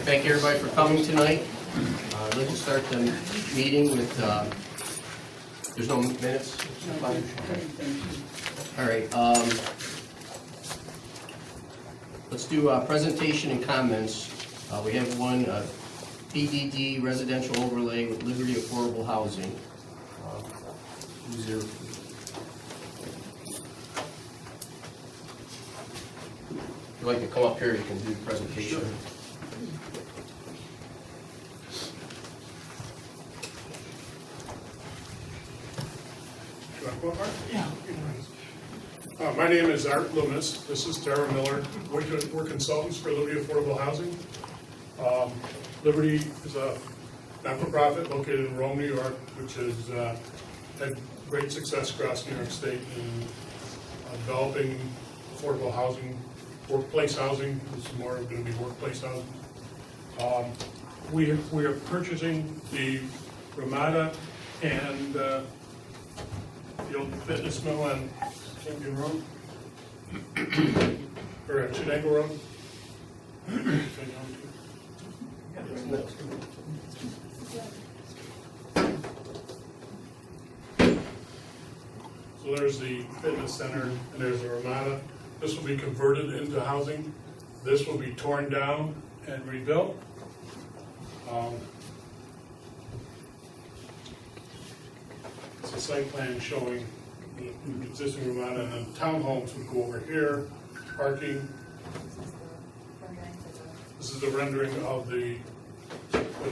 Thank you everybody for coming tonight. Let's start the meeting with, there's no minutes? All right. Let's do presentation and comments. We have one PDD residential overlay with Liberty Affordable Housing. Who's there? If you'd like to come up here, you can do the presentation. Sure. Yeah. My name is Art Loomis. This is Tara Miller. We're consultants for Liberty Affordable Housing. Liberty is a not-for-profit located in Rome, New York, which has had great success across New York State in developing affordable housing, workplace housing. This is more going to be workplace housing. We are purchasing the Ramada and the old fitness mill on Champion Road, or at Chenango Road. So there's the fitness center and there's the Ramada. This will be converted into housing. This will be torn down and rebuilt. It's a site plan showing the existing Ramada, and then townhomes would go over here, parking. This is the rendering of what the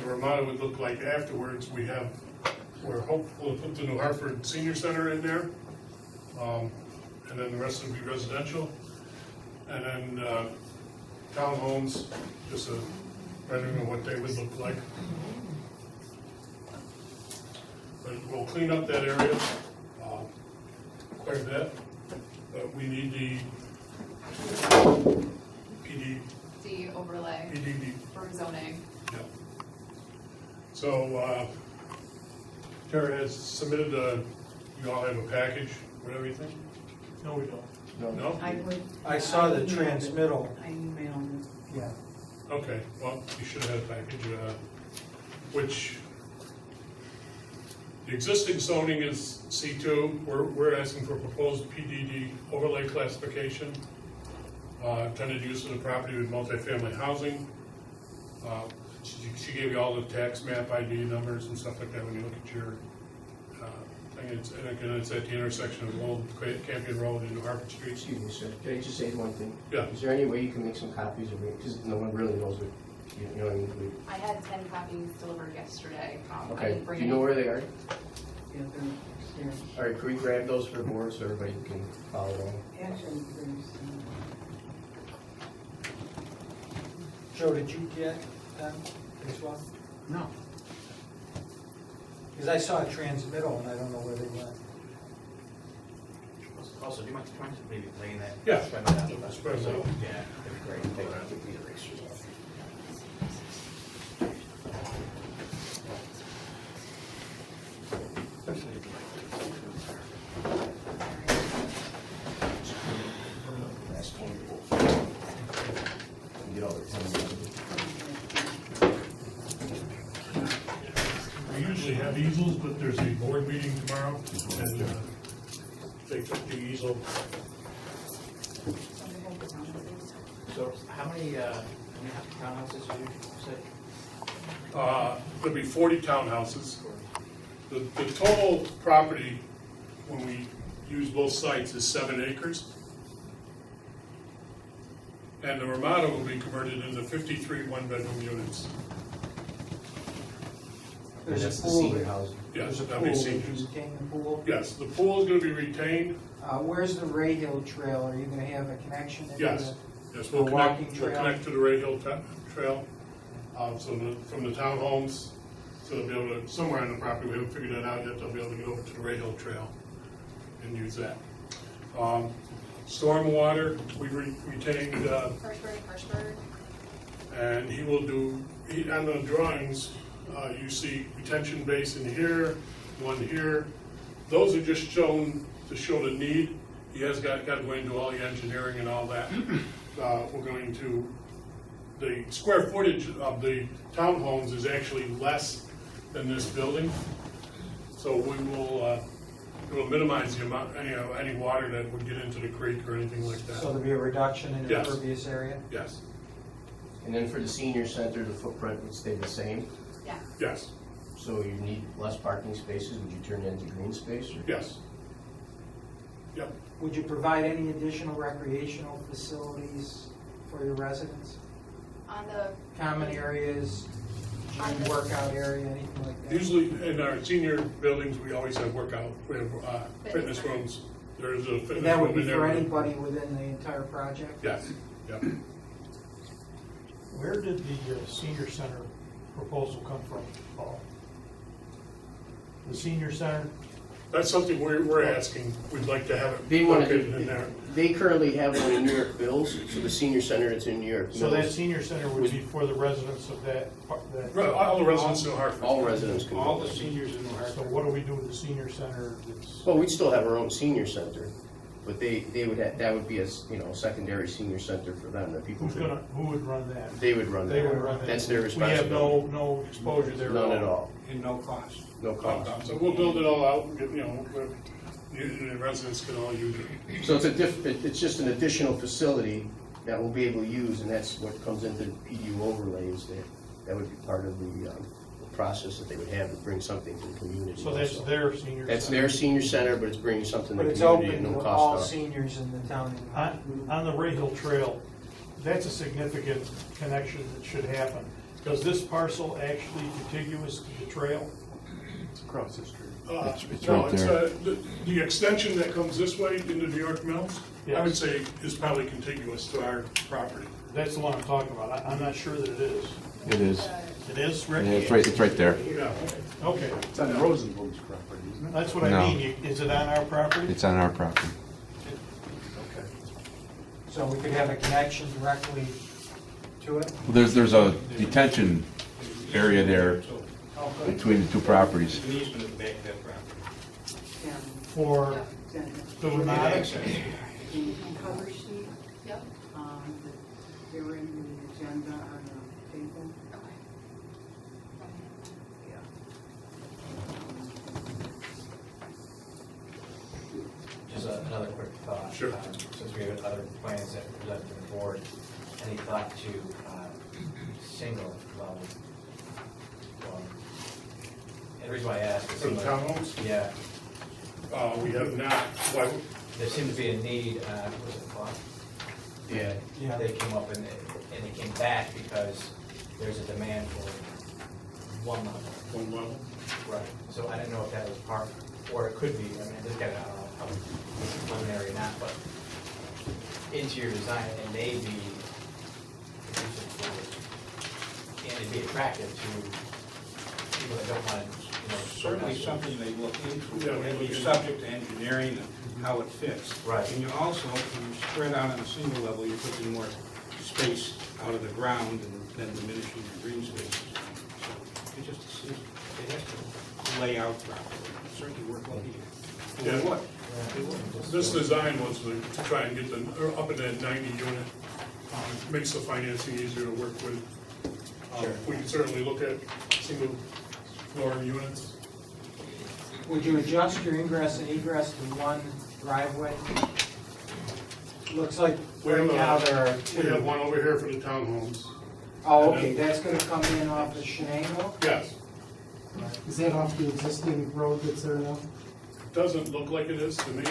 Ramada would look like afterwards. We're hopeful to put the new Hartford Senior Center in there, and then the rest would be residential. And then townhomes, just a rendering of what they would look like. But we'll clean up that area quite a bit, but we need the PDD overlay for zoning. Yeah. So Tara has submitted you all have a package with everything? No, we don't. No? I saw the transmittal. I emailed it. Yeah. Okay, well, you should have had a package, which the existing zoning is C2. We're asking for proposed PDD overlay classification. Intended use of the property with multifamily housing. She gave you all the tax map ID numbers and stuff like that when you look at your thing. It's at the intersection of Old Campion Road and New Hartford Street. Excuse me, sir. Can I just say one thing? Yeah. Is there any way you can make some copies of it? Because no one really knows what, you know what I mean? I had 10 copies delivered yesterday. I Okay, didn't do bring you know any. where they are? Yeah, they're upstairs. All right, can we grab those for the board so everybody can follow along? Actually, there's, Joe, did you get them as well? no. Because I saw a transmittal and I don't know where they went. Also, do you mind maybe playing that? Yeah. Spread that out. Spread it out. Yeah, that'd be great. Take the erasers off. Last one. Get all the We usually have easels, but there's a board meeting tomorrow, and they took the easel. So how many townhouses did you say? There'll be 40 townhouses. The total property, when we use both sites, is 7 acres. And the Ramada will be converted into 53 one-bedroom units. There's That's a the pool. senior housing. Yes, There's a that'll pool. be Did seniors. you retain the pool? Yes, the pool is going to be retained. Where's the Ray Hill Trail? Are you going to have a connection? into Yes, the- yes, The we'll walking connect, we'll trail? connect to the Ray Hill Trail. From the townhomes, so they'll be able to, somewhere on the property, we haven't figured that out yet, they'll be able to get over to the Ray Hill Trail and use that. Stormwater, we retained, Hartford. and he will do, on the drawings, you see retention basin here, one here. Those are just shown to show the need. He has got to go into all the engineering and all that. We're going to the square footage of the townhomes is actually less than this building. So we will, it will minimize the amount, any water that would get into the creek or anything like So that. there'll be a reduction in Yes. impervious area? Yes, And then for the senior center, the footprint would stay the same, Yeah. yes, so you need less parking spaces, would you turn it into green space? Or? yes. Yep. Would you provide any additional recreational facilities for your residents? On the. Common areas, gym workout area, anything like that? Usually in our senior buildings, we always have workout, we have fitness rooms. There's a And fitness that would room be in for there. anybody within the entire project? Yes, yep. Where did the senior center proposal come from, Paul? The senior center? That's something we're asking. We'd like to have They it want to located in there. They currently have one in New York Mills, so the senior center that's in New York So that Mills, senior center would be for the residents of that? All the residents in Hartford. all residents can All go the there. seniors in New So Hartford. what do we do with the senior center that's? Well, we'd still have our own senior center, but they would have, that would be a, secondary senior center for them, that people Who would run that? they would run They that. would run that. That's their We have responsibility. no exposure there None at all, And no cost. no cost. So we'll build it all out, the residents can all use it. So it's just an additional facility that we'll be able to use, and that's what comes into the PDU overlays, that would be part of the process that they would have to bring something to the community. So that's also. their senior center? That's their senior center, but it's bringing something to But the it's community open at no to all cost. seniors in the town. On the Ray Hill Trail, that's a significant connection that should happen. Does this parcel actually contiguous to the trail? It's right there. The extension that comes this way into New York Mills, I would Yes. say is probably contiguous to our property. That's the one I'm talking about. I'm not sure that it is. It is. It is, Rick? Yeah, it's right there. Yeah. Okay, It's on Rosenblum's property, isn't it? that's what I No. mean. Is it on our property? It's on our property. Okay. So we could have a connection directly to it? There's a detention area there Oh, good. between the two properties. There's an easement at the back of that property. Yeah, For Jen, the Lumatics? the cover sheet, Yep. they were in the agenda on the table. Okay. Just another quick thought. Sure. Since we have other plans that were presented to the board, any thought to single level? And the reason why I ask is. For the townhomes, Yeah, we have not, why, there seemed to be a need, was it Clark? Yeah, Yeah. They came up and it came back because there's a demand for one level. one level? Right. So I didn't know if that was part, or it could be, I mean, this guy, I don't know how it's preliminary or not, but into your design, it may be, and it'd be attractive to people that don't want to, Certainly something they look into, Yeah, we and look be into. subject to engineering and how it fits. Right. And you also, when you spread out on a single level, you're taking more space out of the ground and then diminishing your green spaces. So it just, it has to lay out properly. It certainly work well here. Yeah. What? This design was to try and get them up in that 90 unit, makes the financing easier to work with. We can certainly look at single floor units. Would you adjust your ingress and egress to one driveway? Looks like right now there are We have two. one over here for the townhomes. Oh, okay, that's gonna come in off the Shenango? Yes, Is that off the existing road that's there now? doesn't look like it is to me.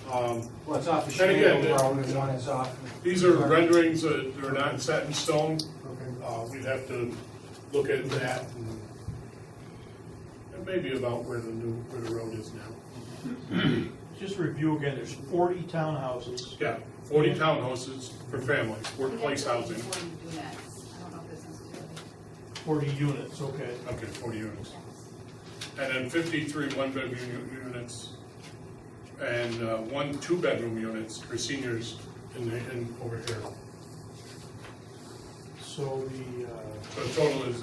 Well, it's off the And again, Shenango Road and one is off. These are renderings that are not set in stone. Okay. We'd have to look at that. It may be about where the road is now. Just review again, there's 40 townhouses. Yeah, 40 townhouses for families, workplace We have housing. 40 units. I don't know if this is. 40 units, okay. Okay, 40 units. And then 53 one-bedroom units and one two-bedroom units for seniors in over here. So the, So the total is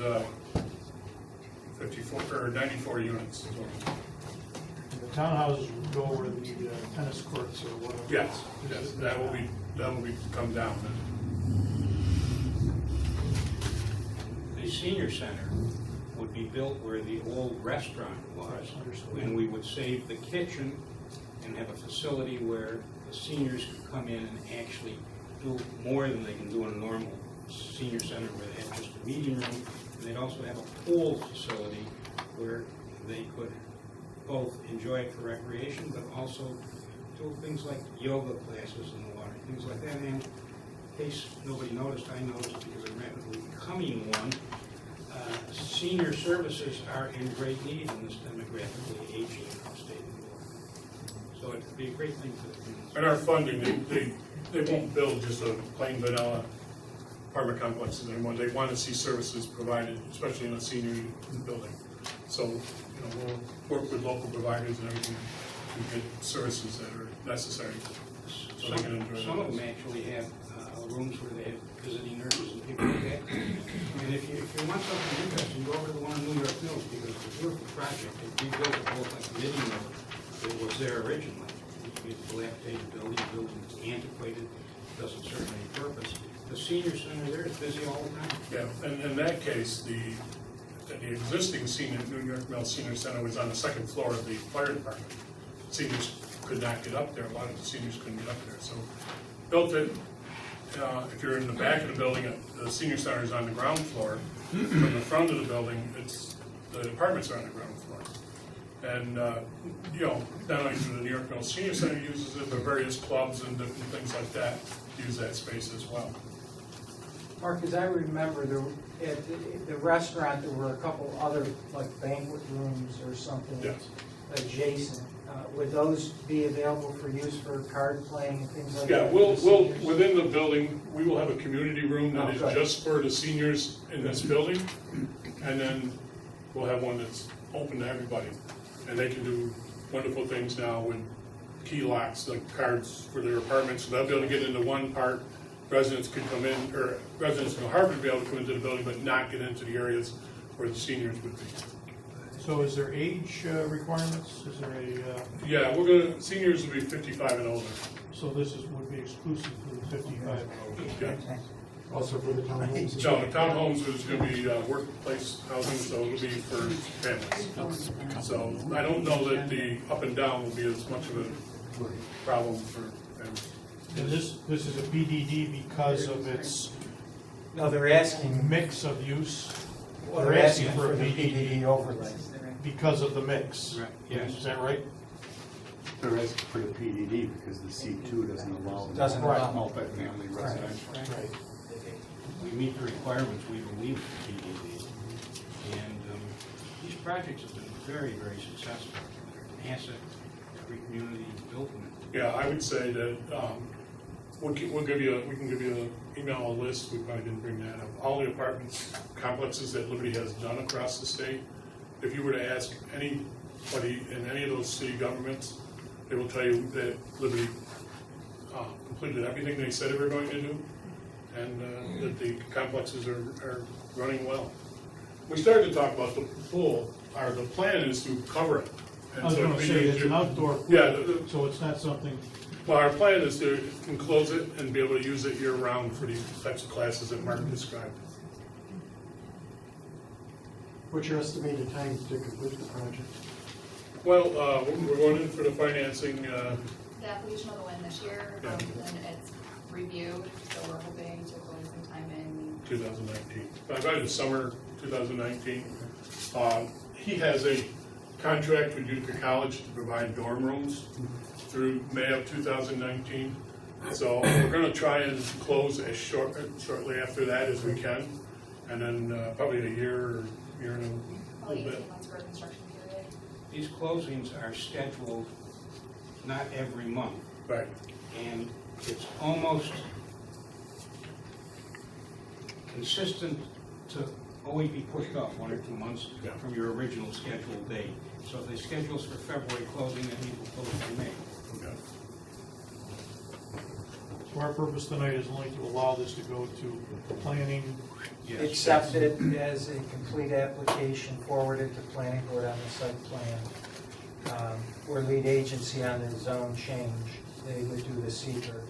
54, or 94 units. the townhouses would go where the tennis courts or whatever. Yes, yes, that will be come down then. senior center would be built where the old restaurant was, and we would save the kitchen and have a facility where the seniors could come in and actually do more than they can do in a normal senior center where they have just a meeting room. And they'd also have a pool facility where they could both enjoy it for recreation, but also do things like yoga classes in the water, things like that. And in case nobody noticed, I noticed because I'm rapidly becoming one, senior services are in great need in this demographically aging state of New York. So it would be a great thing for the community. And our funding, they won't build just a plain vanilla apartment complexes anymore. They want to see services provided, especially in a senior building. So, we'll work with local providers and everything to get services that are necessary. So they can enjoy Some of them those. actually have rooms where they have visiting nurses and people like that. And if you want something interesting, go over to the one in New York Mills, because it's a beautiful project. They rebuilt the whole like meeting room that was there originally. It's a dilapidated building, the building is antiquated, doesn't serve any purpose. The senior center there is busy all the time. Yeah, and in that case, the existing New York Mills Senior Center was on the second floor of the fire department. Seniors could not get up there. A lot of the seniors couldn't get up there. So built it. If you're in the back of the building, the senior center is on the ground floor. From the front of the building, the apartments are on the ground floor. And, not only do the New York Mills Senior Center uses it, but various clubs and different things like that use that space as well. Mark, as I remember, at the restaurant, there were a couple other, like banquet rooms or something Yes. adjacent. Would those be available for use for card playing and things like Yeah, that? we'll, for seniors? within the building, we will have a community room that Oh, is good. just for the seniors in this building. And then we'll have one that's open to everybody. And they can do wonderful things now with key locks, like cards for their apartments. So they'll be able to get into one part. Residents could come in, or residents in Hartford be able to come into the building, but not get into the areas where the seniors would be. So is there age requirements? Is there a, Yeah, seniors will be 55 and older. so this would be exclusive to the 55 and over? Yeah. Also for the townhomes? No, the townhomes is gonna be workplace housing, so it'll be for families. So I don't know that the up and down will be as much of a problem for families. And this is a PDD because of its No, they're asking, mix of use? they're asking for the PDD overlay. Because of the mix? Right, yes. Is that right? There is for the PDD because the C2 doesn't allow Doesn't allow. multifamily residential. Right. We meet the requirements, we believe, for PDD. And these projects have been very, very successful. They're an asset to every community built in it. Yeah, I would say that we can give you an email, a list, we probably didn't bring that up, all the apartments complexes that Liberty has done across the state. If you were to ask anybody in any of those city governments, they will tell you that Liberty completed everything they said they were going to do, and that the complexes are running well. We started to talk about the pool, or the plan is to cover it. And I was so gonna it'd be say, it's easier- an outdoor pool, Yeah, so it's not something, well, our plan is to enclose it and be able to use it year-round for these types of classes that Mark described. What's your estimated time to complete the project? Well, we're going in for the financing, The application will go in this year, Yeah. and it's reviewed, so we're hoping to go in sometime in 2019. By the summer 2019. He has a contract with Utica College to provide dorm rooms through May of 2019. So we're going to try and close as shortly after that as we can, and then probably a year and a probably little bit. 18 months for a construction period. These closings are scheduled not every month, Right. and it's almost consistent to always be pushed off 1 or 2 months Yeah. from your original scheduled date. So if they schedule us for February closing, that means we'll close in May. Okay. so our purpose tonight is only to allow this to go to planning. Yes. Accept it as a complete application forwarded to planning board on the site plan. We're lead agency on the zone change. They would do the seeker.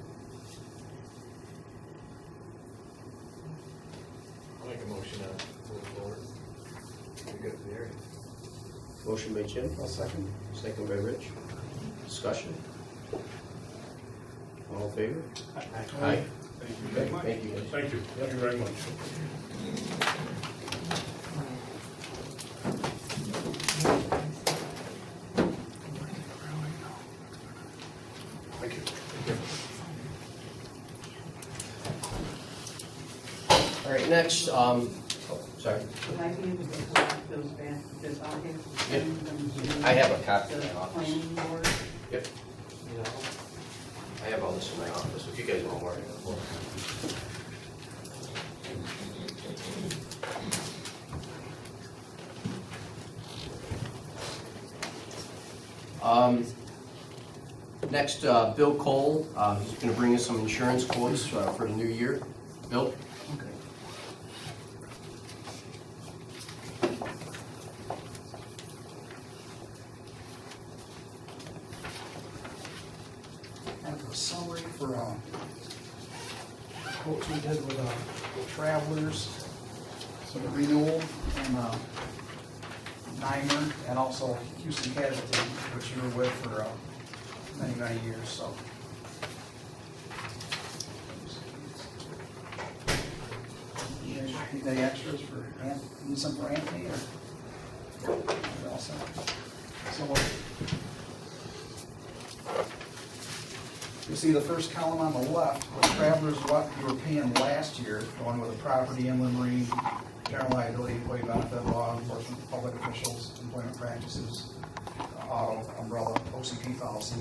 I'll make a motion to move forward. be good for the area. Motion by Jim, I'll second. second by Rich. Discussion? All in favor? Aye. Thank you Okay, very much. thank you guys. Thank you. Thank you very much. Thank you. All right, next, sorry. Would I be able to collect those back, because I'll have to send them to I have a copy in the my office. planning board. Yep. I have all this in my office, if you guys want more. I got more. Next, Bill Cole, he's gonna bring us some insurance quotes for the new year. Bill? Kind of a summary for what we did with Travelers, so the renewal, and Niner, and also Houston Casualty, which you were with for many, many years, so. Need any extras for Anthony? Need some for Anthony, or? You're all set. So, you see the first column on the left, with Travelers, what you were paying last year, going with the property, inland marine, general liability, employee benefit, law enforcement, public officials, employment practices, auto, umbrella, OCP policy.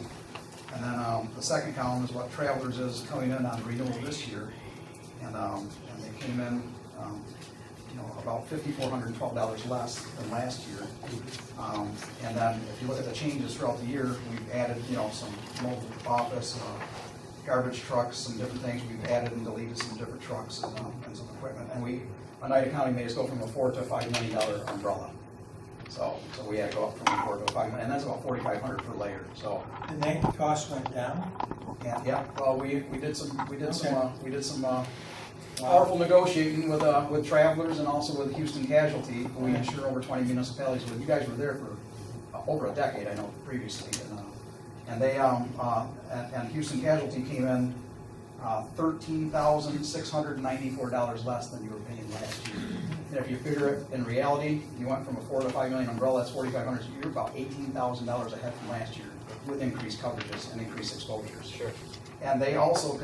And then the second column is what Travelers is coming in on renewal this year. And they came in, about $5,412 less than last year. And then if you look at the changes throughout the year, we've added, some mobile office, garbage trucks, some different things. We've added and deleted some different trucks and some equipment. And Oneida County made us go from a $4 to $5 million umbrella. So we had to go up from a $4 to $5 million, and that's about $4,500 per layer. So. And that cost went down? Yeah. Well, we did some powerful negotiating with Travelers and also with Houston Casualty. We insure over 20 municipalities. You guys were there for over a decade, I know, previously, and they and Houston Casualty came in $13,694 less than you were paying last year. And if you figure it in reality, you went from a $4 to $5 million umbrella. That's $4,500. So you're about $18,000 ahead from last year with increased coverages and increased exposures. Sure. And they also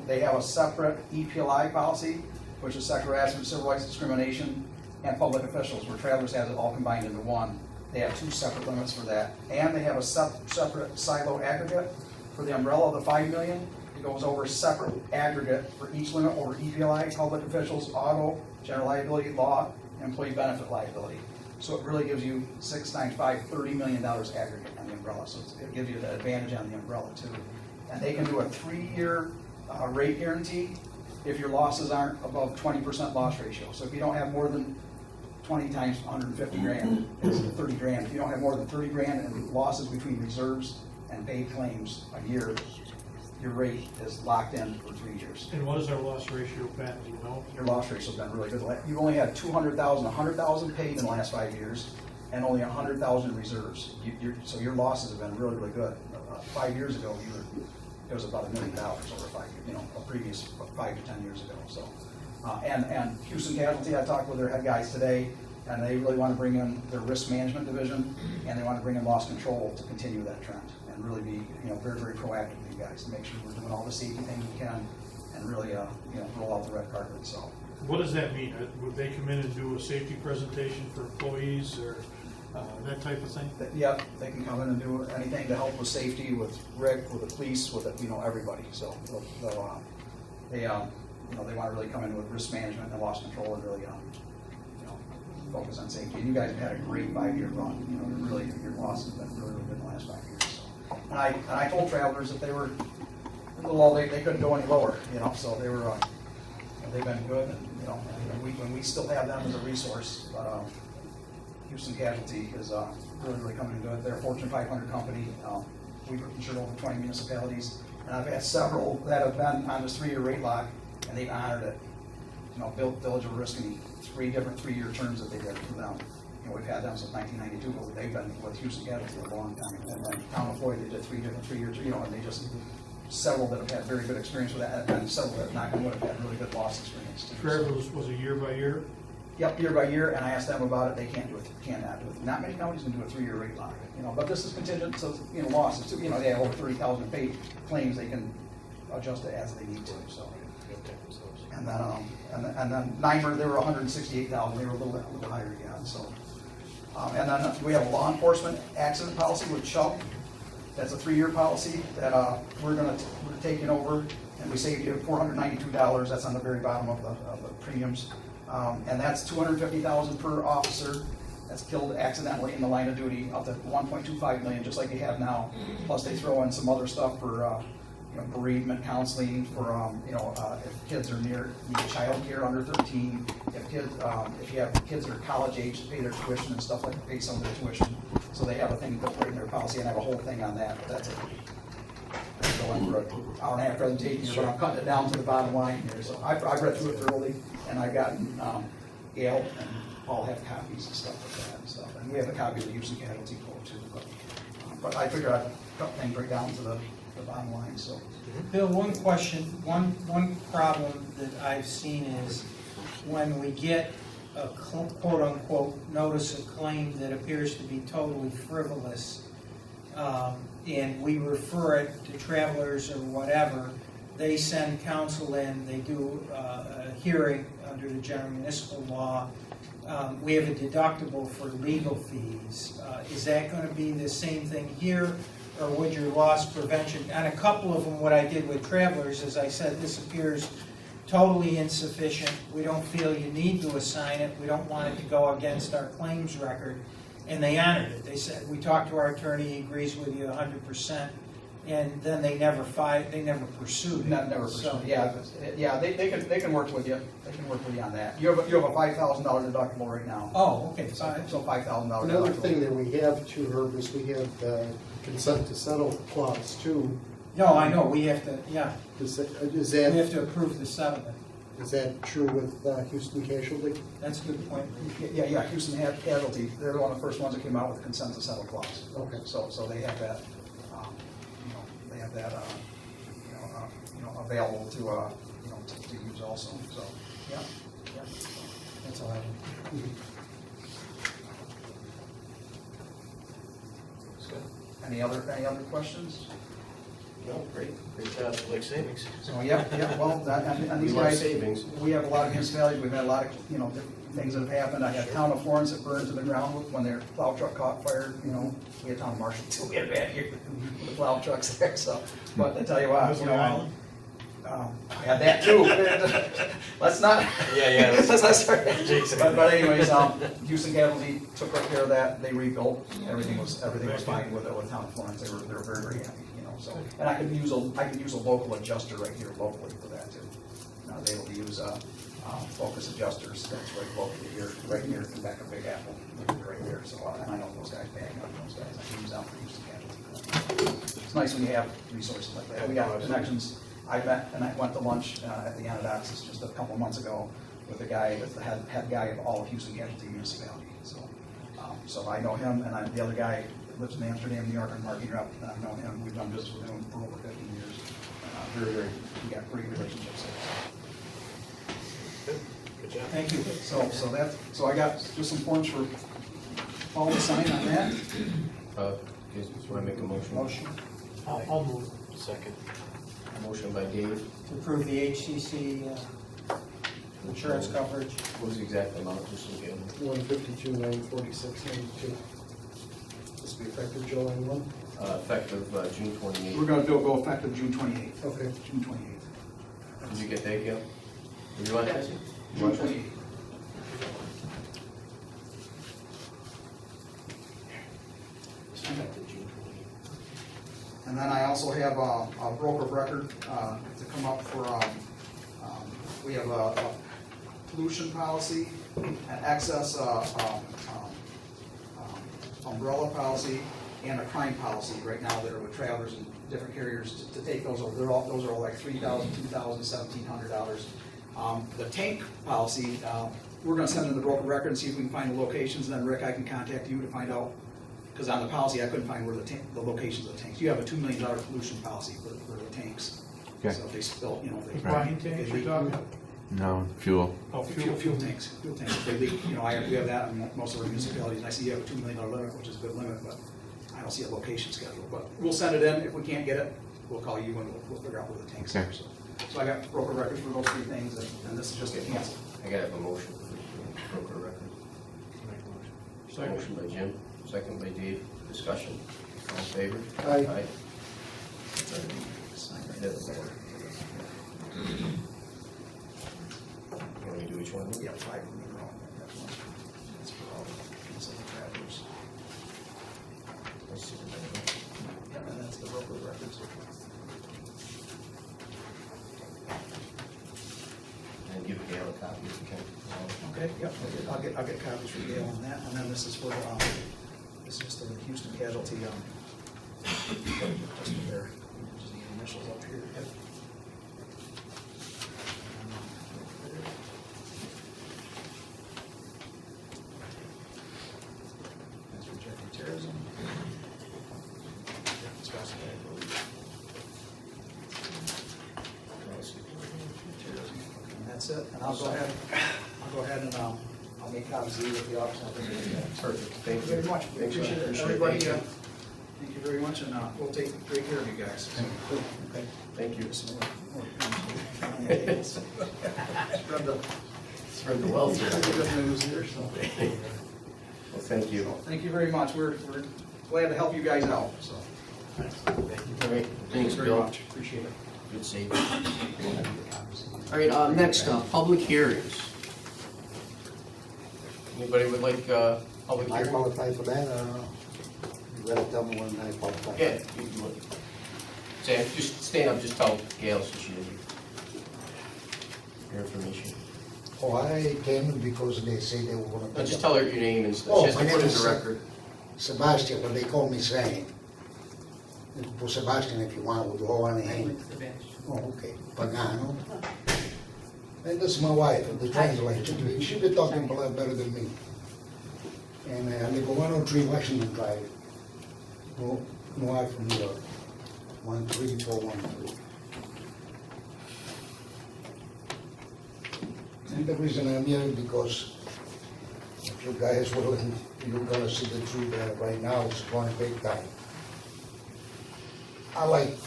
they have a separate EPLI policy, which is sexual harassment, civil rights discrimination, and public officials, where Travelers has it all combined into one. They have 2 separate limits for that. And they have a separate silo aggregate for the umbrella of the $5 million. It goes over separate aggregate for each limit over EPLI, public officials, auto, general liability, law, and employee benefit liability. So it really gives you 6 times 5, $30 million aggregate on the umbrella. So it gives you the advantage on the umbrella too. And they can do a 3-year rate guarantee if your losses aren't above 20% loss ratio. So if you don't have more than 20 times 150 grand, it's 30 grand. If you don't have more than 30 grand in losses between reserves and paid claims a year, your rate is locked in for 3 years. And what is our loss ratio, Pat, do you know? Your loss ratio's been really good. You've only had 200,000, 100,000 paid in the last 5 years, and only 100,000 reserves. So your losses have been really, really good. 5 years ago, it was about $1 million over 5 years, a previous 5 to 10 years ago. So, and Houston Casualty, I talked with their head guys today, and they really want to bring in their risk management division, and they want to bring in loss control to continue that trend and really be, very, very proactive with you guys to make sure we're doing all the safety things we can and really, roll out the red carpet. So. What does that mean? Would they come in and do a safety presentation for employees or that type of thing? Yep, they can come in and do anything to help with safety, with Rick, with the police, with everybody. So they want to really come in with risk management and loss control and really focus on safety. And you guys have had a great 5-year run. Really your loss has been really, really good in the last 5 years. So. And I told Travelers that they were a little low. They couldn't go any lower. So they were they've been good. And when we still have them as a resource. But, Houston Casualty is really, really coming in good. They're a Fortune 500 company. We've insured over 20 municipalities. And I've had several that have been on this 3-year rate lock, and they've honored it. Village of Oriskany, 3 different 3-year terms that they did for them. we've had them since 1992, but they've been with Houston Casualty for a long time. And then Town of Floyd, they did 3 years, and they just, several that have had very good experience with that, and several that not going to have had really good loss experience too. Travelers was a year by year? Yep, year by year, and I asked them about it, they can't do it, cannot do it. Not many counties can do a 3-year rate lock, but this is contingent, so, losses too, they have over 30,000 paid claims, they can adjust it as they need to, so. And then NYMER, they were 168,000, they were a little higher again, so. And then we have a law enforcement accident policy with Chubb. That's a 3-year policy that we're taking over, and we saved you $492. That's on the very bottom of the premiums, and that's $250,000 per officer that's killed accidentally in the line of duty, up to $1.25 million, just like you have now. Plus, they throw in some other stuff for bereavement counseling for if kids are need child care under 13, if you have kids that are college age, pay their tuition and stuff like that, pay some of their tuition. So they have a thing built right in their policy, and I have a whole thing on that. But that's it. I'm going for an hour and a half presentation here, but I'm cutting it down to the bottom line here. So I've read through it thoroughly, and I've gotten Gail and Paul have copies and stuff like that and stuff. And we have a copy of the Houston Casualty Code too. But I figured I'd cut things right down to the bottom line. So, Bill, one question, one problem that I've seen is when we get a quote-unquote notice of claim that appears to be totally frivolous, and we refer it to Travelers or whatever, they send counsel in, they do a hearing under the general municipal law. We have a deductible for legal fees. Is that going to be the same thing here? Or would your loss prevention, and a couple of them, what I did with Travelers, as I said, this appears totally insufficient. We don't feel you need to assign it. We don't want it to go against our claims record. And they honored it. They said, we talked to our attorney, he agrees with you 100%. And then they never pursued it. Never pursued. So, yeah, they can work with you. They can work with you on that. You have a $5,000 deductible right now. Oh, okay. So $5,000 deductible. Another thing that we have too, Herb, is we have the consent to settle clause too. No, I know, we have to, yeah. Is We have to approve the settlement. Is that true with Houston Casualty? That's a good point. Yeah, Houston Casualty, they're one of the first ones that came out with a consent to settle clause. Okay. So they have that, available to use also, so, yeah. That's all I have. Any other questions? No, great job, like savings. So, yeah, well, and these We like guys, savings. we have a lot of municipalities, we've had a lot of, different things that have happened. I had Town of Florence that burned to the ground when their plow truck caught fire, we had Town of Marshall too, we had bad here with the plow trucks there, so. But I tell you what, I had that too. Let's not. Yeah. Let's start. But anyways, Houston Casualty took right care of that. They rebuilt. Everything was fine with it with Town of Florence. They were very, very happy. So, and I could use a local adjuster right here locally for that too. I was able to use focus adjusters. That's right locally here, right here in back of Big Apple, right here. So, and I know those guys, bang on those guys. I can use them for Houston Casualty. It's nice when you have resources like that. We got connections. I met and I went to lunch at the Anadoxis just a couple months ago with the guy that's the head guy of all of Houston Casualty Municipality. So I know him, and the other guy that lives in Amsterdam, New York, and marketing rep. I know him. We've done business with him for over 15 years. Very, we got great relationships there. Good job. Thank you. So I got just some forms for Paul to sign on that. Just want to make a motion. Motion. I'll move. Second. Motion by Dave. To approve the HCC insurance coverage. What was the exact amount, just so we get it? 152,946.92. This will be effective July 1. Effective June 28th. We're going to go effective June 28th. Okay. June 28th. Did you get that, Gail? Did you want that? June 28th. Effective June 28th. And then I also have a broker of record to come up for, we have a pollution policy, an excess umbrella policy, and a crime policy right now that are with Travelers and different carriers to take those over. Those are all like $3,000, $2,000, $1,700. The tank policy, we're gonna send in the broker record and see if we can find the locations, and then Rick, I can contact you to find out, because on the policy, I couldn't find where the locations of the tanks. You have a $2 million pollution policy for the tanks. Okay. So if they spill, they. Brine tanks you're talking? No, fuel. Oh, Fuel tanks, if they leak, we have that in most of our municipalities, and I see you have a $2 million limit, which is a good limit, but I don't see a location schedule, but we'll send it in, if we can't get it, we'll call you and we'll figure out where the tanks are, Okay. so I got broker records for those three things, and this is just get canceled. I gotta have a motion for the broker record. Second. Motion by Jim, second by Dave. Discussion. All in favor? Aye. Sign right That's there. better. Can we do each one? Yeah, 5 of them are wrong. That's for all the consultant travelers. Let's see. Yeah, and that's the broker records. And give Gail a copy if you can. Okay, yep, I'll get copies for Gail on that, and then this is for, this is just the Houston casualty, just for their, just the initials up here. Yep. That's rejecting terrorism. Specified, I believe. Terrorism. And that's it, and I'll go ahead and, I'll make copies of you with the office. Perfect. Thank you Very much. Thanks, Appreciate it. appreciate Everybody, it. thank you very much, and we'll take great care of you guys. Okay, thank you. Spread the wealth here. Good news here, so. Well, thank you. Thank you very much. We're glad to help you guys out, so. All right, thanks, very Bill. much. Appreciate it. Good save. All right, next, public hearings. Anybody would like, public I hearing? qualify for that, I don't know. You gotta tell me when I qualify. Yeah, you can look. Sam, just stand up, just tell Gail so she knows your information. Oh, I came because they say they were gonna. No, just tell her your name and stuff. Oh, She has to my put name it in is the record. Sebastian, but they call me Sam. For Sebastian, if you want, with low on the hand. Oh, okay, Pagano. And this is my wife, the translator. She be talking a lot better than me. And I live on 103 Washington Drive, north from New York, 13413. And the reason I'm here is because if you guys willing, you're gonna see the truth that right now it's going big time. I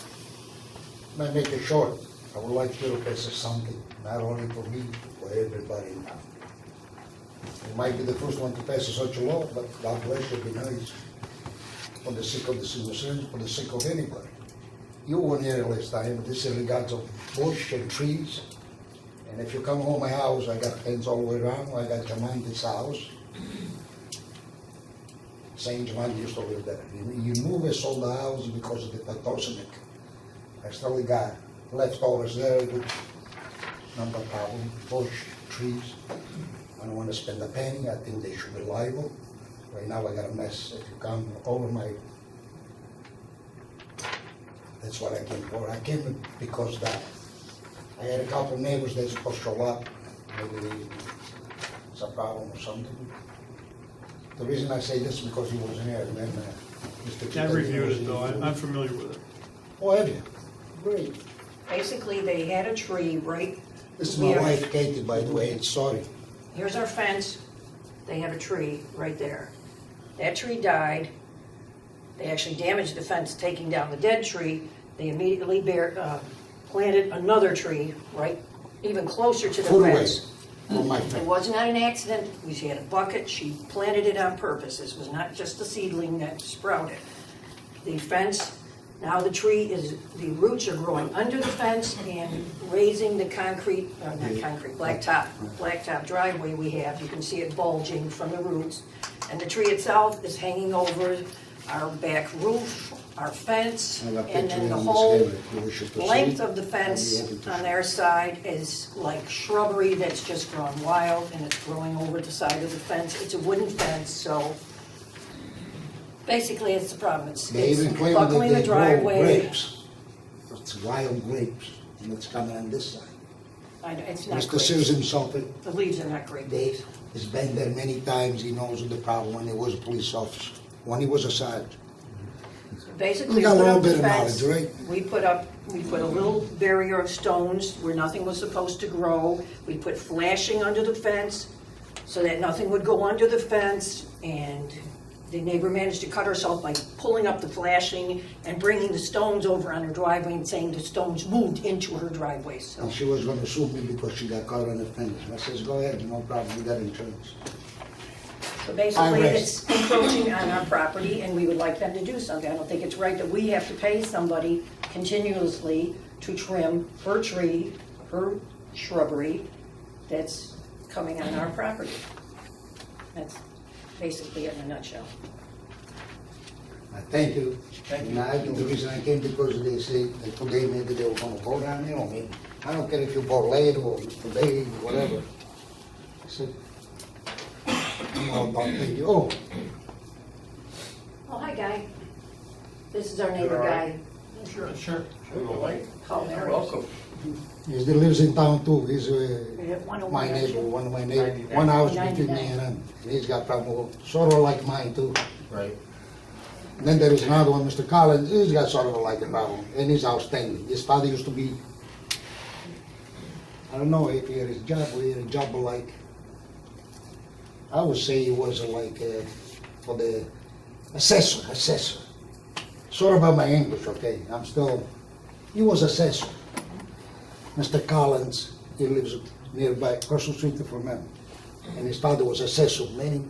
make it short, I would like to request something, not only for me, for everybody now. It might be the first one to pass such a law, but God bless you, be nice. For the sake of the citizens, for the sake of anybody. You weren't here last time, but this is regards of bush and trees. And if you come home my house, I got fence all the way around, I got Jaman's house. Saint Jaman used to live there. You move us sold the house because of the pathogenic. I still got leftovers there, which number problem, bush, trees. I don't want to spend a penny, I think they should be liable. Right now I got a mess, if you come over my, that's what I came for. I came because that, I had a couple neighbors that's supposed to show up, maybe it's a problem or something. The reason I say this is because he wasn't here, and then Mr. I Chicken reviewed was it though, here. I'm familiar with it. Oh, have you? Great. Basically, they had a tree right, This is my wife Katie, by the way, it's sorry. here's our fence, they have a tree right there. That tree died, they actually damaged the fence taking down the dead tree, they immediately planted another tree right, even closer to the Foot away fence. from my It fence. was not an accident, she had a bucket, she planted it on purpose, this was not just a seedling that sprouted. The fence, now the tree is, the roots are growing under the fence and raising the concrete, not concrete, blacktop driveway we have, you can see it bulging from the roots. And the tree itself is hanging over our back roof, our fence, I got and picture then the on whole this camera, if you wish to proceed. length of the I'll be fence happy to on show. their side is like shrubbery that's just grown wild and it's growing over the side of the fence. It's a wooden fence, so basically it's the problem. It's They even claim buckling that the they grow driveway. grapes. It's wild grapes, and it's coming on this side. It's not Mr. great. Sears himself, The leaves are not great. Dave, has been there many times, he knows the problem when he was a police officer, when he was a sergeant. Basically, We got a put little up the bit of fence. knowledge, right? We put a little barrier of stones where nothing was supposed to grow. We put flashing under the fence so that nothing would go under the fence. And the neighbor managed to cut herself by pulling up the flashing and bringing the stones over on her driveway and saying the stones moved into her driveway, so. And she was gonna sue me because she got caught on the fence. I says, go ahead, no problem, we got insurance. So basically, I it's encroaching on our property, and we would like them to do something. I don't think it's right that we have to pay somebody continuously to trim her tree, her shrubbery that's coming on our property. That's basically it in a nutshell. Thank you. Thank you. And the reason I came because they say that today maybe they were gonna go down there, or maybe, I don't care if you go late or today, whatever. I said, no, don't thank you. Oh, Oh, hi, Guy. This is our neighbor, Guy. Sure. Paul Mary. Welcome. he still lives in town too, he's We have one over my there, neighbor, too. one of my neighbors, one house between me 99. and him. And he's got problem, sort of like mine too. Right. Then there is another one, Mr. Collins, he's got sort of like a problem, and he's outstanding. His father used to be, I don't know if he had his job, or he had a job like, I would say he was like, for the assessor. Sorry about my English, okay, I'm still, he was assessor. Mr. Collins, he lives nearby, across the street from him, and his father was assessor, many.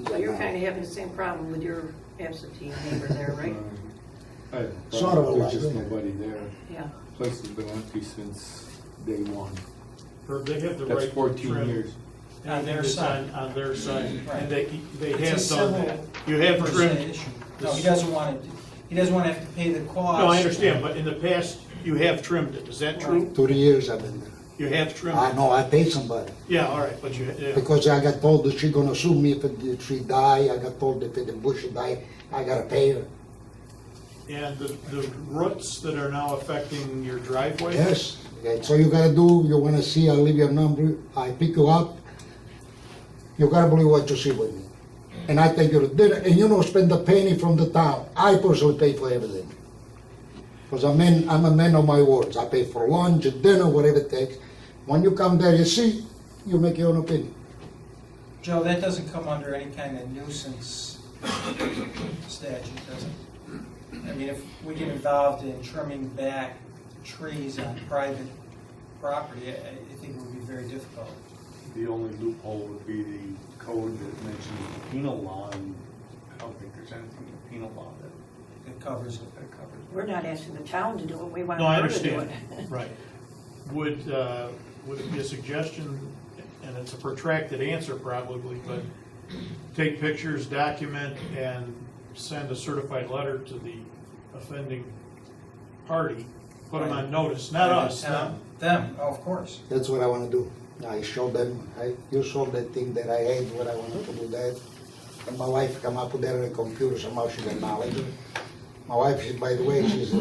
So you're kind of having the same problem with your absentee neighbor there, right? Sort of There's like, just yeah. nobody there. Yeah. Place has been empty since day one. Or they have the That's right to 14 trim years. On their side. On their side, Right. and they It's a have done civil that. You have per se trimmed. issue. No, he doesn't want to have to pay the cost. No, I understand, but in the past, you have trimmed it, is that true? 30 years I've been there. You have trimmed I it? know, I paid somebody. Yeah, all right, but you, yeah. Because I got told that she gonna sue me if the tree die, I got told if the bush die, I gotta pay her. And the roots that are now affecting your driveway? Yes, okay, so you gotta do, you wanna see, I'll leave your number, I pick you up. You gotta believe what you see with me. And I take you to dinner, and you don't spend a penny from the town, I personally pay for everything. Because I'm a man of my words, I pay for lunch, dinner, whatever it takes. When you come there, you see, you make your own opinion. Joe, that doesn't come under any kind of nuisance statute, does it? I mean, if we get involved in trimming back trees on private property, I think it would be very difficult. The only loophole would be the code that mentions the penal law, and I don't think there's anything in the penal law It covers it. that covers it. We're not asking the town to do it, we want No, I her to do it. understand, right. Would it be a suggestion, and it's a protracted answer probably, but take pictures, document, and send a certified letter to the offending party, put them on notice, not us, them. Them, oh, of course. That's what I wanna do. I show them, you saw that thing that I had, what I wanted to do that. And my wife come up with that on the computer, somehow she got knowledge. My wife, she, by the way, she's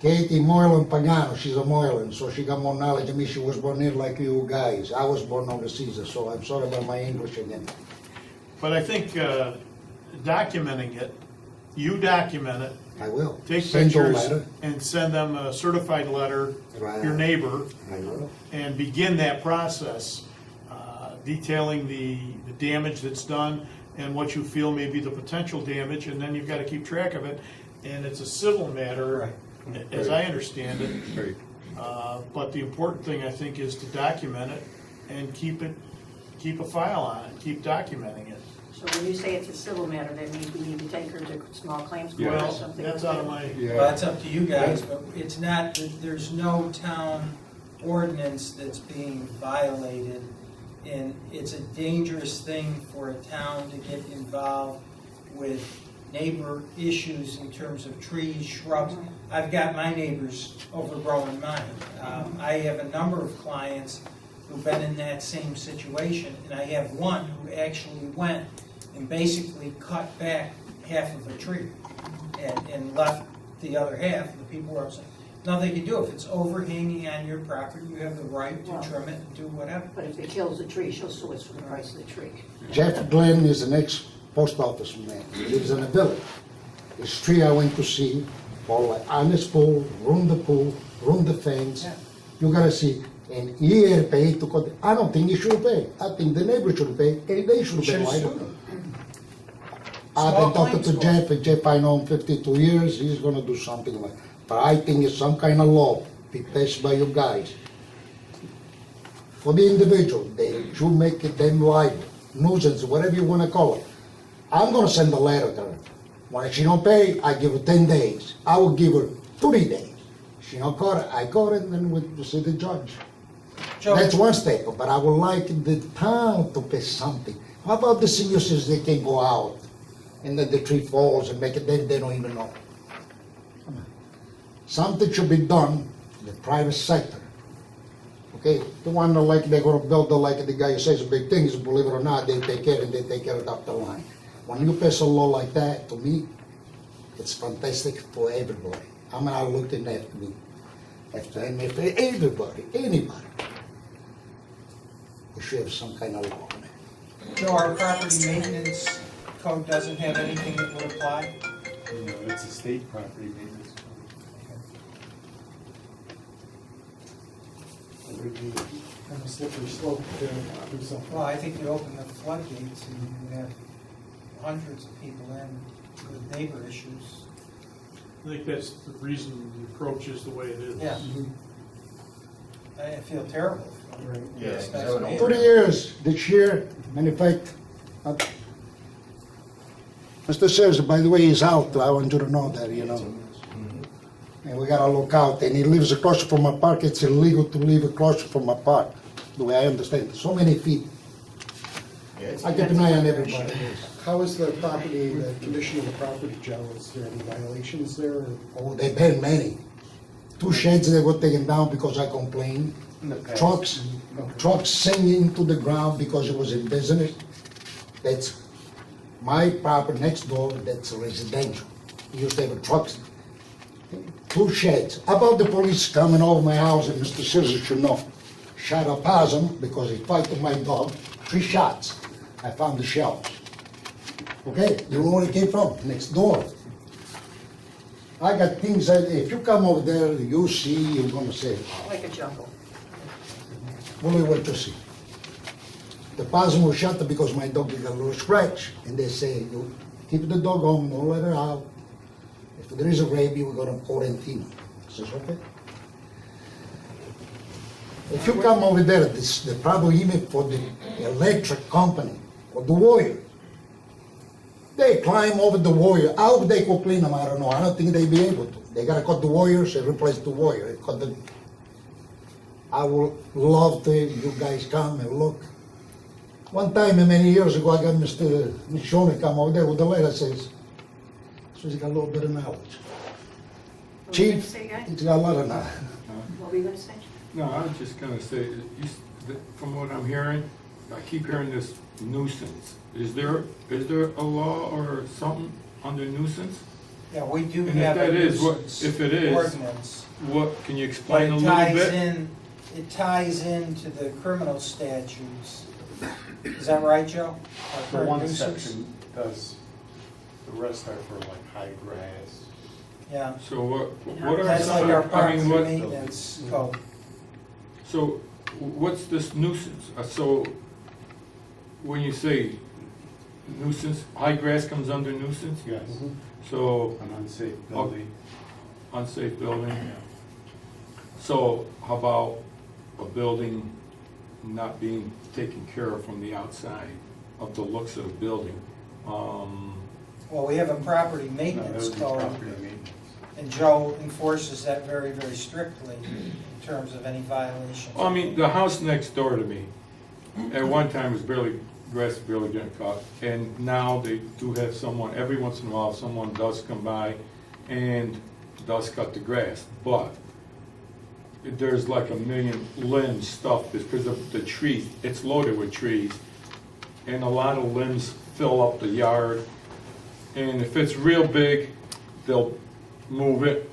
Katie Moylan Pagano, she's a Moylan, so she got more knowledge than me. She was born here like you guys. I was born overseas, so I'm sorry about my English again. But I think documenting it, you document it, I will. take Send you a pictures, letter. and send them a certified letter, Right. your neighbor, I will. and begin that process, detailing the damage that's done and what you feel may be the potential damage, and then you've got to keep track of it. And it's a civil matter, as I understand it. Right. But the important thing, I think, is to document it and keep a file on it, keep documenting it. So when you say it's a civil matter, that means we need to take her to small claims court or Well, something? that's like out of that? my, Well, that's up to you guys, but it's not, there's no town ordinance that's being violated. And it's a dangerous thing for a town to get involved with neighbor issues in terms of trees, shrubs. I've got my neighbors overgrowing mine. I have a number of clients who've been in that same situation, and I have one who actually went and basically cut back half of a tree and left the other half. The people were upset. nothing they can do. If it's overhanging on your property, you have the right to Well- trim it and do whatever. But if it kills the tree, she'll sue us for the price of the tree. Jeff Glenn is an ex-post office man. He lives in a village. His tree I went to see, all like honest pool, ruin the fence. Yeah. You gotta see. And he had paid to cut. I don't think he should pay. I think the neighbor should pay, and they should pay. Should've Why sued not? them. I've Small been talking claims to court. Jeff, and Jeff I know him 52 years, he's gonna do something like, but I think it's some kind of law be passed by you guys. For the individual, they should make it them liable, nuisance, whatever you wanna call it. I'm gonna send a letter to her. When she don't pay, I give her 10 days. I will give her 3 days. She don't call it, I call it, and then we'll see the judge. Joe, That's one step, but I would like the town to pay something. How about the seniors, they can go out, and then the tree falls and make it, then they don't even know. Come on. Something should be done in the private sector. Okay, the one that like, they're gonna build, like the guy says big things, believe it or not, they take care, and they take care of it up the line. When you pass a law like that, to me, it's fantastic for everybody. I'm not looking at me, after everybody, anybody. We should have some kind of law on it. Joe, our property maintenance code doesn't have anything that would apply? You know, it's a state property maintenance. Kind of slippery slope to do something. Well, I think you open the floodgates and you would have hundreds of people in with neighbor issues. I think that's the reason the approach is the way it is. Yeah. I feel terrible. Right. Yeah, Especially no, no. 30 years this year, and in fact, Mr. Sears, by the way, he's out, I want you to know that, you know. And we gotta look out, and he lives across from my park, it's illegal to live across from my park, the way I understand it, so many feet. Yeah, it's- I keep an eye on everybody. How is the property, the condition of the property, Joe? Is there any violations there? Or- Oh, they been many. 2 sheds that were taken down because I complained. Trucks sinking into the ground because it was in business. That's my property next door, that's residential. Used to have trucks, 2 sheds. About the police coming over my house, and Mr. Scissor should know, shot a possum because he fighting my dog, 3 shots. I found the shells. Okay, you know where it came from? Next door. I got things that, if you come over there, you see, you're gonna say, Like a jungle. only what you see. The possum was shot because my dog got a little scratch, and they say, you keep the dog home, don't let her out. If there is a rabies, we're gonna quarantine her. I says, okay. If you come over there, this, the problem even for the electric company, or the wire, they climb over the wire. How they could clean them, I don't know. I don't think they'd be able to. They gotta cut the wires and replace the wire. Cut the, I would love to, you guys come and look. One time, many years ago, I got Mr. Michonne come over there with a letter says, so he's got a little bit of knowledge. What were you gonna Chief, say, guy? he's got a lot of knowledge. What were you gonna say? No, I was just gonna say, from what I'm hearing, I keep hearing this nuisance. Is there a law or something under nuisance? Yeah, we do And if have a that is, what- nuisance if it is, ordinance. What, can you But explain a it little ties bit? in, it ties into the criminal statutes. Is that right, Joe? Our The current one nuisance? section does, the rest are for like high grass. Yeah, So what are that's some, like our I park mean, what, maintenance code. so what's this nuisance? So when you say nuisance, high grass comes under nuisance? Yes, So an unsafe building. unsafe building? So how about a building not being taken care of from the outside of the looks of the building? Well, we have a property No, that maintenance would be code, property maintenance. and Joe enforces that very, very strictly in terms of any violations. I mean, the house next door to me, at one time was barely, grass barely getting cut, and now they do have someone, every once in a while, someone does come by and does cut the grass, but there's like a million limbs stuff because of the trees, it's loaded with trees, and a lot of limbs fill up the yard, and if it's real big, they'll move it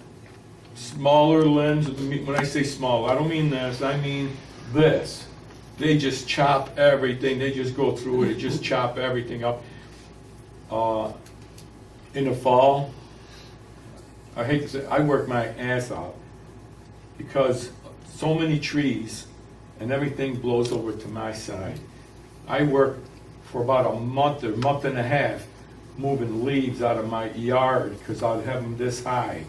smaller limbs. When I say small, I don't mean this, I mean this. They just chop everything, they just go through it, they just chop everything up. In the fall, I hate to say, I work my ass off because so many trees and everything blows over to my side. I work for about a month or month and a half moving leaves out of my yard because I'd have them this high.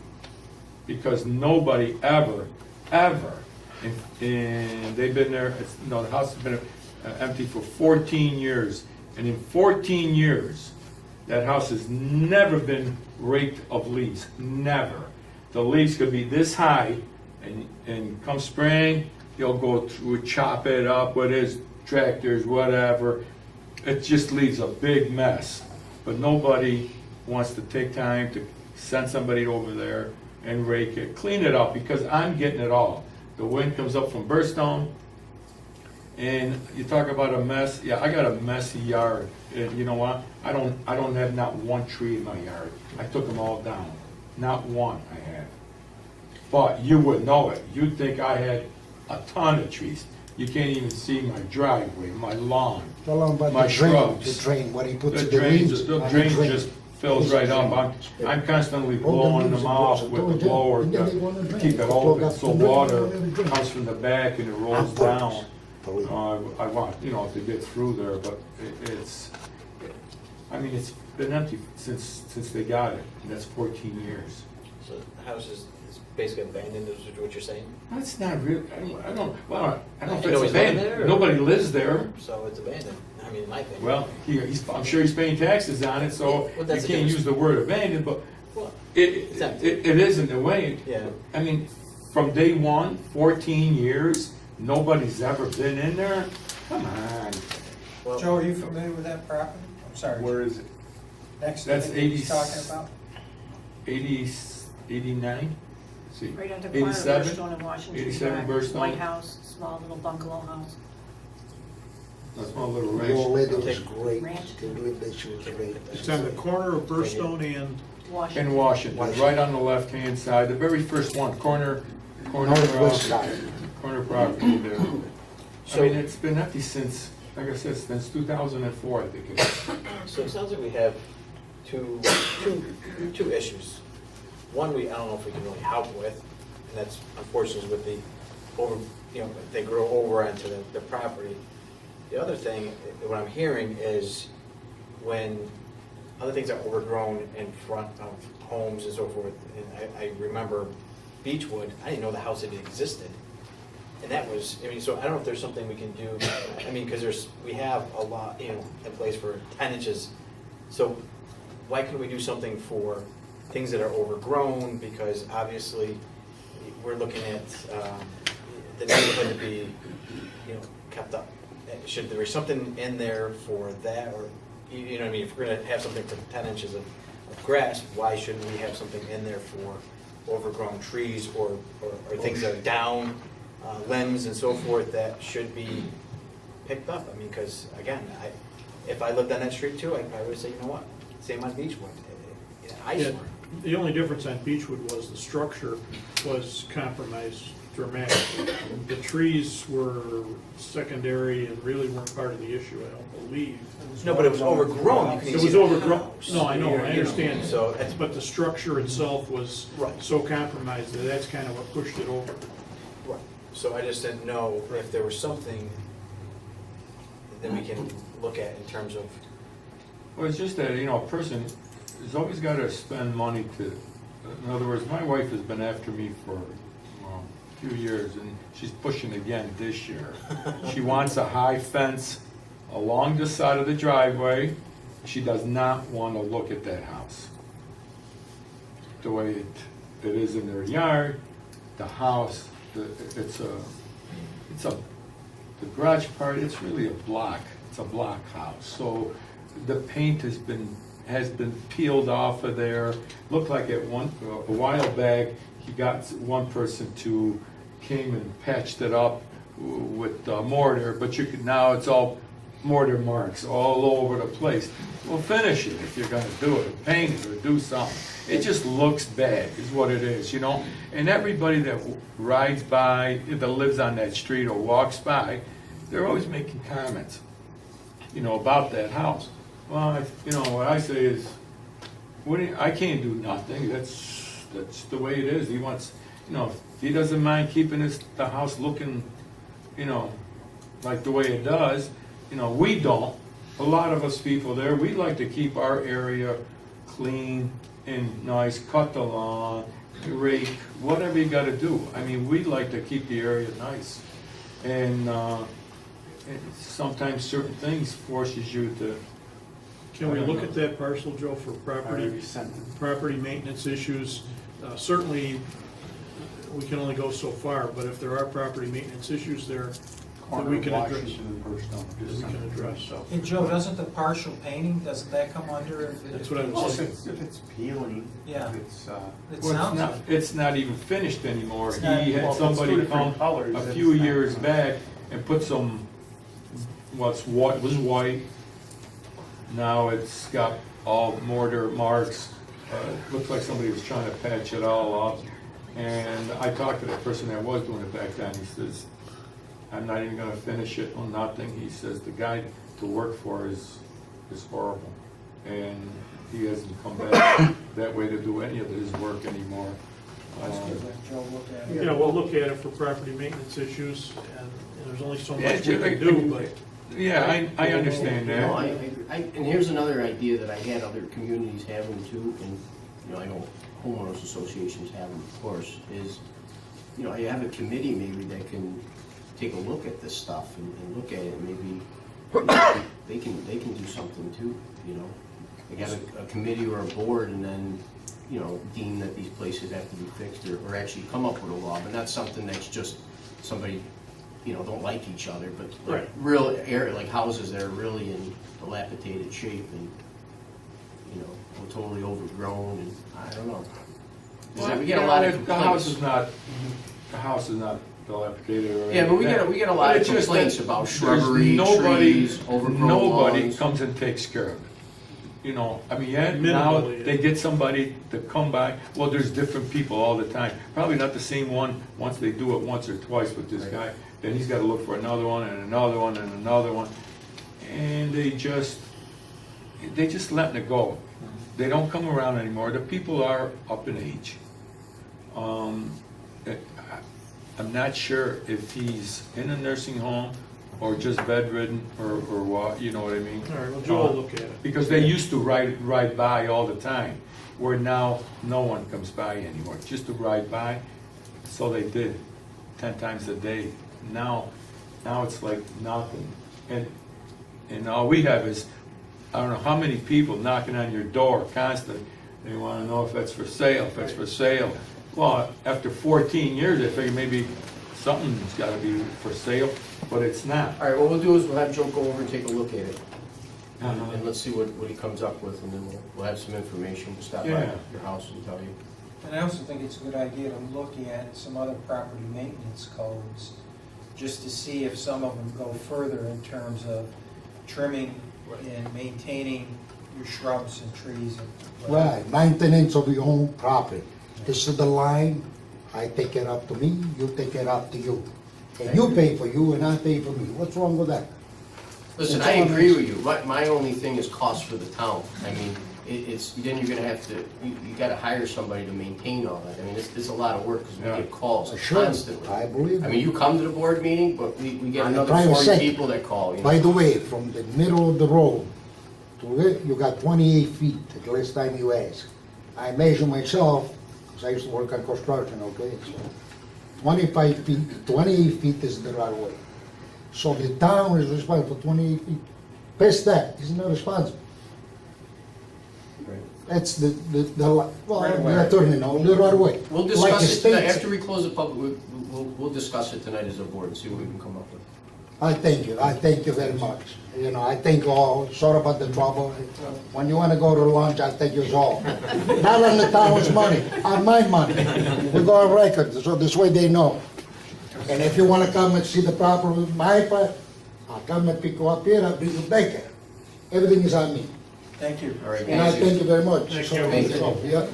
Because nobody ever, and they've been there, the house has been empty for 14 years. And in 14 years, that house has never been raked of leaves, never. The leaves could be this high, and come spring, they'll go through, chop it up with his tractors, whatever. It just leaves a big mess. But nobody wants to take time to send somebody over there and rake it, clean it up, because I'm getting it all. The wind comes up from Burstone, and you talk about a mess. Yeah, I got a messy yard. And you know what? I don't have not one tree in my yard. I took them all down. Not one I have. But you would know it. You'd think I had a ton of trees. You can't even see my driveway, my lawn, Tell them about my the drain, shrubs. the drain, what he puts The in the drains, leaves. the on drain drain. just fills right up. I'm constantly blowing them off with the blower to keep it open, so water comes from the back and it rolls down. I want, if they get through there, but it's been empty since they got it, and that's 14 years. So the house is basically abandoned, is what you're saying? That's not real, I don't know if You know it's he's living abandoned. there, or- Nobody lives there. So it's abandoned, I mean, in my opinion. Well, I'm sure he's paying taxes on it, so Well, you that's the can't difference. use the word abandoned, but Well, it isn't a way. Yeah. I mean, from day one, 14 years, nobody's ever been in there? Come on. Well, Joe, are you familiar with that property? I'm sorry. Where is it? Next to That's it he's 80 talking about? 89? See, Right on the corner of 87? Burstone and Washington 87 Drive. Burstone. White house, small little bungalow house. That's my little The old ranch. lady was great, Ranch. she lived there, she was great. It's on the corner of Burstone and, Washington. In Washington, right on the left-hand side, the very first one, corner, Northwest side. corner property there. I So- mean, it's been empty since, like I said, since 2004, I think it is. So it sounds like we have two issues. One, I don't know if we can really help with, and that's unfortunately with the they grow over onto the property. The other thing, what I'm hearing is when other things are overgrown in front of homes and so forth, and I remember Beechwood, I didn't know the house had existed. And that was, so I don't know if there's something we can do, because we have a lot, in place for 10 inches. So why couldn't we do something for things that are overgrown? Because obviously, we're looking at the neighborhood to be, kept up. Should there be something in there for that, or, you know what I mean? If we're gonna have something for 10 inches of grass, why shouldn't we have something in there for overgrown trees or things that are down, limbs and so forth that should be picked up? Because again, if I lived on that street too, I would say, you know what, same on Beechwood. I yeah, swear. the only difference on Beechwood was the structure was compromised dramatically. The trees were secondary and really weren't part of the issue, I don't believe. No, but it was overgrown. You couldn't It even was see the overgrown, house. no, I know, I You know, understand, So that's, but the structure itself was Right. so compromised that that's kind of what pushed it over. right. So I just didn't know if there was something that we can look at in terms of, Well, it's just that, a person has always got to spend money in other words, my wife has been after me for a few years, and she's pushing again this year. She wants a high fence along the side of the driveway. She does not want to look at that house. The way it is in their yard, the house, the garage part, it's really a block. It's a block house. So the paint has been peeled off of there. Looked like a while back, he got one person came and patched it up with mortar, but now it's all mortar marks all over the place. Well, finish it if you're gonna do it, paint it or do something. It just looks bad, is what it is, you know? And everybody that rides by, that lives on that street or walks by, they're always making comments, you know, about that house. Well, you know, what I say is, I can't do nothing, that's the way it is. He wants, you know, if he doesn't mind keeping the house looking, you know, like the way it does, you know, we don't. A lot of us people there, we like to keep our area clean and nice, cut the lawn, rake, whatever you gotta do. I mean, we like to keep the area nice. And sometimes certain things forces you to. Can we look at that parcel, Joe, for property maintenance issues? Certainly, we can only go so far, but if there are property maintenance issues there, that we can address. So. And Joe, doesn't the partial painting, doesn't that come under? That's what I was saying. If it's peeling, Yeah. it's, It Well, sounds like. it's not even finished anymore. It's not- He had well, if it's somebody two different come colors, a it's few not- years back and put some, what's what was white. Now it's got all mortar marks. Looks like somebody was trying to patch it all up. And I talked to the person that was doing it back then. He says, I'm not even gonna finish it on nothing. He says, the guy to work for is horrible. And he hasn't come back that way to do any of his work anymore. That's good, let Joe look at it. You know, we'll look at it for property maintenance issues, and there's only so Yeah, much we can do, but. Yeah, I understand You know, that. and here's another idea that I had other communities have them too, and, you know, I know homeowners associations have them, of course, is, you know, you have a committee maybe that can take a look at this stuff and look at it, and maybe they can do something too, you know? They have a committee or a board, and then, you know, deem that these places have to be fixed, or actually come up with a law, but not something that's just somebody, you know, don't like each other, but like Right. real area, like houses that are really in dilapidated shape and, you know, totally overgrown, and I don't know. We get a lot of The house complaints. is not dilapidated or anything. Yeah, but we get a lot of It's just complaints that about there's shrubbery, trees, overgrown Nobody lawns. comes and takes care of it. You know, I mean, yeah, now Minimally, yeah. they get somebody to come by, well, there's different people all the time. Probably not the same one, once they do it once or twice with this guy, then he's gotta look for another one and another one and another one. And they just letting it go. They don't come around anymore. The people are up in age. I'm not sure if he's in a nursing home or just bedridden or what, you know what I mean? All right, well, Joe will look at it. Because they used to ride by all the time, where now no one comes by anymore, just to ride by. So they did 10 times a day. Now it's like nothing. And all we have is, I don't know how many people knocking on your door constantly. They want to know if it's for sale, if it's for sale. Well, after 14 years, I figured maybe something's got to be for sale, but it's not. All right, what we'll do is we'll have Joe go over and take a look at it. Uh-huh. And let's see what he comes up with, and then we'll have some information. We'll stop by Yeah. your house and tell you. And I also think it's a good idea to look at some other property maintenance codes, just to see if some of them go further in terms of trimming and maintaining your shrubs and trees and whatever. Right, maintenance of your own property. This is the line, I take it up to me, you take it up to you. And you pay for you and I pay for me. What's wrong with that? Listen, It's I all agree nice. with you. My only thing is cost for the town. I mean, then you're gonna have to, you gotta hire somebody to maintain all that. I mean, it's a lot of work, because we Yeah. get calls Sure, constantly. I believe I mean, it. you come to the board meeting, but we get I'm another trying to 40 say- people that call, you know. By the way, from the middle of the road to it, you got 28 feet, the last time you asked. I measure myself, because I used to work on construction, okay? So 25 feet, 28 feet is the right of way. So the town is responsible for 28 feet. Past that, is not responsible. Right. That's well, Right away. the attorney knows, the right of way. We'll Like discuss the it tonight. states. After we close the public, we'll discuss it tonight as a board and see what we can come up with. I thank you very much. You know, I thank you all, sorry about the trouble. When you wanna go to lunch, I'll take you all. Not on the town's money, on my money. We go on record, so this way they know. And if you wanna come and see the property, my part, I come and pick you up here, I bring you back here. Everything is on me. Thank you. All right, And I thank you. thank you very much. Thank So, you. yeah. All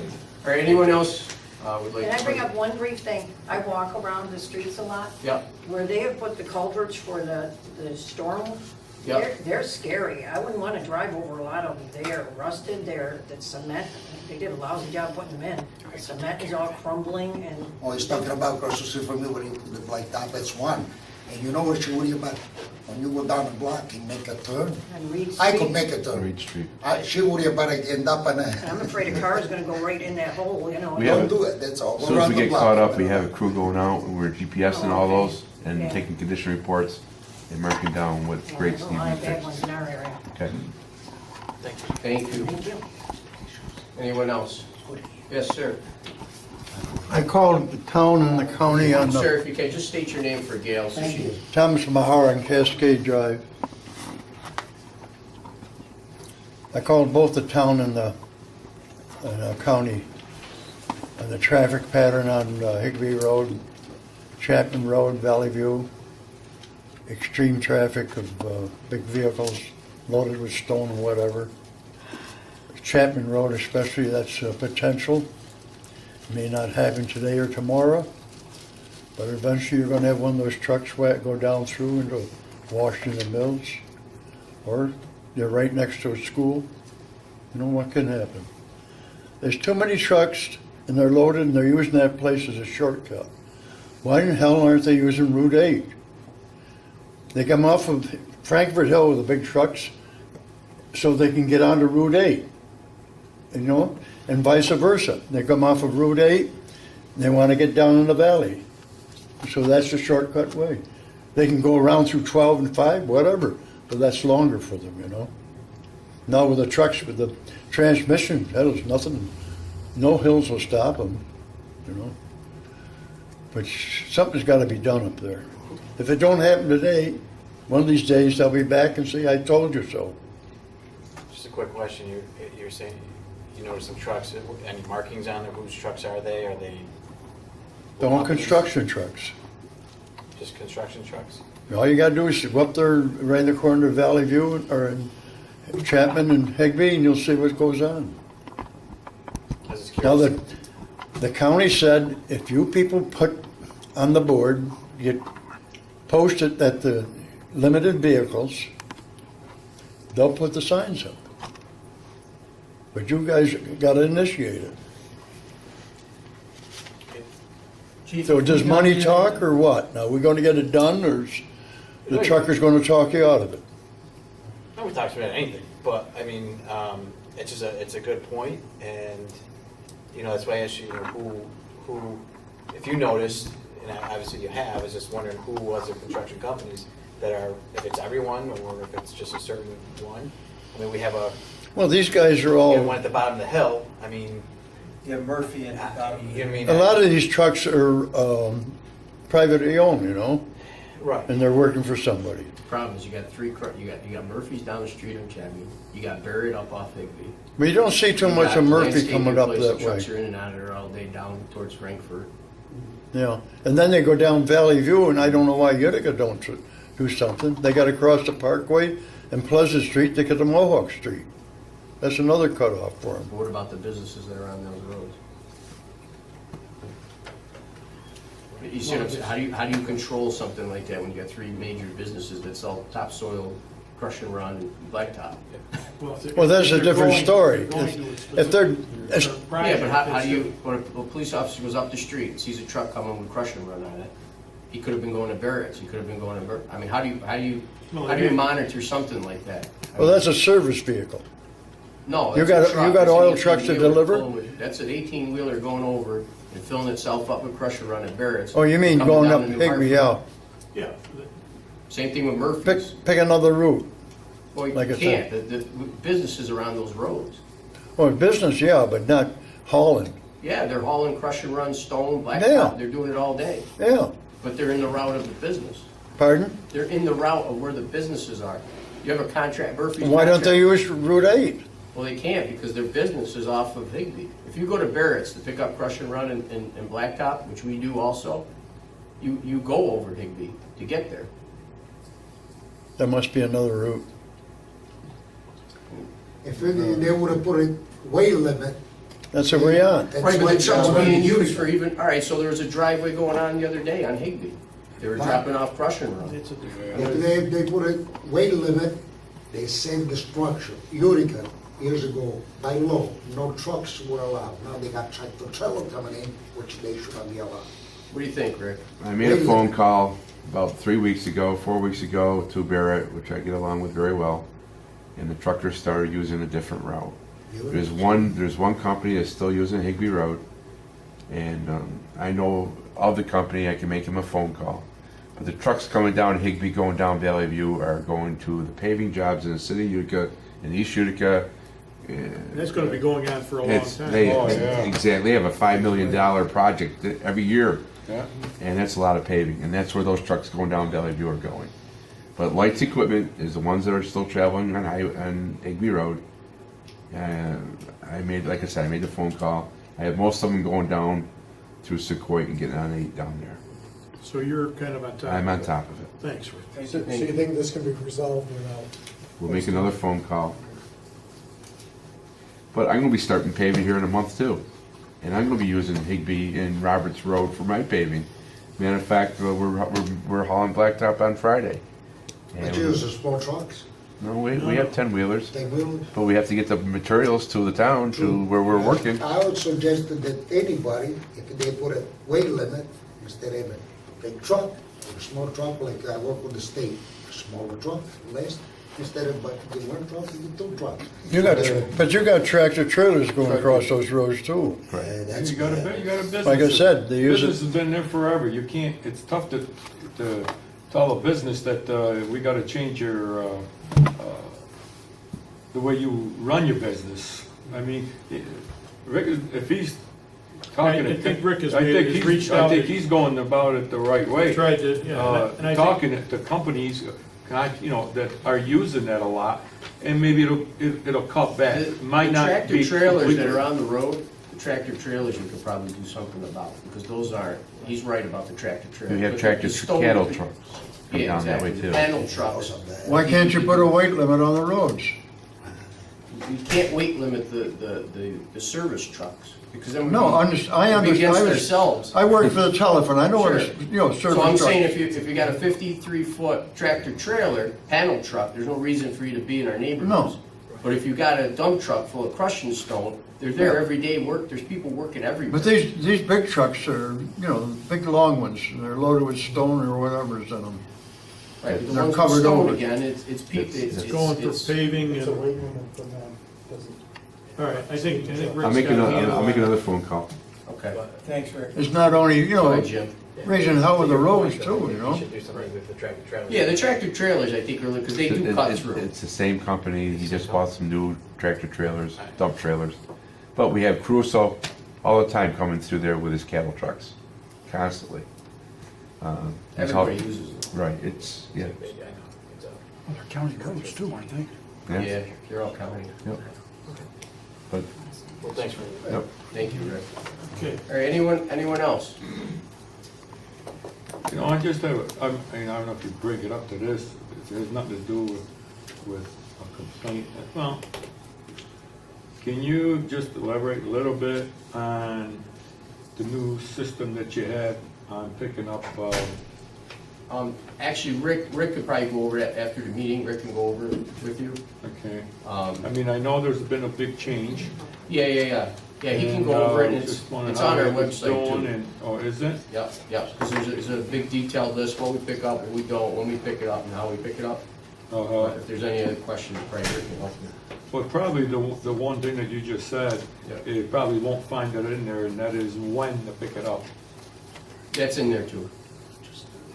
right, anyone else would like to? Can I bring up one brief thing? I walk around the streets a lot. Yeah, Where they have put the culverts for the storm, yeah. they're scary. I wouldn't want to drive over a lot of them. They are rusted, the cement, they did a lousy job putting them in. The cement is all crumbling and, Oh, he's talking about across the street from me, where you put the blacktop, that's one. And you know what you worry about? When you go down the block and make a turn, and Reed I could Street. make a turn. Reed Street. She worry about it end up in I'm a, afraid a car is gonna go right in that hole, you know. We have don't a- do it, that's all. As Go soon as around we the get block. caught up, we have a crew going out, and we're GPSing all Oh, okay. those, and Yeah. taking condition reports, and marking down what Yeah, breaks there's a need lot to of be bad fixed. ones in our area. Okay. Thank you. Thank you. Anyone else? Yes, sir. I called the town and the county on the Sir, if you can, just state your name for Gail. so she- Thomas Mahar on Cascade Drive. I called both the town and the county on the traffic pattern on Higbee Road, Chapman Road, Valley View. Extreme traffic of big vehicles loaded with stone and whatever. Chapman Road especially, that's a potential. May not happen today or tomorrow, but eventually you're gonna have one of those trucks go down through into Washington Mills, or they're right next to a school. You know what can happen? There's too many trucks, and they're loaded, and they're using that place as a shortcut. Why in hell aren't they using Route 8? They come off of Frankfurt Hill with the big trucks, so they can get onto Route 8, you know, and vice versa. They come off of Route 8, they want to get down in the valley. So that's the shortcut way. They can go around through 12 and 5, whatever, but that's longer for them, you know. Now with the trucks, with the transmission, that is nothing, no hills will stop them, you know. But something's got to be done up there. If it don't happen today, one of these days they'll be back and say, I told you so. Just a quick question, you're saying, you noticed some trucks, any markings on there, whose trucks are they? Are they? Don't construction trucks. Just construction trucks? All you gotta do is go up there, right in the corner of Valley View, or in Chapman and Higbee, and you'll see what goes on. I was just Now, curious. the county said, if you people put on the board, post it that the limited vehicles, they'll put the signs up. But you guys gotta initiate it. Chief, So does money talk, or what? Now, we gonna get it done, or is the trucker's gonna talk you out of it? Nobody talks about anything, but I mean, it's just it's a good point, and you know that's why I asked you, who, if you noticed, and obviously you have, is just wondering who was the construction companies that are, if it's everyone or if it's just a certain one. I mean, we have Well, these guys are all, one at the bottom of the hill. I mean, Yeah, Murphy and, you know what I mean? a lot of these trucks are privately owned, you know, Right. and they're working for somebody. Problem is, you got you got Murphy's down the street on Chapman, you got Barrett up off Higbee. But you don't see too You much got of Murphy landscaping coming up place, that the Trucks way. are in and out of there all day down towards Frankfurt. Yeah, and then they go down Valley View, and I don't know why Utica don't do something. They got to cross the Parkway and Pleasant Street to get to Mohawk Street. That's another cutoff for them. But what about the businesses that are on those roads? You see what I'm saying? How do you control something like that when you got three major businesses that sell topsoil, crush and run, and blacktop? Well, that's a If they're different going- story. if they're going If to a they're, specific Yeah, but how project, do you, it's- when a police officer goes up the street and sees a truck coming with crush and run on it, he could have been going to Barrett's, he could have been going to, I mean, how do you monitor something like that? well, that's a service vehicle. No, You that's a got- truck. you got It's an oil trucks to 18-wheeler deliver? pulling with- That's an 18-wheeler going over and filling itself up with crusher run at Barrett's. Oh, you mean coming going down up into Higbee, Hartford. yeah. Yeah, Same thing with Murphy's. Pick another route. Well, you like I can't, said. the businesses around those roads. Well, business, yeah, but not hauling. Yeah, they're hauling crush and run, stone, Yeah. blacktop, they're doing it all day, Yeah, but they're in the route of the business. pardon? They're in the route of where the businesses are. You have a contract, Murphy's. Why don't they contract- use Route 8? Well, they can't because their business is off of Higbee. If you go to Barrett's to pick up crush and run and blacktop, which we do also, you go over Higbee to get there. There must be another route. If they would have put a weight limit. That's what we're on. that's Right, but what the truck's John being used. used for even, all right, so there was a driveway going on the other day on Higby. They were Right. dropping off Prussian Road. It's a, If they put a weight limit, they saved the structure. Utica, years ago, by law, no trucks were allowed. Now they got tractor trailer coming in, which they should not be allowed. What do you think, Rick? I made a phone call about 3 weeks ago, 4 weeks ago to Barrett, which I get along with very well, and the truckers started using a different route. There's one company that's still using Higby Road, and I know of the company, I can make him a phone call. But the trucks coming down Higby, going down Valley View, are going to the paving jobs in the city of Utica, in East Utica. that's gonna be going on for a long It's, time. they, Oh, yeah. exactly, they have a $5 million project every year, Yeah. and that's a lot of paving, and that's where those trucks going down Valley View are going. But Lights Equipment is the ones that are still traveling on Higby Road. Like I said, I made the phone call. I have most of them going down through Sequoia and getting on 8 down there. So you're kind of on top. I'm of on it. top of it. Thanks, Rick. So you think this can be resolved without? We'll make another phone call. But I'm gonna be starting paving here in a month too. And I'm gonna be using Higby and Roberts Road for my paving. Matter of fact, we're hauling blacktop on Friday. But you use the small trucks, No, we have 10-wheelers, they will. but we have to get the materials to the town to where we're working. I would suggest that anybody, if they put a weight limit, instead of a big truck, or a small truck, like I work with the state, a smaller truck, less, instead of, but you get one truck, you get 2 trucks. But you got tractor trailers going across those roads too. That's You got a business. Like I said, they use Business it, has been there forever. You can't, it's tough to tell a business that we gotta change your, the way you run your business. I mean, Rick, if he's talking. I think Rick has I think has he's- reached out. I think he's going about it the right way. Tried to, yeah, and I think, Talking to companies, that are using that a lot, and maybe it'll cut back. It might not be. The tractor trailers that completely- are on the road, the tractor trailers you could probably do something about, because those are, he's right about the tractor trailers. We have But tractor the stone- cattle trucks come Yeah, down that way exactly, too. the panel trucks. why can't you put a weight limit on the roads? You can't weight limit the service trucks, because then No, we'd be against ourselves. I work for the telephone, I know what, Sure. service So I'm saying trucks. if you got a 53-foot tractor trailer, panel truck, there's no reason for you to be in our neighborhoods. No. But if you got a dump truck full of crushing stone, they're there every day, there's people working everywhere. But these big trucks are, big long ones, and they're loaded with stone or whatever's in them. Right, but the they're ones with covered stone over. again, it's people, it's going for paving It's a and, weight limit for them, doesn't. all right, I think Rick's I'll make got a another, handle I'll on make it. another phone call. Okay. Thanks, Rick. It's not only, Go ahead, Jim. raising hell with the roads too, We should do something with the tractor trailers. Yeah, the tractor trailers, I think, are, because they do cut through. It's the same company, he just bought some new tractor trailers, dump trailers. But we have Crusoe all the time coming through there with his cattle trucks, constantly. That's how- Everybody uses them. Right, it's, yeah, I know, it's a- Well, they're county roads too, aren't they? yeah, Yeah, they're all county. yep. But, Well, thanks for. yep. Thank you, Rick. Okay, All right, anyone else? I just have, I don't know if you bring it up to this, it has nothing to do with a complaint. Well, can you just elaborate a little bit on the new system that you had on picking up, Actually, Rick could probably go over that after the meeting. Rick can go over it with you. okay? Um, I mean, I know there's been a big change. Yeah, he can go over it, and Just wondering it's how on our that was website going too. and- Oh, is it? Yep, because there's a big detailed list, what we pick up, what we don't, when we pick it up, and how we pick it up. But if there's any other questions, probably Rick can help you. Well, probably the one thing that you just said, Yeah. you probably won't find it in there, and that is when to pick it up. That's in there too.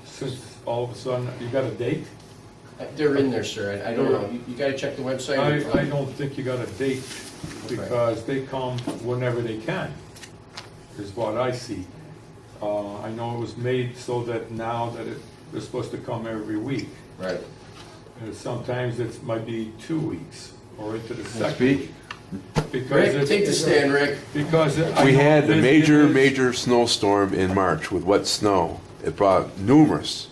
Since all of a sudden, you got a date? They're in there, sir. I don't know. You gotta check the website. I don't think you got a date, because they come whenever they can, is what I see. I know it was made so that now that it's supposed to come every week. Right. And sometimes it might be 2 weeks, or into the second Speak. week. Because Rick, it's- take the stand, Rick. Because. We had a major snowstorm in March with wet snow. It brought numerous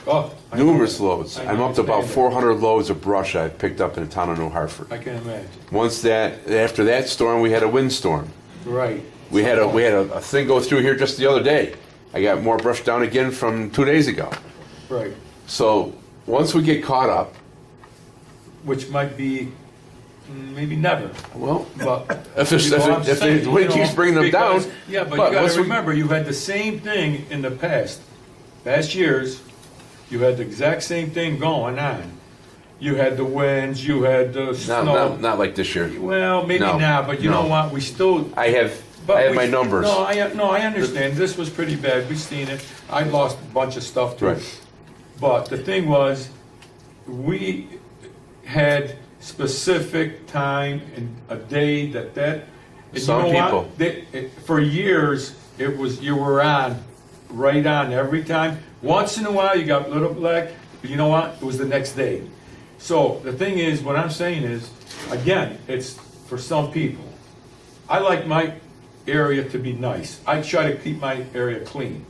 Oh, I know Numerous that. loads. I I'm up to about understand 400 loads of brush I've picked up in the town of New Hartford. that. I can imagine. After that storm, we had a windstorm. Right. We had a thing go through here just the other day. I got more brush down again from 2 days ago. Right. So once we get caught up, Which might be maybe never. well, But if I'm the saying, wind you know, keeps bringing them down. because- Yeah, but you once gotta we- remember, you had the same thing in the past years. You had the exact same thing going on. You had the winds, you had the snow. Not like this year. Well, maybe No, not, but you know no. what, we still. I have my numbers. No, I understand, this was pretty bad, we've seen it, I lost a bunch of stuff too. Right. But the thing was, we had specific time and a day that, and you Some know what? people. For years, it was, you were on, right on every time. Once in a while, you got a little black, but you know what? It was the next day. So the thing is, what I'm saying is, again, it's for some people. I like my area to be nice. I try to keep my area clean.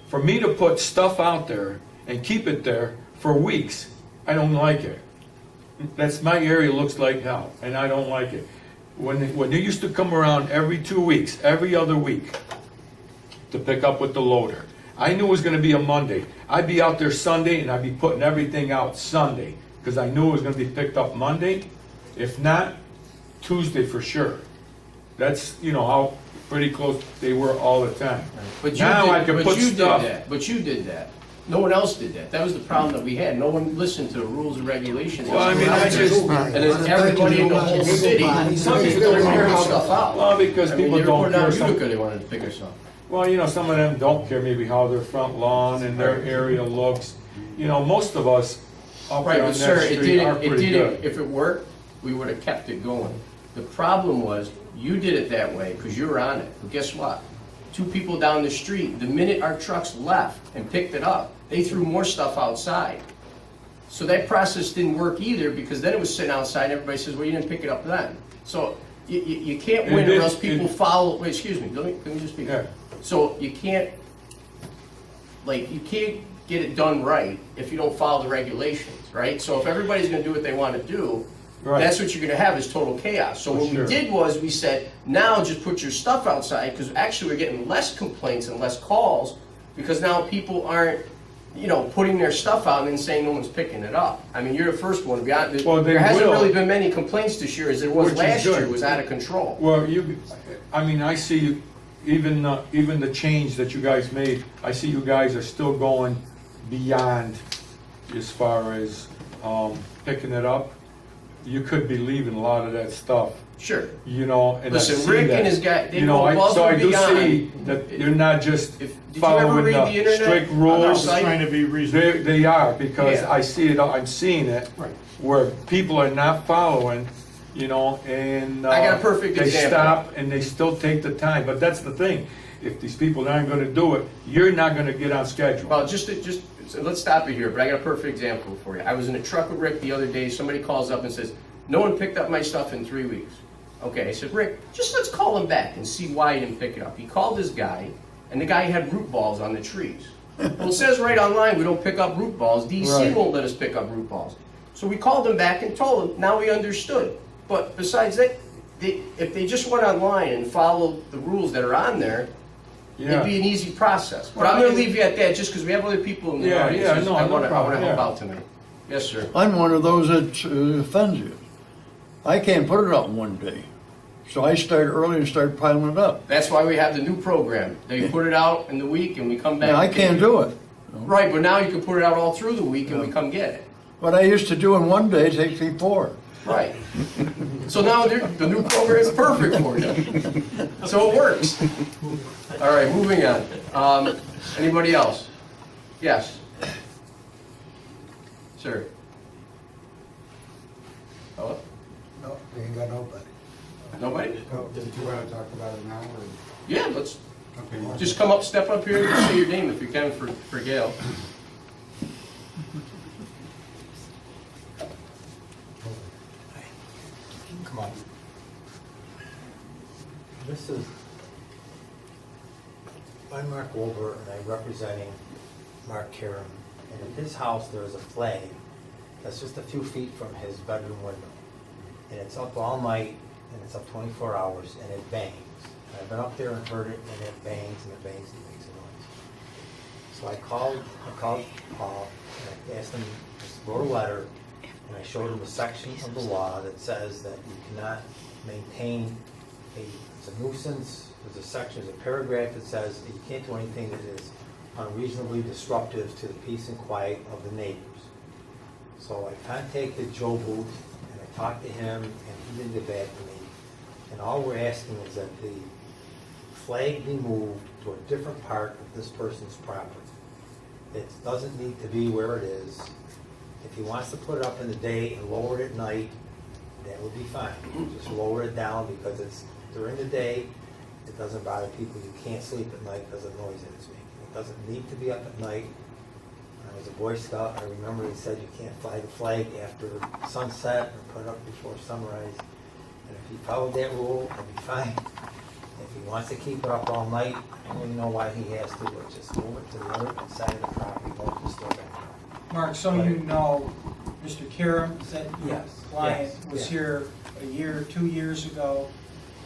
For me to put stuff out there and keep it there for weeks, I don't like it. That's my area looks like now, and I don't like it. When they used to come around every 2 weeks, every other week, to pick up with the loader, I knew it was gonna be a Monday. I'd be out there Sunday, and I'd be putting everything out Sunday, because I knew it was gonna be picked up Monday. If not, Tuesday for sure. That's, you know, how pretty close they were all the time. But you Now I did, can but put you stuff. did that, but you did that. No one else did that. That was the problem that we had. No one listened to the rules and regulations. Well, I mean, I just- And then everybody in the whole city, some people were tearing stuff out. Well, because I mean, people they don't were down care. in Some- Utica, they wanted to pick us up. Well, you know, some of them don't care maybe how their front lawn and their area looks. You know, most of us up Right, there on but sir, that it street are didn't, it pretty didn't, good. if it worked, we would have kept it going. The problem was, you did it that way, because you were on it. But guess what? Two people down the street, the minute our trucks left and picked it up, they threw more stuff outside. So that process didn't work either, because then it was sitting outside, and everybody says, well, you didn't pick it up then. So you can't And win, or this- else people and- follow, wait, excuse me, let me just speak. Yeah. So you can't get it done right if you don't follow the regulations, right? So if everybody's gonna do what they wanna do, Right. that's what you're gonna have is total chaos. So For what we sure. did was, we said, now just put your stuff outside, because actually we're getting less complaints and less calls, because now people aren't, putting their stuff out and then saying no one's picking it up. I mean, you're the first one, to be honest. Well, they There hasn't will. really been many complaints this year as there was Which is last year, good. it was out of control. Well, I mean, I see even the change that you guys made, I see you guys are still going beyond as far as picking it up. You could be leaving a lot of that stuff, Sure. and I Listen, see Rick that. and his guy, they You know, go above so I and do beyond. see that you're not just Did you ever following read the the internet strict on our rules. site? Trying to be reasonable. They are, because Yeah. I see it, I'm seeing it, Right. where people are not following, and. I got a perfect example. They stop and they still take the time, but that's the thing. If these people aren't gonna do it, you're not gonna get on schedule. Well, so let's stop it here, but I got a perfect example for you. I was in a truck with Rick the other day, somebody calls up and says, no one picked up my stuff in 3 weeks. Okay, I said, Rick, let's call him back and see why he didn't pick it up. He called this guy, and the guy had root balls on the trees. Well, it says right online, we don't pick up root balls. DC Right. won't let us pick up root balls. So we called him back and told him, now we understood. But besides that, if they just went online and followed the rules that are on there, it'd be an easy process. But Well, I'm gonna I- leave you at that, just because we have other people in the Yeah, audience. yeah, who's- no, I no wanna problem, help yeah. out tonight. Yes, sir. I'm one of those that offends you. I can't put it out in one day. So I start early and start piling it up. That's why we have the new program. They put it out in the week and we come back. Now, I can't do it. Right, but now you can put it out all through the week and we come get it. What I used to do in one day takes me 4. Right. So now the new program is perfect for you. So it works. All right, moving on. Anybody else? Yes. Sir. Hello? No, we ain't got nobody. Nobody? Did you want to talk about it now, or? Yeah, let's Okay. just come up, step up here and say your name if you can for Gail. Come on. I'm Mark Wolber, and I'm representing Mark Karam And in his house, there is a flag that's just a few feet from his bedroom window. And it's up all night, and it's up 24 hours, and it bangs. And I've been up there and heard it, and it bangs, and it bangs, and it makes a noise. So I called Paul, and I asked him, just wrote a letter, and I showed him a section of the law that says that you cannot maintain it's a nuisance. There's a section, there's a paragraph that says that you can't do anything that is unreasonably disruptive to the peace and quiet of the neighbors. So I contacted Joe Booth, and I talked to him, and he didn't get back to me. And all we're asking is that the flag be moved to a different part of this person's property. It doesn't need to be where it is. If he wants to put it up in the day and lower it at night, that would be fine. Just lower it down, because it's during the day, it doesn't bother people. You can't sleep at night because of the noise that it's making. It doesn't need to be up at night. When I was a Boy Scout, I remember they said you can't fly the flag after sunset or put it up before sunrise. And if he followed that rule, it'd be fine. If he wants to keep it up all night, I don't really know why he has to, but just move it to the other side of the property, don't disturb it. Mark, so you know, Mr. Karam, that your Yes, client yes, was yes. here a year, 2 years ago,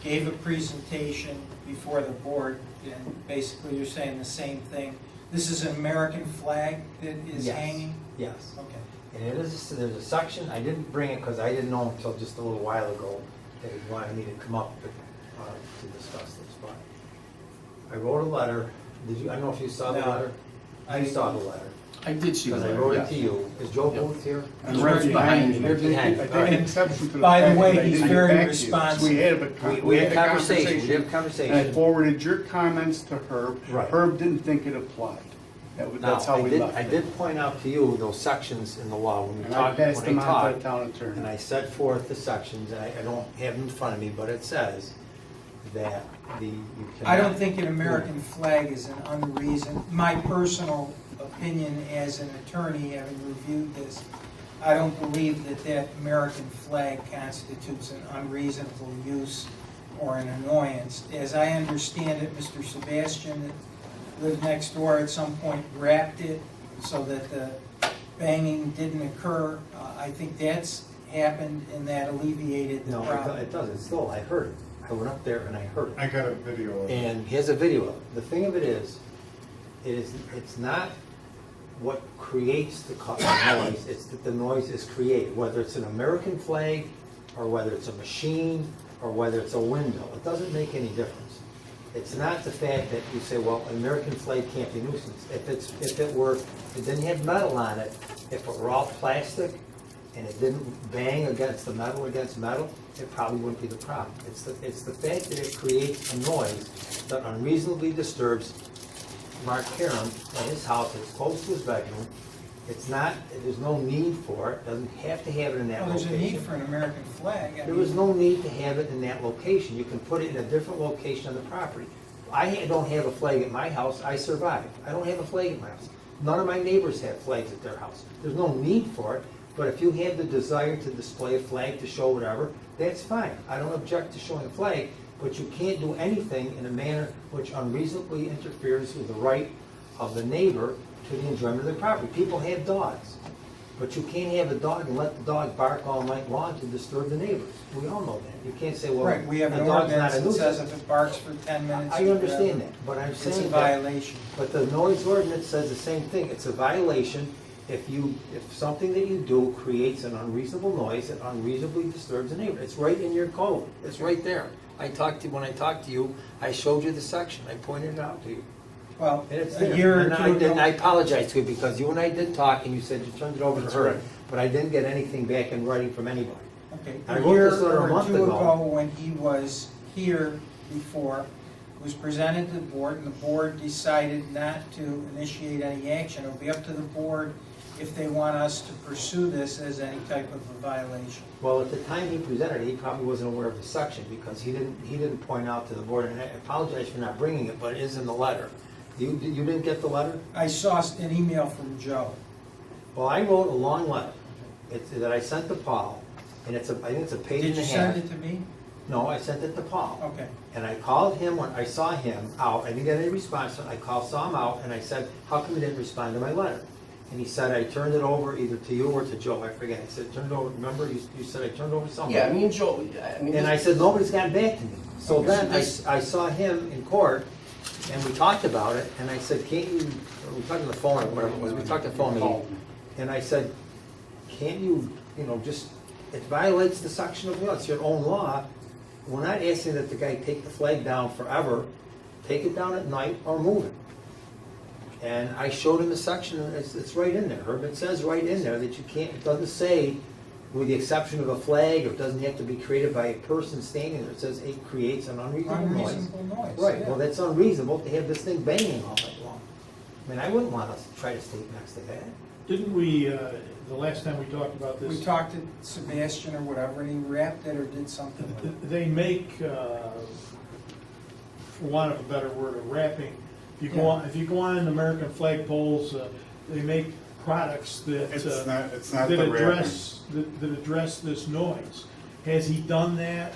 gave a presentation before the board, and basically you're saying the same thing. This is an American flag that is Yes. hanging? Yes. Okay. And it is, there's a section, I didn't bring it because I didn't know until just a little while ago that he wanted me to come up to discuss this, but I wrote a letter. Did you, I don't know if you saw the No. letter? I saw the letter. I did see the Because I letter, wrote it yes. to you. Is Joe Yep. Booth here? I'm right behind you. You're behind. I All take right. exception to the By the fact way, that I he's didn't get very back to you. responsive. We had We had a a conversation. We had a And I conversation. forwarded your comments to Herb. Right. Herb didn't think it applied. That's Now, how we left I it. did point out to you those sections in the law when we And I talked, passed them when I on to talked. the town attorney. And I set forth the sections, and I don't have them in front of me, but it says that you cannot. I don't think an American flag is an unreason, my personal opinion as an attorney, having reviewed this, I don't believe that that American flag constitutes an unreasonable use or an annoyance. As I understand it, Mr. Sebastian, that lived next door at some point, wrapped it so that the banging didn't occur. I think that's happened and that alleviated the No, problem. it doesn't. Still, I heard it. I went up there and I heard it. I got a video of it. And here's a video of it. The thing of it is, it's not what creates the noise, it's that the noise is created, whether it's an American flag, or whether it's a machine, or whether it's a window. It doesn't make any difference. It's not the fact that you say, well, an American flag can't be nuisance. If it didn't have metal on it, if it were all plastic, and it didn't bang against metal, it probably wouldn't be the problem. It's the fact that it creates a noise that unreasonably disturbs Mark Karam at his house. It's close to his bedroom. It's not, there's no need for it, doesn't have to have it in that Well, there's location. a need for an American flag. I There mean, was no need to have it in that location. You can put it in a different location on the property. I don't have a flag at my house. I survived. I don't have a flag at my house. None of my neighbors have flags at their house. There's no need for it, but if you have the desire to display a flag to show whatever, that's fine. I don't object to showing a flag, but you can't do anything in a manner which unreasonably interferes with the right of the neighbor to the enjoyment of their property. People have dogs, but you can't have a dog and let the dog bark all night long to disturb the neighbors. We all know that. You can't say, well, Right, we have a an dog's not ordinance a that says nuisance. if it barks for 10 minutes. I understand that, but I'm It's a saying that, violation. but the noise ordinance says the same thing. It's a violation if something that you do creates an unreasonable noise that unreasonably disturbs a neighbor. It's right in your code. It's right there. When I talked to you, I showed you the section. I pointed it out to you. Well, And it's a there. year or And two I ago. apologize to you because you and I did talk and you said you turned it over to That's her. right. But I didn't get anything back in writing from anybody. Okay, I a wrote year this letter a or month two ago. ago, when he was here before, was presented to the board, and the board decided not to initiate any action. It'll be up to the board if they want us to pursue this as any type of a violation. Well, at the time he presented it, he probably wasn't aware of the section because he didn't point out to the board, and I apologize for not bringing it, but it is in the letter. You didn't get the letter? I saw an email from Joe. Well, I wrote a long letter that I sent to Paul, and I think it's a page Did and a you half. send it to me? No, I sent it to Paul. Okay. And I called him when I saw him out. I didn't get any response. I saw him out, and I said, how come you didn't respond to my letter? And he said, I turned it over either to you or to Joe, I forget. I said, turned it over, remember, you said I turned over something? Yeah, I mean, Joe, I mean. And I said, nobody's gotten back to me. So Okay, then so I saw him in court, and we talked about it, and I said, can't you, or we talked on the phone or whatever it was, we talked on the phone, and I said, can't you, just, it violates the section of law, it's your own law. We're not asking that the guy take the flag down forever, take it down at night or move it. And I showed him the section, and it's right in there, Herb, it says right in there that you can't, it doesn't say, with the exception of a flag, or it doesn't have to be created by a person standing there, it says it creates an unreasonable noise. Unreasonable noise. Right, yeah. well, that's unreasonable to have this thing banging all night long. I mean, I wouldn't want us to try to stay next to that. Didn't we, the last time we talked about this? We talked to Sebastian or whatever, and he wrapped it or did something with it. They make, for want of a better word, a wrapping. If you go on American flag poles, they make products that It's not that the address that address this noise. Has he done that,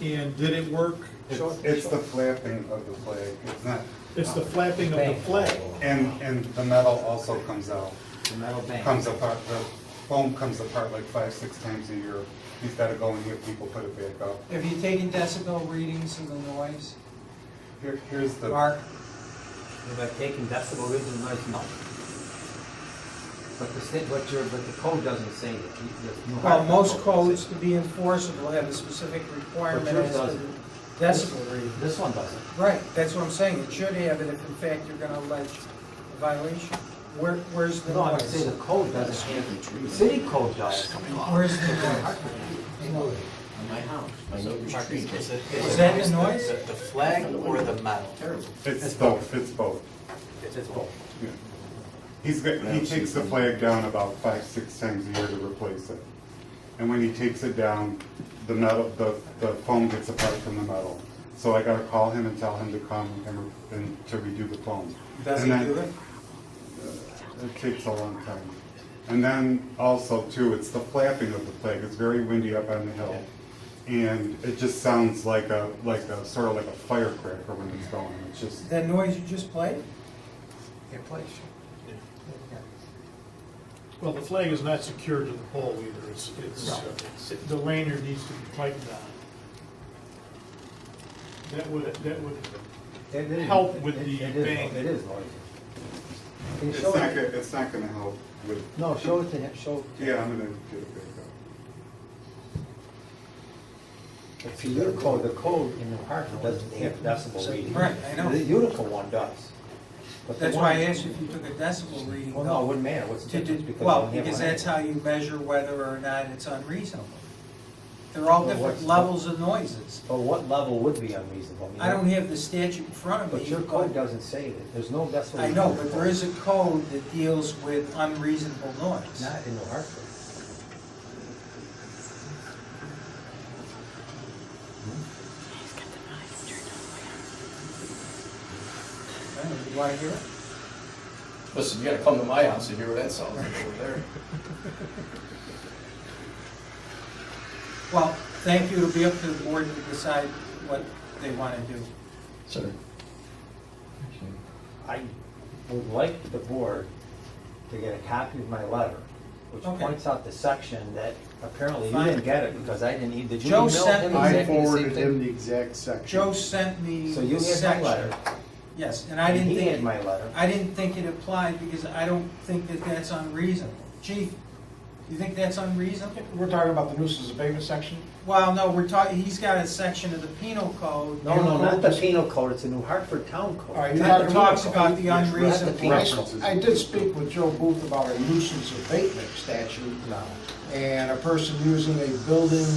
and did it work? It's the flapping of the flag. It's not, It's the flapping of the flag. and the metal also comes out, The metal bang. comes apart, the foam comes apart like 5-6 times a year. He's gotta go and have people put it back up. Have you taken decibel readings of the noise? Here's the, Mark? If I've taken decibel readings of noise, no. But the code doesn't say that. Well, most codes to be enforceable have a specific requirement But yours as to doesn't. decibel reading. This one doesn't. Right, that's what I'm saying, it should have it if in fact you're gonna allege a violation. Where's the No, I would say noise? the code doesn't have, the city code does. Where's the noise? On my house, my neighbor's tree. Is that the noise? The flag or the metal? it's both, it's both. It's both. Yeah. He takes the flag down about 5-6 times a year to replace it. And when he takes it down, the metal, the foam gets apart from the metal. So I gotta call him and tell him to come and to redo the foam. Does And he then- do it? It takes a long time. And then also too, it's the flapping of the flag. It's very windy up on the hill. And it just sounds like a sort of like a firecracker when it's going. It's just, That noise you just played? Yeah, please. Well, the flag is not secured to the pole either. The lanyard needs to be tightened on. That would help with the bang. It is noisy. Can you it's show not, it? it's not gonna help with, No, show it to him, show. yeah, I'm gonna get it back up. See, your code, the code in New Hartford doesn't have decibel reading. Right, I know. The Utica one does. But the That's one- why I asked you if you took a decibel reading. Well, no, it wouldn't matter, what's the difference? Because Well, we don't have because one that's anyway. how you measure whether or not it's unreasonable. They're all Well, different what's- levels of noises. But what level would be unreasonable? I don't have the statute in front of me. But your code doesn't say that, there's no decibel. I know, reading. but there is a code that deals with unreasonable noise. Not in New Hartford. You want to hear it? Listen, you gotta come to my house and hear what that sounds like over there. Well, thank you. It'll be up to the board to decide what they want to do. Sir. I would like the board to get a copy of my letter, which Okay. points out the section that apparently you Fine. didn't get it because I didn't need, did you Joe email sent him me- I exactly the same forwarded him thing? the exact section. Joe sent me So you the had my section. letter, Yes, and I and didn't he had think, my letter. I didn't think it applied because I don't think that that's unreasonable. Chief, you think that's unreasonable? We're talking about the nuisance abatement section? Well, no, we're talking, he's got a section of the penal code. No, no, not the penal code, it's a New Hartford town code. All right, you're That talking talks about- about the unreasonable. References. I did speak with Joe Booth about a nuisance abatement statute, No. and a person using a building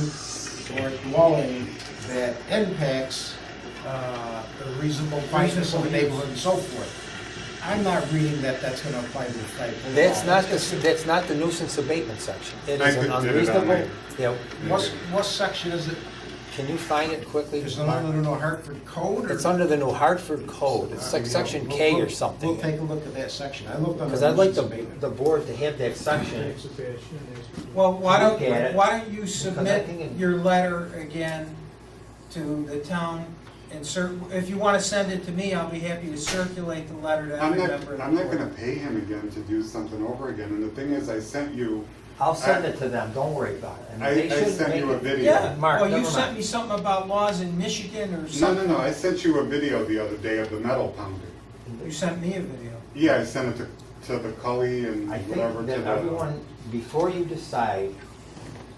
or dwelling that impacts the reasonable functions of the neighborhood and so forth. I'm not reading that that's gonna apply to the flagpole. That's not the nuisance abatement section. It I is an did it on unreasonable, my- yeah, What section is it? can you find it quickly? Is it under the New Hartford Code? or- It's under the New Hartford Code, it's like section K or We'll something. take a look at that section. I looked under Because I'd like nuisance abatement. the board to have that section. Well, why Look at it, don't you because I submit think it- your letter again to the town And sir, if you want to send it to me, I'll be happy to circulate the letter to I'm every not, member of the I'm not board. gonna pay him again to do something over again, and the thing is, I sent you, I'll send it to them, don't worry about it. And I they shouldn't sent make you a it- video. Yeah, Mark, well, you never sent mind. me something about laws in Michigan or No, something. no, I sent you a video the other day of the metal pounding. You sent me a video. Yeah, I sent it to the Cully and I whatever, think to that the. everyone, before you decide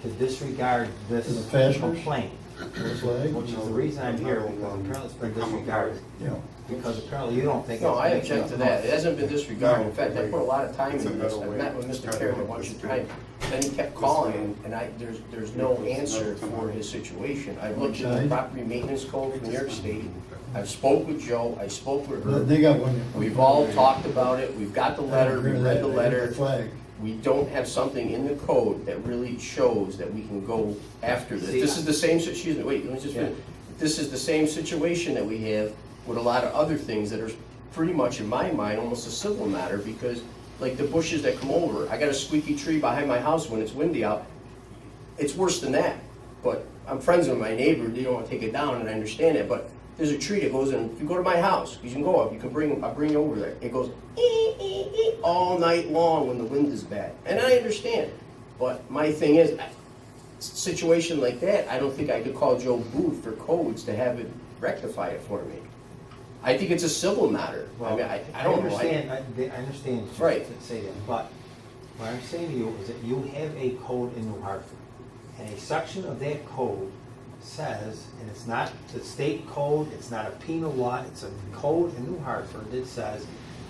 to disregard this To the pastors? complaint, Flag? which is the reason I'm here, because apparently it's been disregarded, Yeah. because apparently you don't think it's. No, I making object to enough that. It noise. hasn't been disregarded. In fact, I put a lot of time It's a into this. better I way. met with Mr. Better Carey a way bunch of to times. Then he kept calling, and there's no answer for his situation. I've looked at the property maintenance code from New York State. I've spoke with Joe, I spoke with her. They got one. We've all talked about it. We've got the letter, we read the letter. Flag. We don't have something in the code that really shows that we can go after this. This is the same, excuse me, wait, let me just finish. This is the same situation that we have with a lot of other things that are pretty much, in my mind, almost a civil matter, because like the bushes that come over, I got a squeaky tree behind my house when it's windy out. It's worse than that, but I'm friends with my neighbor, they don't want to take it down, and I understand it, but there's a tree that goes in, if you go to my house, you can go up, I'll bring you over there. It goes all night long when the wind is bad, and I understand. But my thing is, situation like that, I don't think I could call Joe Booth for codes to have it rectify it for me. I think it's a civil matter. I mean, I don't know. I understand Right. to say that, but what I'm saying to you is that you have a code in New Hartford, and a section of that code says, and it's not the state code, it's not a penal law, it's a code in New Hartford that says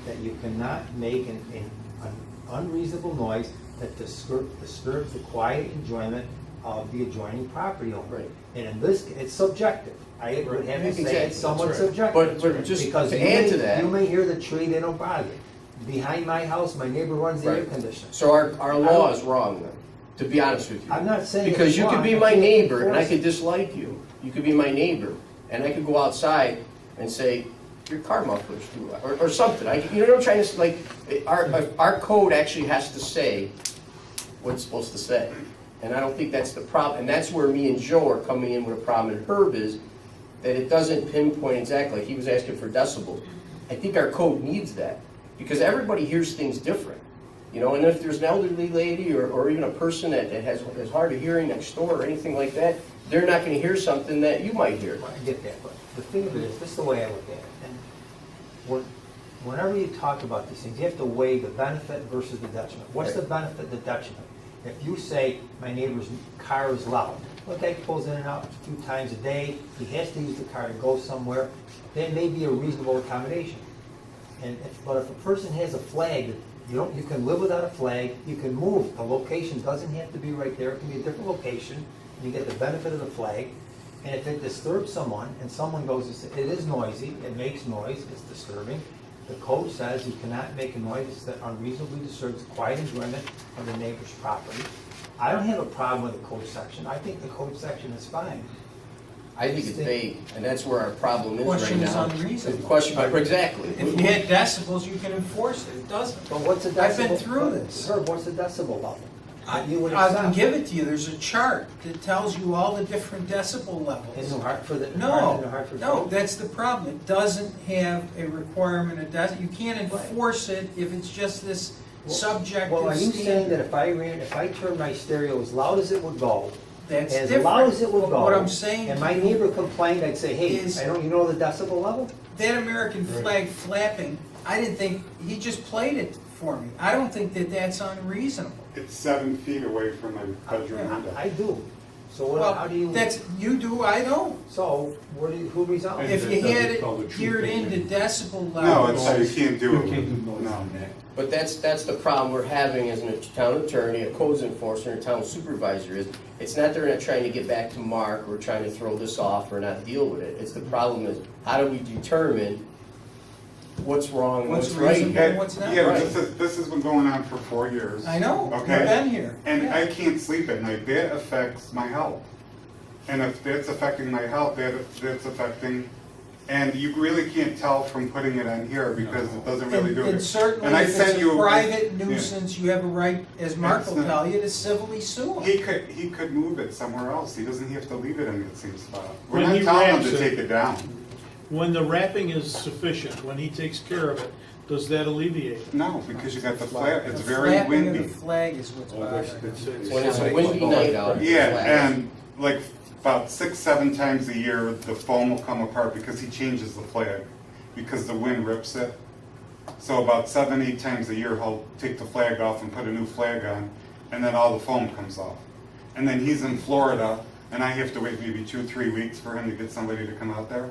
that you cannot make an unreasonable noise that disturbs the quiet enjoyment of the adjoining property owner. Right. And in this, it's subjective. I would have to say Exactly, it's somewhat that's right. subjective. But just Because to you add may- to that- You may hear the tree, they don't bother you. Behind my house, my neighbor runs the air Right. conditioner. So our law is wrong then, to be honest with you. I'm not saying it's Because you could wrong, be I'm my saying neighbor and I enforce could it. dislike you. You could be my neighbor and I could go outside and say, your car muffler's too loud, or something. You know what I'm trying to say? Like, our code actually has to say what it's supposed to say. And I don't think that's the problem. And that's where me and Joe are coming in with a problem. And Herb is that it doesn't pinpoint exactly, like he was asking for decibels. I think our code needs that because everybody hears things different. You know, and if there's an elderly lady or even a person that has hard of hearing next door or anything like that, they're not gonna hear something that you might hear. I get that, but the thing of it is, this is the way I look at it. And whenever you talk about these things, you have to weigh the benefit versus the detriment. What's the benefit, the detriment? If you say, my neighbor's car is loud, well, that guy pulls in and out a few times a day, he has to use the car to go somewhere, that may be a reasonable accommodation. But if a person has a flag, you can live without a flag, you can move, the location doesn't have to be right there, it can be a different location, and you get the benefit of the flag. And if it disturbs someone, and someone goes, it is noisy, it makes noise, it's disturbing, the code says you cannot make a noise that unreasonably disturbs the quiet enjoyment of the neighbor's property. I don't have a problem with the code section, I think the code section is fine. I think it's vague, and that's where our problem is right Question is now. unreasonable. The question, exactly. If you had decibels, you can enforce it. It doesn't. But what's a decibel? I've been through this. Herb, what's a decibel level? that you would I can accept? give it to you. There's a chart that tells you all the different decibel levels. In New Hartford? No, that's the problem. It doesn't have a requirement, you can't enforce it if it's just this subjective Well, are you saying that standard. if I turned my stereo as loud as it would go, That's as different. loud as it would go, What I'm saying and my to you neighbor complained, I'd say, hey, is- you know the decibel level? That American flag flapping, I didn't think, he just played it for me. I don't think that that's unreasonable. It's 7 feet away from my bedroom window. I do. So how do you? You do, I don't. So, who resolves? If you had it geared into decibel No, levels. it's, you can't do it. No. But that's the problem we're having as a town attorney, a codes enforcer, and a town supervisor is, it's not they're not trying to get back to Mark or trying to throw this off or not deal with it. It's the problem is, how do we determine what's wrong and what's right reasonable here? and what's not? Yeah, Right. this has been going on for 4 years. I know, Okay? you've been here. And Yeah. I can't sleep at night. That affects my health. And if that's affecting my health, that's affecting, and you really can't tell from putting it on here because it doesn't really do it. And certainly, And I if it's sent you a private yeah. nuisance, you have a right, as Mark It's will not- tell you, to civilly sue him. He could move it somewhere else. He doesn't have to leave it in the same spot. We're When not he telling him wraps to it- take it down. When the wrapping is sufficient, when he takes care of it, does that alleviate it? No, because you got the flag, it's The very flapping of windy. the flag is what's bothering me. When it's a windy night out. Yeah, and like about 6, 7 times a year, the foam will come apart because he changes the flag, because the wind rips it. So about 7, 8 times a year, he'll take the flag off and put a new flag on, and then all the foam comes off. And then he's in Florida, and I have to wait maybe 2, 3 weeks for him to get somebody to come out there.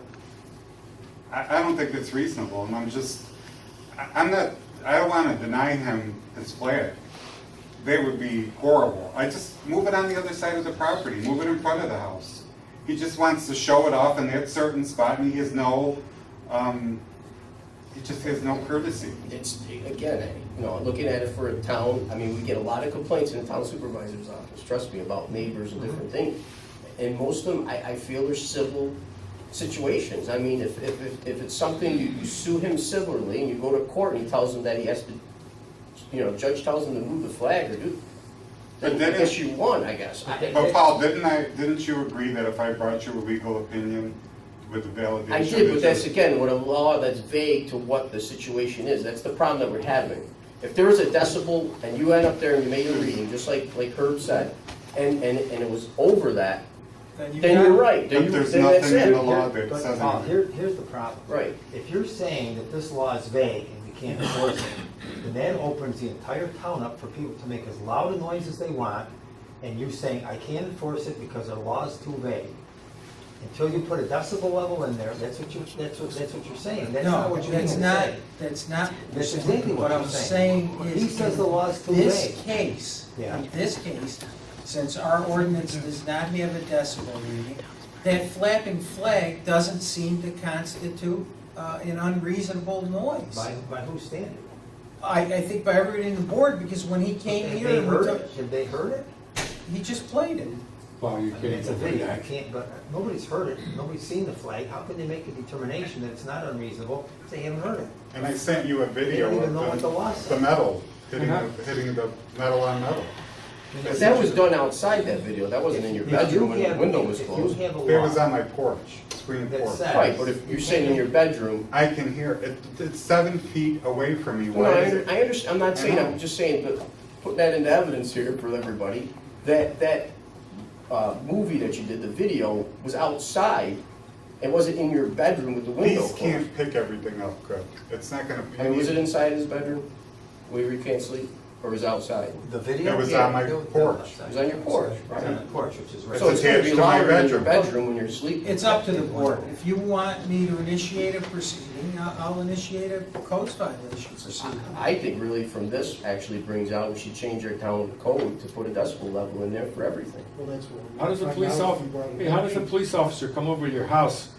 I don't think it's reasonable, and I don't want to deny him his flag. They would be horrible. I just move it on the other side of the property, move it in front of the house. He just wants to show it off in that certain spot, and he has no, he just has no courtesy. It's, again, you know, looking at it for a town, I mean, we get a lot of complaints in the town supervisor's office, trust me, about neighbors and different things. And most of them, I feel are civil situations. I mean, if it's something, you sue him civilly and you go to court and he tells him that he has to, you know, judge tells him to move the flag or do, then I guess you won, I guess. But Paul, didn't you agree that if I brought you a legal opinion with the validation? I did, but that's again, what a law that's vague to what the situation is, that's the problem that we're having. If there was a decibel and you went up there and you made a reading, just like Herb said, and it was over that, then you're right. But there's nothing in the law that But says Paul, anything. here's the problem. Right. If you're saying that this law is vague and we can't enforce it, then that opens the entire town up for people to make as loud a noise as they want, and you're saying, I can't enforce it because our law is too vague. Until you put a decibel level in there, that's what you're saying. That's not No, what you that's mean to not, say. that's not. That's exactly what I'm I'm saying saying. is. He says the law is too This vague. case, Yeah. in this case, since our ordinance does not have a decibel reading, that flapping flag doesn't seem to constitute an unreasonable noise. By whose standard? I think by everybody in the board, because when he came Have here. they and we heard took- it? Have they heard it? He just played it. Well, you can't. It's a video, I can't, but nobody's heard it, nobody's seen the flag, how can they make a determination that it's not unreasonable if they haven't heard it? And I sent you a video They don't even of know what the law says. the metal, hitting the metal on metal. But that was done outside that video, that wasn't in your bedroom when the window was If you closed. have a It was law on my porch, screen that porch. says. Right, but if you're saying in your bedroom, I can hear it. It's 7 feet away from me. no, Why I is it? understand, I'm not saying, I know. I'm just saying, but putting that into evidence here for everybody, that movie that you did, the video, was outside. It wasn't in your bedroom with the window These closed. can't pick everything up good. It's not gonna. I mean, was it inside his bedroom, where you can't sleep, or was it outside? The video? It was Yeah, on my it was porch. It was on your porch, It's on right? the porch, which is right. So it's gonna be attached to my louder in your bedroom. bedroom when you're sleeping. It's up to the board. If you want me to initiate a proceeding, I'll initiate a codes violation proceeding. I think really from this actually brings out, we should change our town code to put a decibel level in there for everything. Well, that's what. How does a Find police out if officer, you brought it hey, how up. does a police officer come over to your house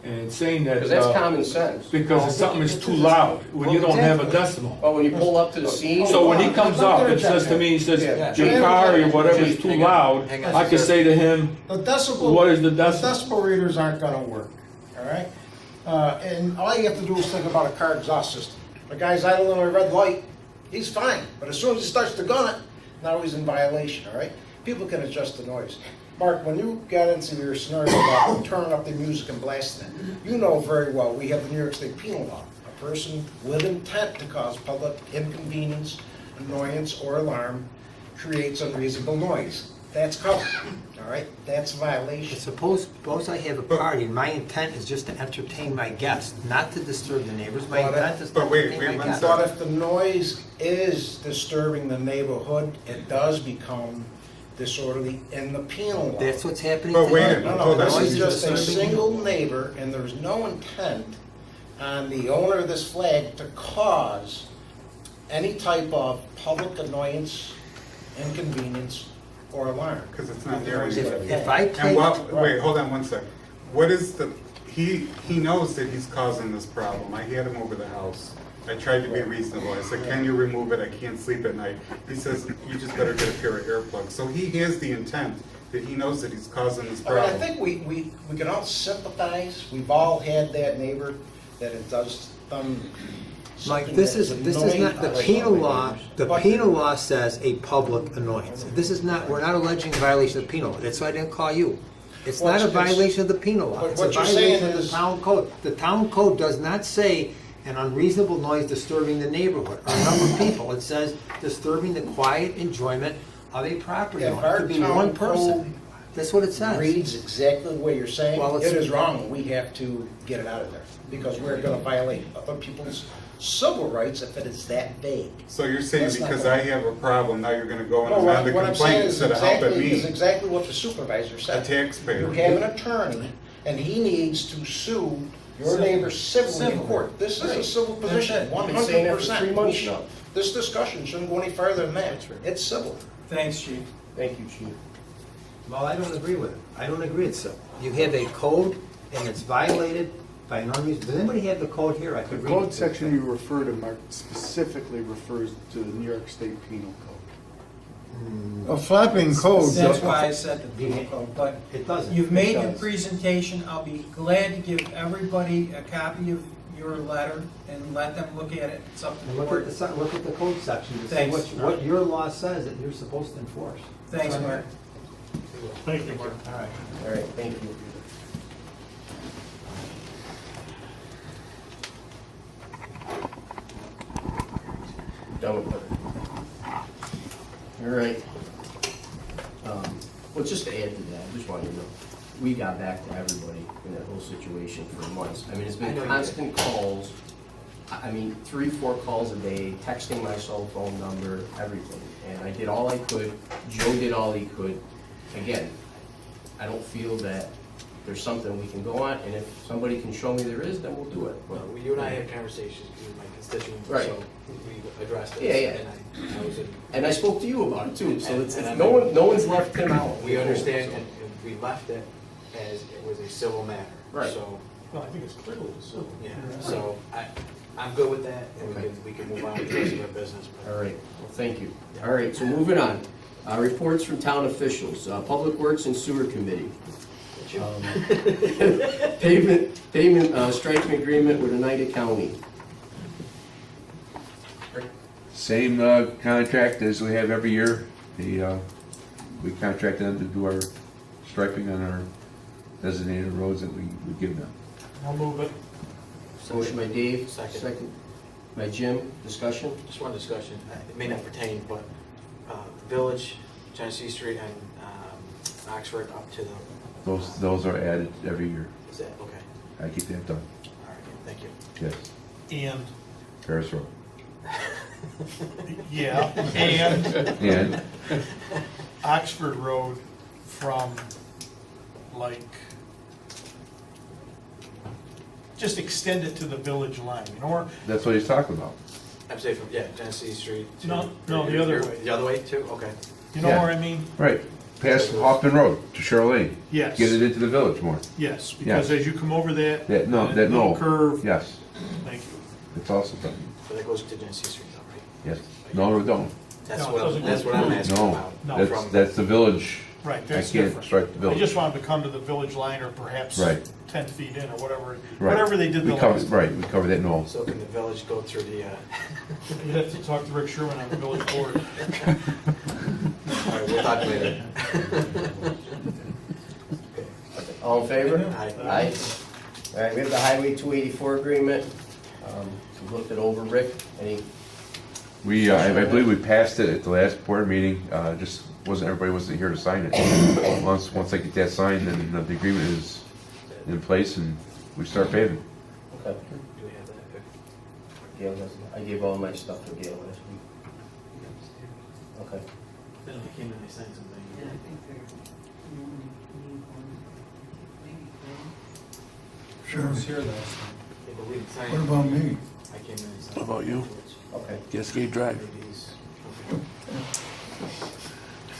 and saying that? Because that's common sense. Because something is too loud, when you don't have a decimal. Well, when you pull up to the scene. So when he comes up and says to me, he says, your car or whatever is too loud, I can say to him, The decibel. what is the decibel? Decibel readers aren't gonna work, all right? And all you have to do is think about a car exhaust system. The guy's idling on a red light, he's fine, but as soon as he starts to gun it, now he's in violation, all right? People can adjust the noise. Mark, when you got into your scenario about turning up the music and blasting it, you know very well, we have the New York State penal law. A person with intent to cause public inconvenience, annoyance, or alarm creates unreasonable noise. That's covered, all right? That's a violation. Suppose I have a party, and my intent is just to entertain my guests, not to disturb the neighbors. My intent is to But wait, entertain my let's guests. But if the noise is disturbing the neighborhood, it does become disorderly in the penal law. That's what's happening But wait a today. minute, No, hold no, on. this is Noise just a disturbing. single neighbor, and there's no intent on the owner of this flag to cause any type of public annoyance, inconvenience, or alarm. Because it's not near If- anybody. If I And play, what, wait, hold on one sec. What is the, he knows that he's causing this problem. I had him over the house. I tried to be reasonable. I said, can you remove it? I can't sleep at night. He says, you just better get a pair of earplugs. So he has the intent that he knows that he's causing this I mean, I problem. think we can all sympathize. We've all had that neighbor that it does Mike, something this that is annoying not, the us. penal law, the But- penal law says a public annoyance. This is not, we're not alleging a violation of penal, that's why I didn't call you. It's not a violation of the penal law. But It's a what you're saying violation of the is- town code. The town code does not say an unreasonable noise disturbing the neighborhood or a number of people. It says disturbing the quiet enjoyment of a property If owner. It our could be town one code person. That's what it says. reads exactly what you're saying, Well, it it's- is wrong. We have to get it out of there because we're gonna violate other people's civil rights if it is that vague. So you're saying That's not because gonna- I have a problem, now you're gonna go and No, amend the what I'm complaint saying is instead of helping me, exactly what the supervisor a said. taxpayer? You have an attorney, and he needs to sue your neighbor civilly in Civilly. court. This is a Right. civil position, That's it. one I've been saying hundred that for 3 percent. months now. This discussion shouldn't go any further than that. It's civil. Thanks, chief. Thank you, Chief. Well, I don't agree with it. I don't agree it's civil. You have a code and it's violated by an unreasonable, does anybody have the code here? I The could read it. code section you refer to, Mark, specifically refers to the New York State Penal Code. A flapping code. That's why I said the penal code, but It doesn't. you've made your does. presentation. I'll be glad to give everybody a copy of your letter and let them look at it. It's up to And the look board. at look at the code section to see Thanks. what your law says that you're supposed to enforce. Thanks, Mark. Thank you, Mark. All right. All right, thank you. Done with it. All right. Well, just to add to that, I just want you to know, we got back to everybody in that whole situation for months. I mean, it's been constant calls. I mean, 3, 4 calls a day, texting my cell phone number, everything. And I did all I could. Joe did all he could. Again, I don't feel that there's something we can go on, and if somebody can show me there is, then we'll do it. Well, you and I had conversations with my constituents, Right. so we addressed it. Yeah, yeah. And I was in. And I spoke to you about it too, so it's, And I no mean, one's left him out. We understand, So- and we left it as it was a civil matter. Right. So, No, I think it's clearly civil. yeah, so I'm good with that, and Okay. we can move on with the rest of our business. but- All right, well, thank you. All right, so moving on. Reports from town officials, Public Works and Sewer Committee. Payment striking agreement with Oneida County. Same contract as we have every year. We contract them to do our striping on our designated roads that we give them. I'll move it. Motion by Dave, Second. second by Jim. Discussion? Just one discussion, it may not pertain, but the village, Genesee Street and Oxford up to the, Those are added every year. is that, okay, I keep that done. all right, thank you. Yes. And, Paris Road. yeah, and And Oxford Road from, like, just extend it to the village line, you know, or, that's what he's talking about. I'm saying from, yeah, Genesee Street to. No, the other way. The other way too, okay. you know Yeah. where I mean? Right. Past Hoffman Road to Cheryl Lane. Yes. Get it into the village more. Yes, because Yes. as you come over that. That little no. curve. Yes. Thank you. It's also done. So that goes to Genesee Street though, right? Yes. No, don't. That's No, it what, doesn't that's go what I'm through. asking No. about. No. That's the village. Right, I that's can't different. strike the I village. just wanted to come to the village line or perhaps Right. 10 feet in or whatever, Right. whatever they did We the cover- last. Right, we cover that in all. So can the village go through the, You'd have to talk to Rick Sherman on the village board. all right, we'll talk later. All in favor? Aye. Aye. All right, we have the Highway 284 agreement. We looked it over. Rick, any? I believe we passed it at the last board meeting, just everybody wasn't here to sign it. Once I get that signed, then the agreement is in place and we start paving. Okay. Do we have that? Gail doesn't. I gave all my stuff to Gail last week. Okay. Then I came in, I signed something. Yeah, I think they're, you only need one, maybe three. Sure. Who's here last time? Yeah, but we didn't sign What it. about me? I came in and signed. What about you? Okay. Cascade Drive. Maybe he's- okay.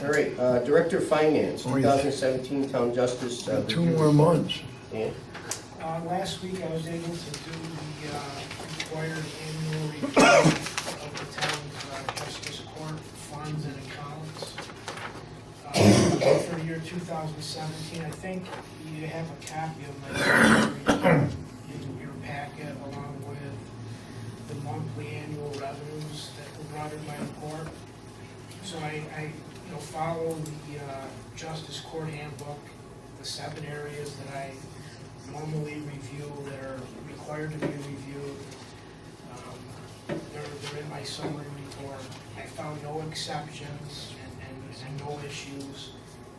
All right, Director of Finance, Oh, yeah. 2017 Town Justice. 2 more months. Dan? Last week, I was able to do the required annual review of the town's justice court funds and accounts for the year 2017. I think you have a copy of my in your packet along with the monthly annual revenues that were brought in by the court. So I follow the Justice Court Handbook, the the 7 areas that I normally review that are required to be reviewed. They're in my summary report. I found no exceptions and no issues,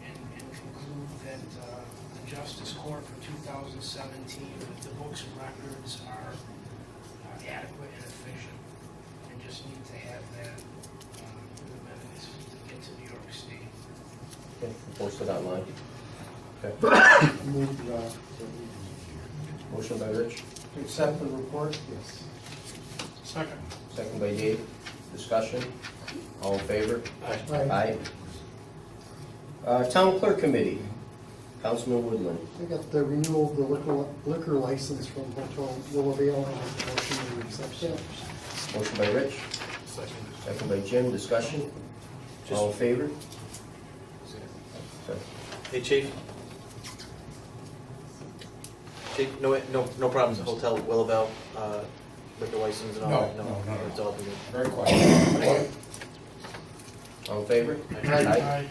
and conclude that the Justice Court for 2017, the books and records are adequate and efficient, and just need to have that in the minutes to get to New York State. Okay, post it online. Okay. Motion by Rich, To accept the report? Yes. Second. second by Dave. Discussion? All in favor? Aye. Town Clerk Committee, Councilman Woodland. I got the renewal of the liquor license from Hotel Willowdale, and make a motion to accept that. Motion by Rich, second by Jim. Discussion? All in favor? Sorry. Hey, Chief. Chief, no problems with Hotel Willowdale, liquor license and all that? No. It's all been Very quiet. All in favor? Aye.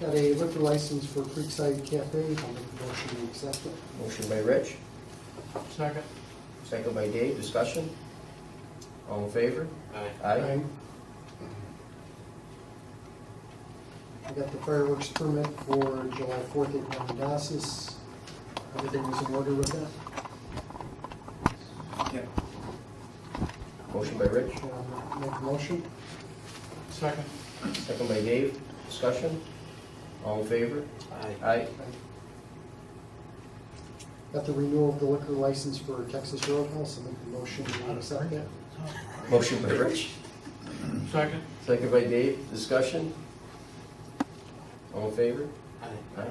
Got a liquor license for Creekside Cafe, I'll make a motion to accept it. Motion by Rich, Second. second by Dave. Discussion? All in favor? Aye. I got the fireworks permit for July 4th at Mondasis. Everything was in order with that. Motion by Rich, Make a motion. Second. second by Dave. Discussion? All in favor? Aye. Got the renewal of the liquor license for Texas Roadhouse, I'll make the motion to accept that. Motion by Rich, Second. second by Dave. Discussion? All in favor? Aye.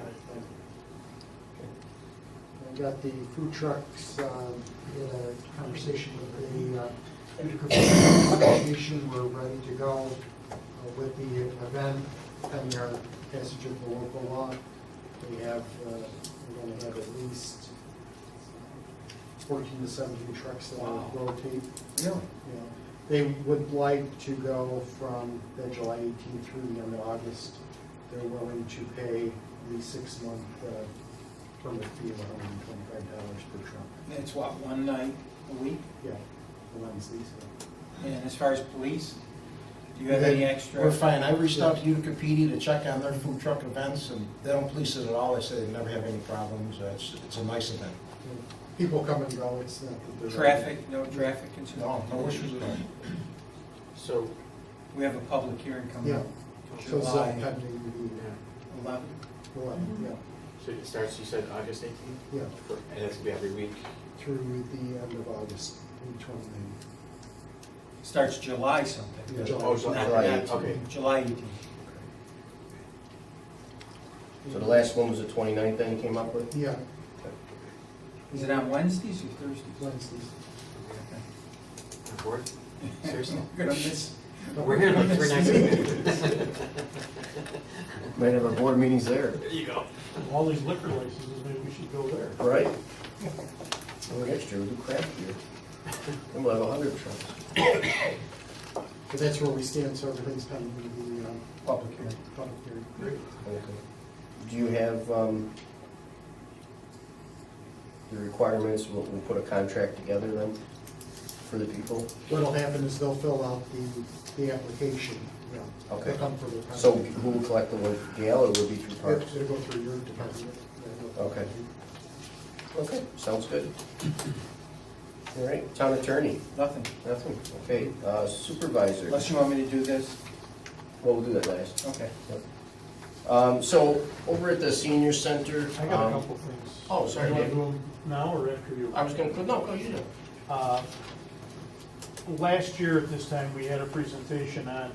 I got the food trucks, in a conversation with the Utica Association, we're ready to go with the event, pending our passage of the local law. We have, we're going to have at least 14 to 17 trucks that will rotate. Really? Yeah. They would like to go from the July 18th through the end of August. They're willing to pay the 6-month permit fee of $125 per truck. It's what, one night a week? Yeah, the Wednesdays. And as far as police, do you have any extra? We're fine. I reached out to Utica PD to check on their food truck events, and they don't police it at all. They say they never have any problems. It's a nice event. People come and go, it's not that they're... Traffic, no traffic concerns? No issues at all. So, We have a public hearing coming Yeah. up. So it's July pending the 11th. 11, yeah, so it starts, you said August 18th? yeah, And it's gonna be every week? through the end of August, 29th. Starts July something. Yeah, July. Oh, July, July okay. July 18th. So the last one was the 29th that you came up with? Yeah, Is it on Wednesdays or Thursdays? Wednesdays. Board? Seriously? We're gonna miss. We're here like 3 nights a week. Might have our board meetings there. There you go. All these liquor licenses, maybe we should go there. Right? Well, next year we'll do craft beer. Then we'll have 100 trucks. But that's where we stand, so everything's pending the public hearing. Okay. Do you have the requirements? We'll put a contract together then for the people? What'll happen is they'll fill out the application, yeah. Okay. They'll come for the contract. So who will collect the one, Gail, or will it be through Parks? It'll go through your department. Okay. Okay, sounds good. All right, town attorney? Nothing. Nothing, okay. Supervisor? Unless you want me to do this? Well, we'll do that last. Okay. So, over at the senior center. I got a couple things. Oh, sorry, You want to Dave. do them now or after you? I was gonna, no, go, you do. Last year at this time, we had a presentation on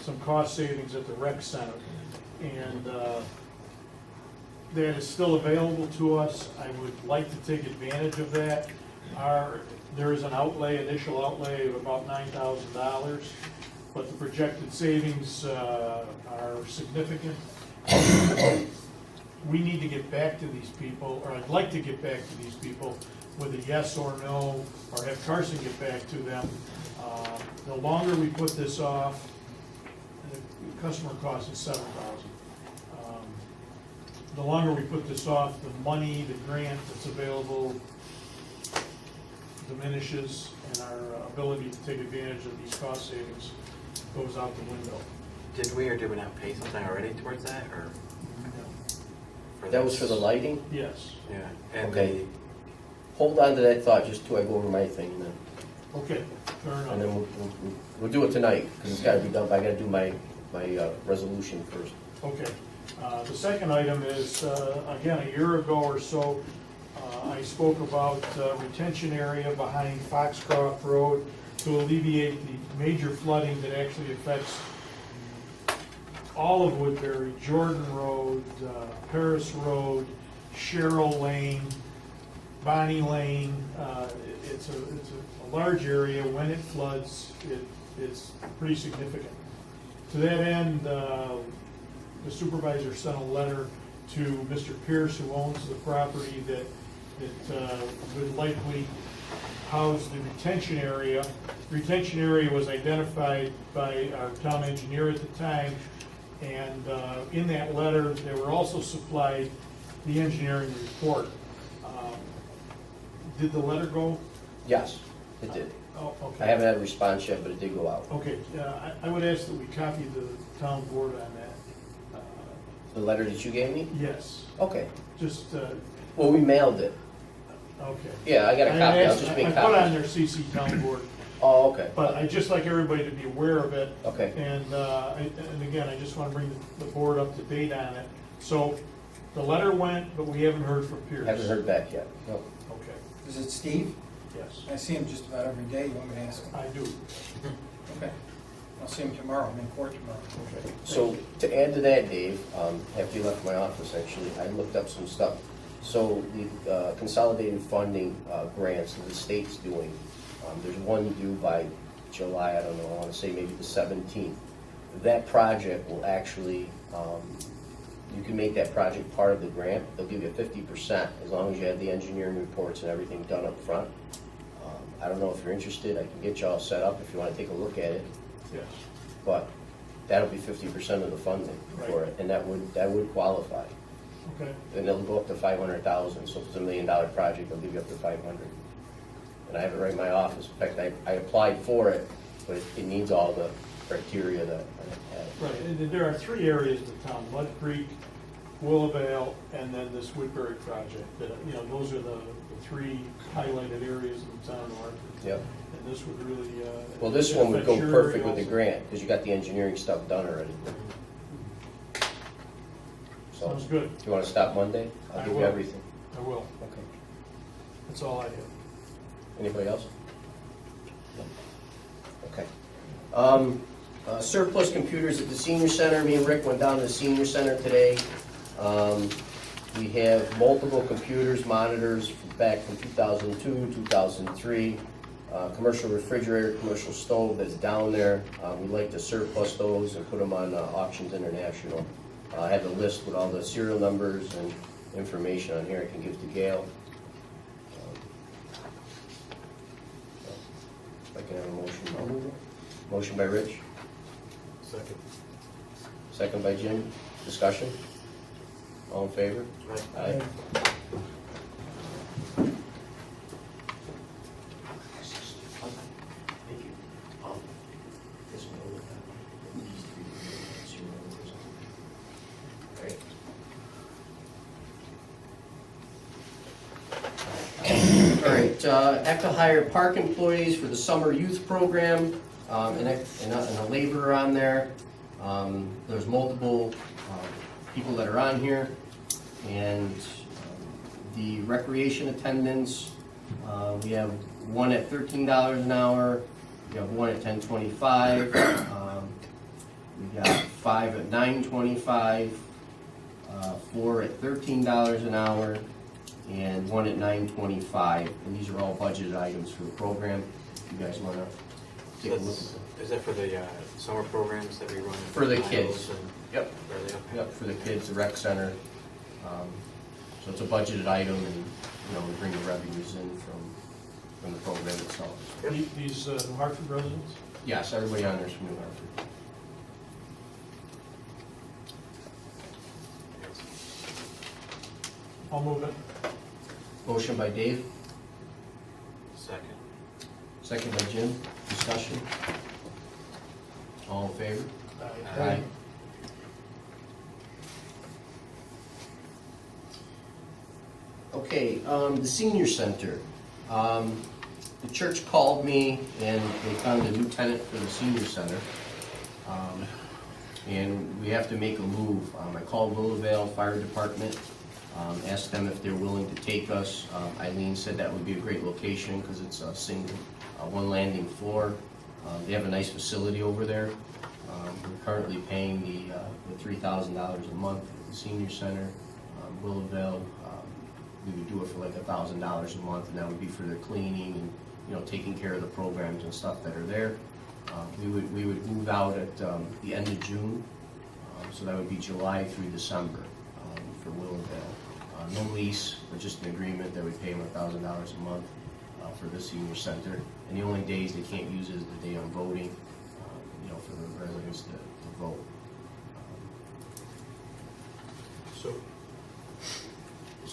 some cost savings at the rec center. And that is still available to us. I would like to take advantage of that. There is an initial outlay of about $9,000, but the projected savings are significant. We need to get back to these people, or I'd like to get back to these people with a yes or no, or have Carson get back to them. The longer we put this off, the customer cost is $7,000. the longer we put this off, the money, the grant that's available diminishes, and our ability to take advantage of these cost savings goes out the window. Did we or did we not pay something already towards that, or? That was for the lighting? Yes. Yeah. And Okay. Hold on to that thought just till I go over my thing, and then, Okay, fair enough. and then we'll do it tonight, because it's gotta be done, I gotta do my resolution first. Okay. The second item is, again, a year ago or so, I spoke about retention area behind Foxcroft Road to alleviate the major flooding that actually affects all of Woodbury, Jordan Road, Paris Road, Sherrill Lane, Bonnie Lane. It's a large area. When it floods, it's pretty significant. To that end, the supervisor sent a letter to Mr. Pierce, who owns the property, that would likely house the retention area. Retention area was identified by our town engineer at the time, and in that letter, they were also supplied the engineering report. Did the letter go? Yes, it did. Oh, okay. I haven't had a response yet, but it did go out. Okay, I would ask that we copy the town board on that. The letter that you gave me? Yes, Okay. just, Well, we mailed it. okay. Yeah, I got a copy. I'll just make I put on copies. their CC town board, Oh, okay. but I'd just like everybody to be aware of it. Okay. And again, I just want to bring the board up to date on it. So the letter went, but we haven't heard from Pierce. Haven't heard back yet. No. Okay, Is it Steve? yes, I see him just about every day. You want me to ask him? I do. Okay. I'll see him tomorrow. I'm in court tomorrow. Okay. So to add to that, Dave, after you left my office, actually, I looked up some stuff. So the consolidated funding grants that the state's doing, there's one due by July, I don't know, I want to say maybe the 17th. That project will actually, you can make that project part of the grant. They'll give you 50% as long as you have the engineering reports and everything done up front. I don't know if you're interested. I can get you all set up if you want to take a look at it. Yes. But that'll be 50% of the funding for it, and that would qualify. Okay. And it'll go up to 500,000, so if it's $1 million project, they'll give you up to 500. And I have it right in my office. In fact, I applied for it, but it needs all the criteria that I have. Right, and there are three areas in the town: Mud Creek, Willowvale, and then this Woodbury project. Those are the three highlighted areas in the town of Hartford. Yep. And this would really. Well, this one would go affect your perfect with the area grant, because you got the engineering stuff done already. So, Sounds good. do you want to stop Monday? I'll I give you will. everything. I will. Okay. That's all I have. Anybody else? No? Okay. Surplus computers at the senior center. Me and Rick went down to the senior center today. We have multiple computers, monitors back from 2002, 2003. Commercial refrigerator, commercial stove that's down there. We'd like to surplus those and put them on Auctions International. I have a list with all the serial numbers and information on here I can give to Gail. If I can have a motion. I'll move it. Motion by Rich. Second. Second by Jim. Discussion? All in favor? Aye. Thank you. This one over there. These three serial numbers. Great. All right, act to hire park employees for the summer youth program, and a laborer on there. There's multiple people that are on here, and the recreation attendants, we have one at $13 an hour, we have one at $10.25, we got 5 at $9.25, 4 at $13 an hour, and 1 at $9.25, and these are all budgeted items for the program. If you guys want to take a look at them. Is that for the summer programs that we run? For the kids. Yep. Really? Okay. Yep, for the kids, the rec center. So it's a budgeted item, and, we bring the revenues in from the program itself. These New Hartford residents? Yes, everybody on there is from New Hartford. I'll move it. Motion by Dave, Second. second by Jim. Discussion. All in favor? Aye. Okay, the senior center. The church called me and they found a new tenant for the senior center. And we have to make a move. I called Willowvale Fire Department, asked them if they're willing to take us. Eileen said that would be a great location because it's a single, one landing floor. They have a nice facility over there. We're currently paying the $3,000 a month for the senior center. Willowvale, we would do it for like $1,000 a month, and that would be for their cleaning and, you know, taking care of the programs and stuff that are there. We would move out at the end of June, so that would be July through December for Willowvale. No lease, but just an agreement that we pay them $1,000 a month for the senior center. And the only days they can't use it is the day I'm voting, you know, for the residents to vote. So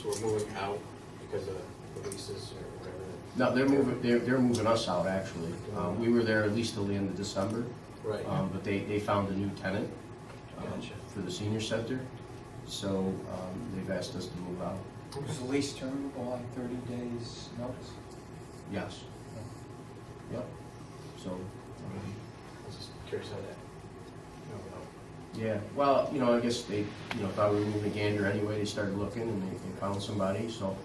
we're moving out because of the leases or whatever? No, they're moving us out, actually. We were there at least till the end of December. Right. But they found a new tenant Gotcha. for the senior center, so they've asked us to move out. Is the lease terminable on 30 days notice? Yes. Yep. So, I was just curious how that, yeah, well, you know, I guess they, you know, thought we were moving to Gander anyway, they started looking and they found somebody, so,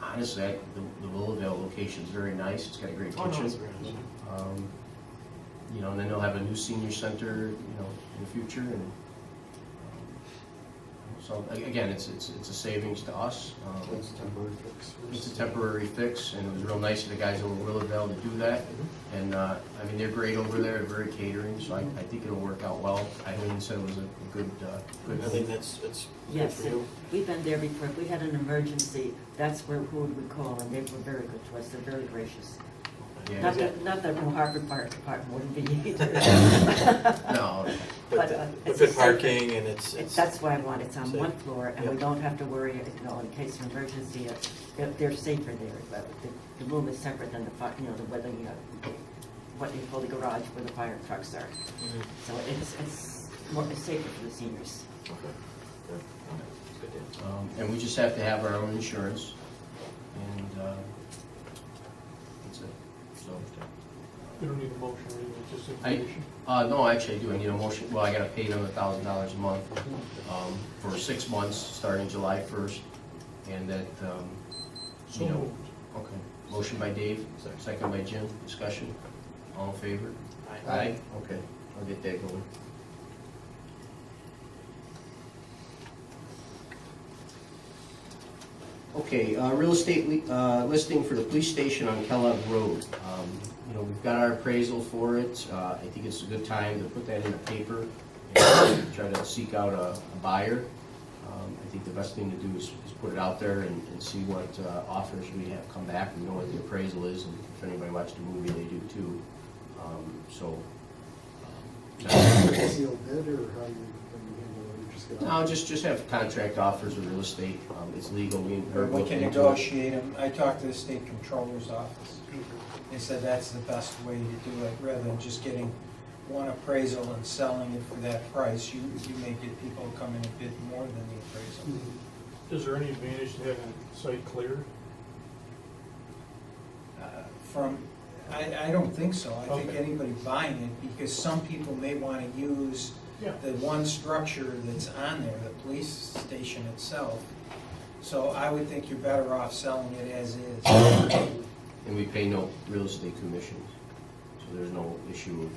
honestly, the Willowdale location's very nice, it's got a great kitchen. it's very nice. You know, and then they'll have a new senior center, you know, in the future, and, so, again, it's a savings to us. It's a temporary fix. It's a temporary fix, and it was real nice of the guys over Willowdale to do that. And, I mean, they're great over there, they're very catering, so I think it'll work out well. Eileen said it was a good, good. I think it's good Yes, for you. we've been there before. If we had an emergency, that's who would we call, and they were very good to us. They're very gracious. Yeah. Not that Hartford Fire Department wouldn't be either. No. But With it's the a safe- parking and it's. That's why I want it. It's on safe. one floor, and we Yep. don't have to worry, you know, in case of emergency, they're safer there. But the room is separate than the, you know, what you call the garage where the fire trucks are. Mhm. So it's safer for the seniors. Okay. Good. Good deal. And we just have to have our own insurance, and, that's it, so. You don't need a motion or anything, just I, information. no, actually I do, I need a motion, well, I gotta pay them $1,000 a month, for 6 months, starting July 1st, and that, So you know. moved. Okay, motion by Dave, second by Jim, discussion, all in favor? Aye. Okay, I'll get that going. Okay, real estate listing for the police station on Kellogg Road. You know, we've got our appraisal for it. I think it's a good time to put that in the paper and try to seek out a buyer. I think the best thing to do is put it out there and see what offers we have come back. We know what the appraisal is, and if anybody watched the movie, they do too. Sealed bid, or how you handle it? You just get No, just have contract offers with real estate. It's legal. We can negotiate them. I talked to the state controller's office. They said that's the best way to do it, rather than just getting one appraisal and selling it for that price. You may get people come in a bit more than the appraisal. Is there any advantage to having the site cleared? I don't think so. I think Okay. anybody buying it, because some people may want to use Yeah. the one structure that's on there, the police station itself. So I would think you're better off selling it as is. And we pay no real estate commissions, so there's no issue of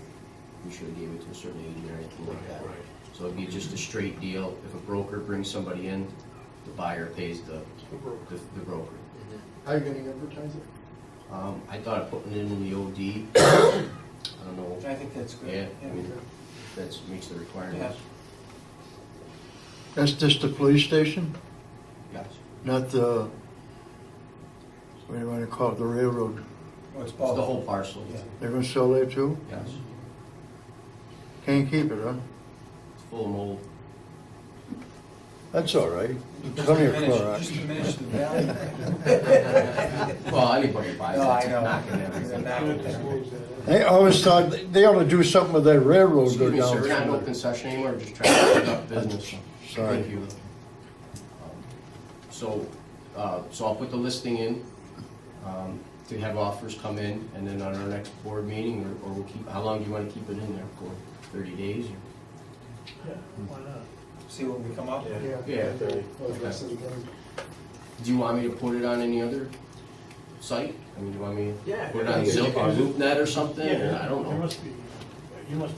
we should have gave it to a certain agent or anything like that. Right. So it'd be just a straight deal. If a broker brings somebody in, the buyer pays the broker. How are you gonna advertise it? I thought of putting it in the OD. I don't know. I think that's good. Yeah, I mean, that meets the requirements. That's just the police station, Yes. not the, what do you want to call it, the railroad? Well, it's It's the whole parcel. Yeah. They're gonna sell that too? Yes. Can't keep it, huh? It's full of mold. That's all right. Plenty of Just chloride. diminish the value. Well, anybody buys No, it, I it's know. knocking everything. I always thought they ought to do something with that railroad go Excuse me, down sir, we're not in through open session anymore, we're just trying to conduct business. Sorry. Thank you. So I'll put the listing in, to have offers come in, and then on our next board meeting, or we'll keep, how long do you want to keep it in there for? 30 days? Yeah, why not? See what we come up with. Yeah. Well, the rest of the game. Do you want me to put it on any other site? I mean, do you want me to Yeah. put it on LoopNet or something? Or I don't You know. must be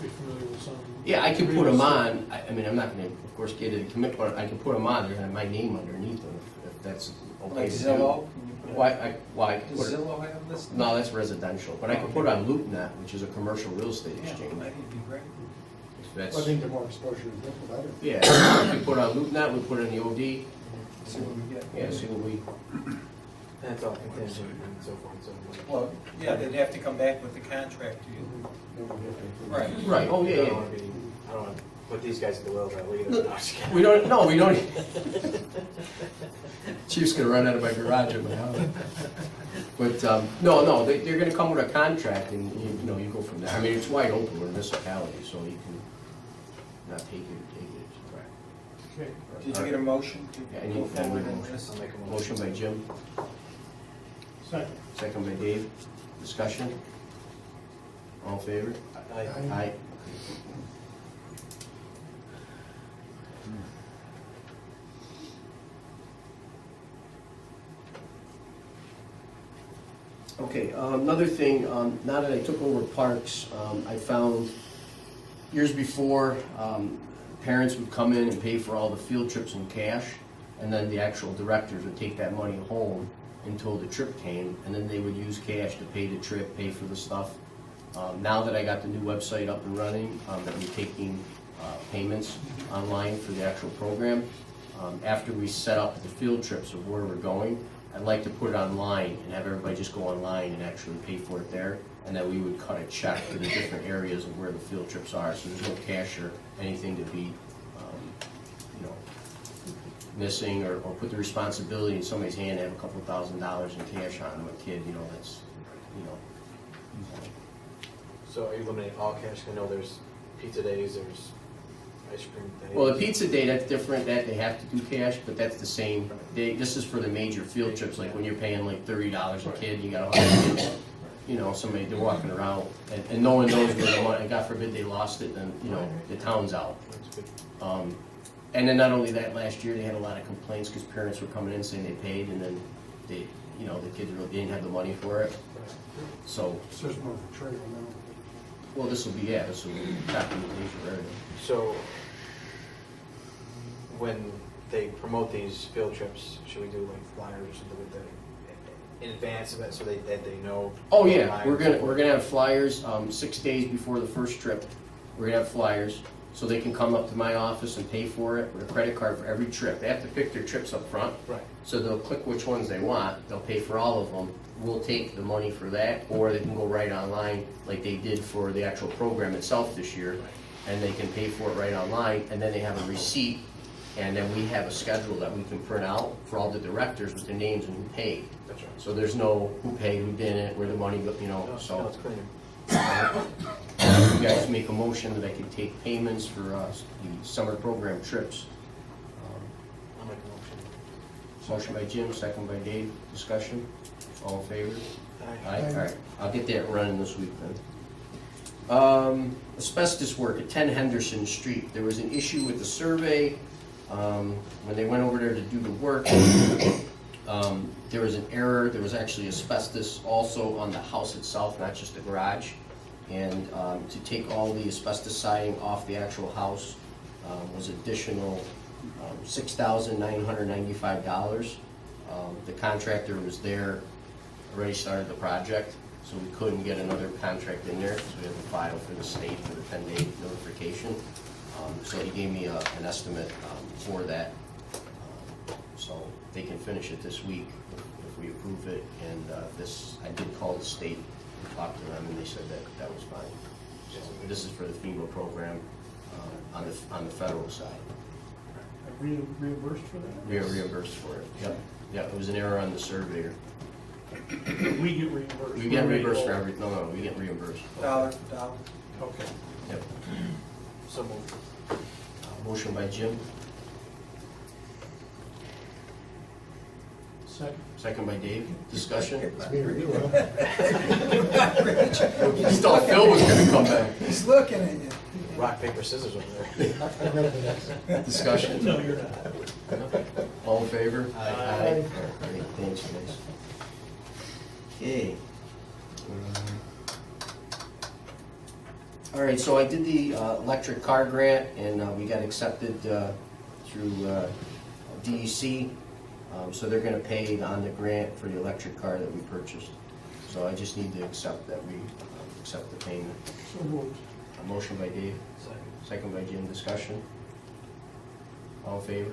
familiar with some. Yeah, I could put them on. I mean, I'm not gonna, of course, get it to commit, but I can put them on. They're gonna have my name underneath them if that's okay. Like to do. Zillow? Why, I could Does put it, Zillow have this? no, that's residential, but I could put it on LoopNet, which is a commercial real estate Yeah, exchange. that would be great. If I that's, think the more exposure you get, the better. yeah, we put it on LoopNet, we put it in the OD, See what we get. yeah, see what we, That's all contingent and so forth and so forth. Well, yeah, they'd have to come back with the contract to you. Right. right, oh, I yeah, don't yeah. wanna be, I don't wanna put these guys at the will of that leader. No, I'm just kidding. We don't, no, we don't. Chief's gonna run out of my garage at my house. But, no, they're gonna come with a contract and, you know, you go from there. I mean, it's wide open, we're a municipality, so you can not take it or take it. Okay. Did you get a motion Yeah, I to need go a forward motion. in this? I'll make a Motion by Jim, Second. second by Dave. Discussion? All in favor? Aye. Aye. Okay, another thing, now that I took over parks, I found years before, parents would come in and pay for all the field trips in cash, and then the actual directors would take that money home until the trip came, and then they would use cash to pay the trip, pay for the stuff. Now that I got the new website up and running, that we're taking payments online for the actual program, after we set up the field trips of where we're going, I'd like to put it online and have everybody just go online and actually pay for it there, and then we would cut a check to the different areas of where the field trips are, so there's no cash or anything to be, you know, missing, or put the responsibility in somebody's hand to have a couple $1,000s in cash on them, a kid, you know, that's, you know. So are you eliminating all cash? I know there's pizza days, there's ice cream days. Well, the pizza day, that's different, that they have to do cash, but that's the same day. This is for the major field trips, like when you're paying like $30 a kid, you got 100 kids, you know, somebody, they're walking around, and no one knows where the money, and God forbid they lost it, then, you know, the town's out. That's good. And then not only that, last year they had a lot of complaints because parents were coming in saying they paid, and then they, you know, the kids really didn't have the money for it. So, So there's more of a trail now. well, this will be documentation for everything. So when they promote these field trips, should we do like flyers or something with the, in advance of it so that they know? Oh, yeah, we're gonna have flyers, 6 days before the first trip. We're gonna have flyers, so they can come up to my office and pay for it with a credit card for every trip. They have to pick their trips up front. Right. So they'll click which ones they want, they'll pay for all of them. We'll take the money for that, or they can go right online like they did for the actual program itself this year, and they can pay for it right online, and then they have a receipt, and then we have a schedule that we can print out for all the directors with their names and who paid. That's right. So there's no who paid, who didn't, where the money, you know, No, so. it's cleaner. You guys make a motion that I can take payments for the summer program trips. I'll make a motion. Motion by Jim, second by Dave. Discussion? All in favor? Aye. All right. I'll get that running this week then. Asbestos work at 10 Henderson Street. There was an issue with the survey. When they went over there to do the work, there was an error. There was actually asbestos also on the house itself, not just the garage. And to take all the asbestos siding off the actual house was additional $6,995. The contractor was there, already started the project, so we couldn't get another contract in there, because we have a file for the state for the 10-day notification. So he gave me an estimate for that. So they can finish it this week if we approve it. And I did call the state and talk to them, and they said that was fine. So this is for the FEMA program on the federal side. Reimbursed for that? We are reimbursed for it, yep. Yeah, it was an error on the surveyor. We get reimbursed. We get reimbursed for every, no, we get reimbursed. Dollar. Okay. Yep. So moved. Motion by Jim, Second. second by Dave. Discussion? It's me or you, huh? Just thought Phil was gonna come back. He's looking at you. Rock, paper, scissors over there. I've never been asked. Discussion? No, you're not. All in favor? Aye. Aye. Great, thanks, guys. Okay. All right, so I did the electric car grant, and we got accepted through DEC. So they're gonna pay on the grant for the electric car that we purchased. So I just need to accept that we accept the payment. So moved. A motion by Dave, second by Jim. Discussion? All in favor?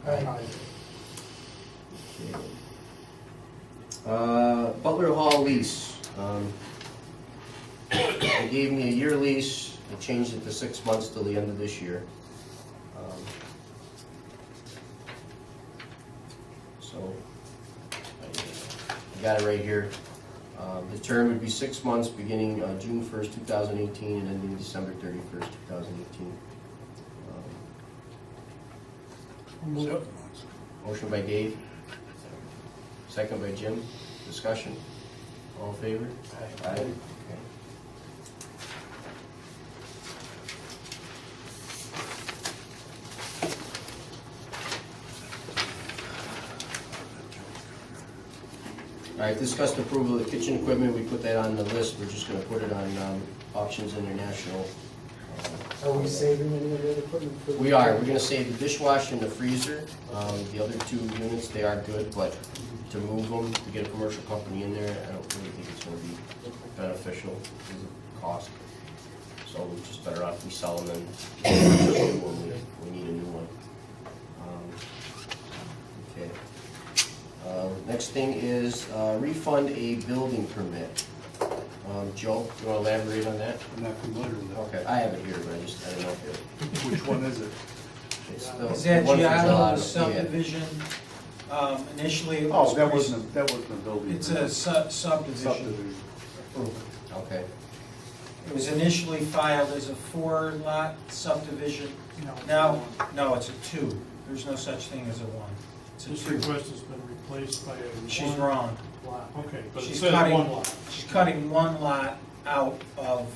Aye. Butler Hall lease. They gave me a year lease, they changed it to 6 months till the end of this year. So, I got it right here. The term would be 6 months, beginning June 1st, 2018, and ending December 31st, 2018. Motion by Dave. Second by Jim. Discussion? All in favor? Aye. Okay. All right, discussed approval of the kitchen equipment. We put that on the list. We're just gonna put it on Auctions International. Are we saving any of that equipment for? We are. We're gonna save the dishwasher and the freezer. The other two units, they are good, but to move them, to get a commercial company in there, I don't really think it's gonna be beneficial because of the cost. So we're just better off we sell them than when we need a new one. Okay. Next thing is refund a building permit. Joe, you wanna elaborate on that? I'm not familiar with that. Okay, I have it here, but I didn't know if it. Which one is it? It's the Is that one for Giotto Giotto, subdivision? Initially it Oh, was. that wasn't a building. It's a subdivision. Subdivision. approval. Okay. It was initially filed as a 4-lot subdivision. No. No, it's a 2. There's no such thing as a 1. It's a This 2. request has been replaced by a. She's one wrong. lot. Okay, but it She's says cutting- one lot. She's cutting 1 lot out of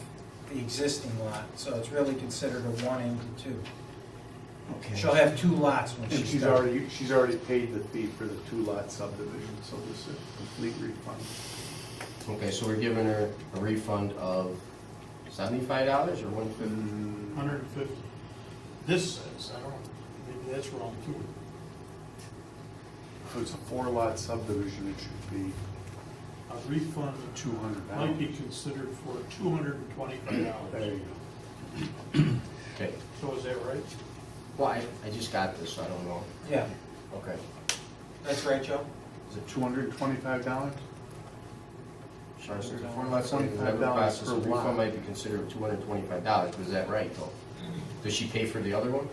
the existing lot, so it's really considered a 1 into 2. Okay. She'll have 2 lots when And she's done. she's already paid the fee for the 2-lot subdivision, so this is a complete refund. Okay, so we're giving her a refund of $75 or $150? 150. This says, I don't, maybe that's wrong too. If it's a 4-lot subdivision, it should be A refund $200. might be considered for $225. There you Okay. So is that right? Well, I just got this, so I don't know. Yeah, Okay. that's right, Joe? Is it $225? Sorry, sir. For lot subdivision process, per a refund lot. might be considered $225. Was that right, though? Does she pay for the other one?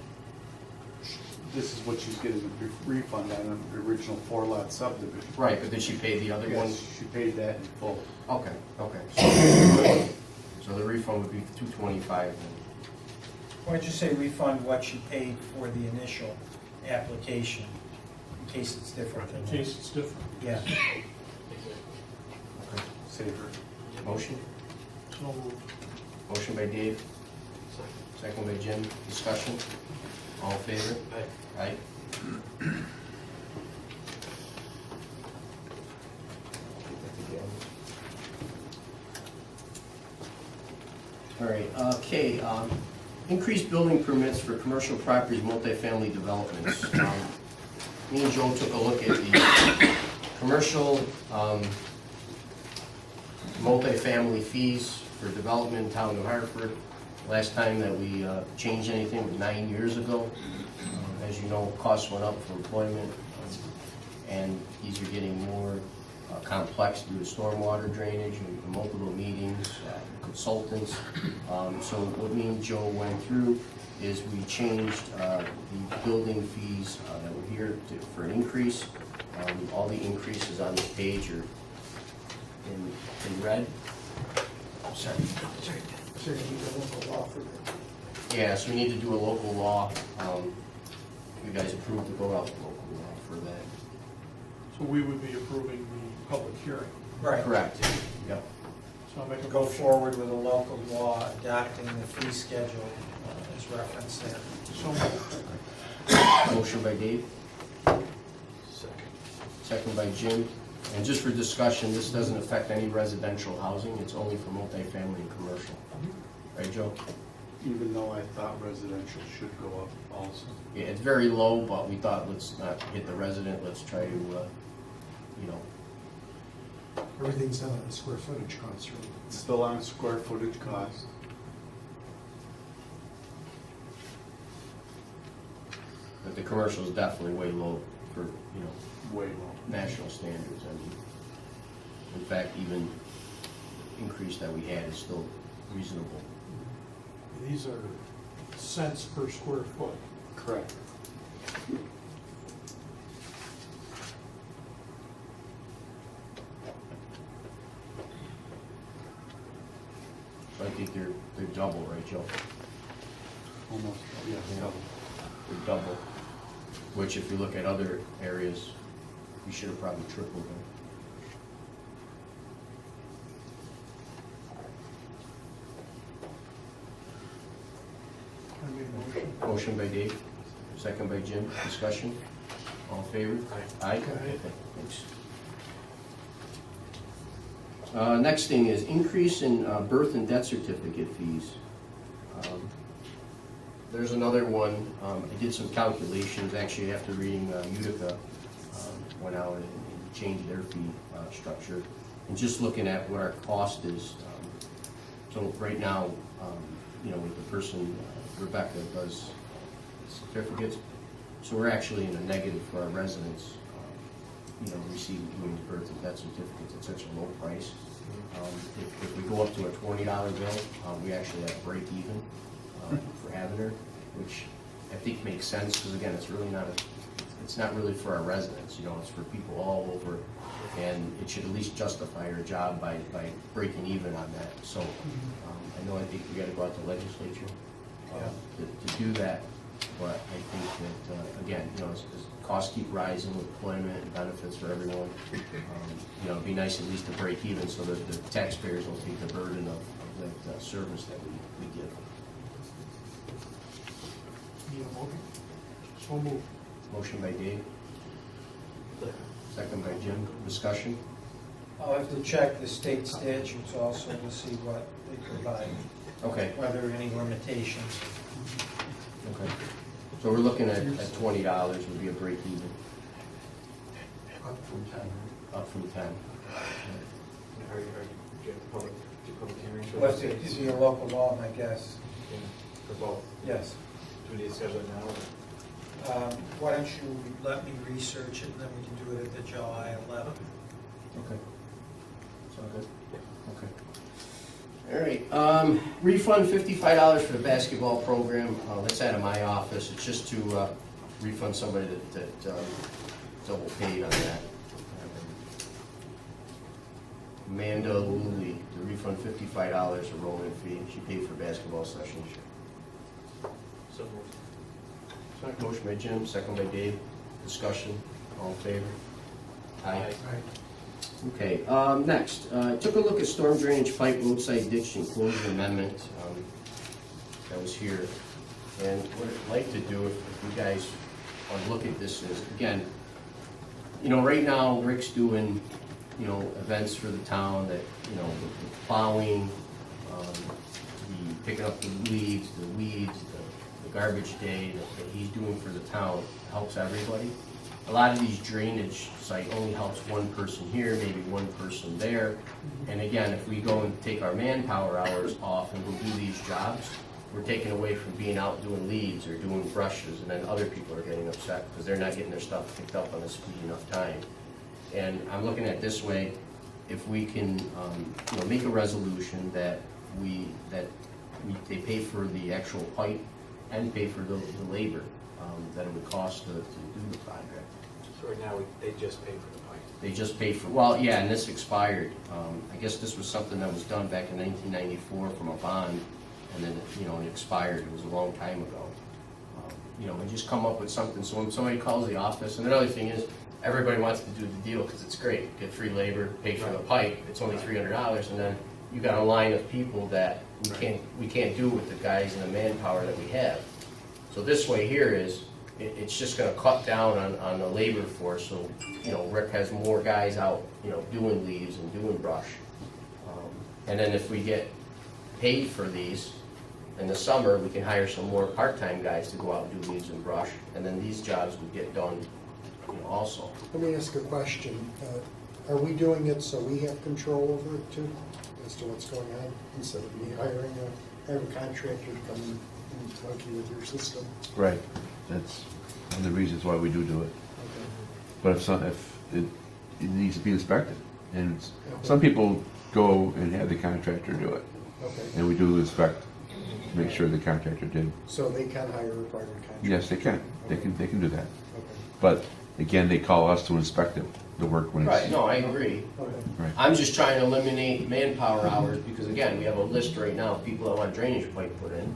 This is what she's getting, a refund on the original 4-lot subdivision. Right, but did she pay the other one? Yes, she paid that in full. Okay, okay. So the refund would be $225 then. Why don't you say refund what she paid for the initial application, in case it's different than In that? case it's different. Yeah. Save her. Motion? So moved. Motion by Dave. Second by Jim. Discussion? All in favor? Aye. All right, okay, increased building permits for commercial properties, multifamily developments. Me and Joe took a look at the commercial multifamily fees for development in town of Hartford. Last time that we changed anything was 9 years ago. As you know, costs went up for employment, and these are getting more complex due to stormwater drainage and multiple meetings, consultants. So what me and Joe went through is we changed the building fees that were here for an increase. All the increases on this page are in red. Sorry. So you need a local law for that. Yeah, so we need to do a local law. You guys approved to go out to local law for that. So we would be approving the public hearing. Right. Correct. Yep. So I'll make a Go motion. forward with a local law adopting the fee schedule as referenced there. So moved. Motion by Dave. Second by Jim. And just for discussion, this doesn't affect any residential housing. It's only for multifamily and commercial. Right, Joe? Even though I thought residential should go up also. Yeah, it's very low, but we thought let's not hit the resident. Let's try to, you know, Everything's done on a square footage cost, right? It's still on square footage cost. but the commercial is definitely way low for, you know, Way low. national standards. I mean, in fact, even increase that we had is still reasonable. These are cents per square foot. Correct. So I think they're double, right, Joe? Almost, yeah, double. They're double, which if you look at other areas, we should have probably tripled them. I made a motion. Motion by Dave, second by Jim. Discussion? All in favor? Aye. Okay, thanks. Next thing is increase in birth and death certificate fees. There's another one. I did some calculations, actually, after reading Utica, went out and changed their fee structure. And just looking at what our cost is, so right now, you know, with the person, Rebecca does certificates, so we're actually in a negative for our residents, you know, receiving doing birth and death certificates at such a low price. If we go up to a $20 bill, we actually have break even for having her, which I think makes sense, because again, it's really not it's not really for our residents, you know, it's for people all over, and it should at least justify her job by breaking even on that. So I think we gotta go out to legislature to do that, but I think that, again, you know, as costs keep rising with employment and benefits for everyone, you know, it'd be nice at least to break even so that the taxpayers don't take the burden of that service that we give. Need a motion? So moved. Motion by Dave. Second by Jim. Discussion? I'll have to check the state statutes also to see what they provide, Okay. whether any limitations. Okay. So we're looking at $20 would be a break even, Up from 10. up from 10. Are you, do you have public hearings? for Well, this? it's be a local law, my guess. Yeah, for both. Yes. Do we need to schedule it now? Why don't you let me research it, and then we can do it at the July 11th. Okay. Sound good? Okay. All right, refund $55 for the basketball program. That's out of my office. It's just to refund somebody that double paid on that. Amanda Lully, to refund $55 a rolling fee. She paid for basketball sessions. So moved. Motion by Jim, second by Dave. Discussion, all in favor? Aye. Okay, next, took a look at storm drainage pipe, roadside ditch enclosure amendment. That was here. And what I'd like to do, if you guys want to look at this, is, again, you know, right now, Rick's doing, you know, events for the town that, you know, the plowing, the picking up the leaves, the weeds, the garbage day that he's doing for the town helps everybody. A lot of these drainage site only helps one person here, maybe one person there. And again, if we go and take our manpower hours off and go do these jobs, we're taking away from being out doing leaves or doing brushes, and then other people are getting upset because they're not getting their stuff picked up on a speedy enough time. And I'm looking at it this way, if we can, you know, make a resolution that they pay for the actual pipe and pay for the labor that it would cost to do the project. So right now, they just pay for the pipe. They just pay for, well, yeah, and this expired. I guess this was something that was done back in 1994 from a bond, and then, you know, it expired. It was a long time ago. You know, and just come up with something, so when somebody calls the office, and another thing is, everybody wants to do the deal because it's great. Get free labor, pay for the pipe, it's only $300, and then you got a line of people that we can't do with the guys and the manpower that we have. So this way here is, it's just gonna cut down on the labor force, so, you know, Rick has more guys out, you know, doing leaves and doing brush. And then if we get paid for these, in the summer, we can hire some more part-time guys to go out and do leaves and brush, and then these jobs would get done, you know, also. Let me ask a question. Are we doing it so we have control over it too, as to what's going on, instead of me hiring a contractor to come and monkey with your system? Right. That's one of the reasons why we do it. Okay. But if it needs to be inspected, and some people go and have the contractor do it. Okay. And we do inspect to make sure the contractor did. So they can hire a private contractor? Yes, they can. They can do that. Okay. But again, they call us to inspect the work when it's. Right, no, I agree. Okay. Right. I'm just trying to eliminate manpower hours, because again, we have a list right now of people that want drainage pipe put in.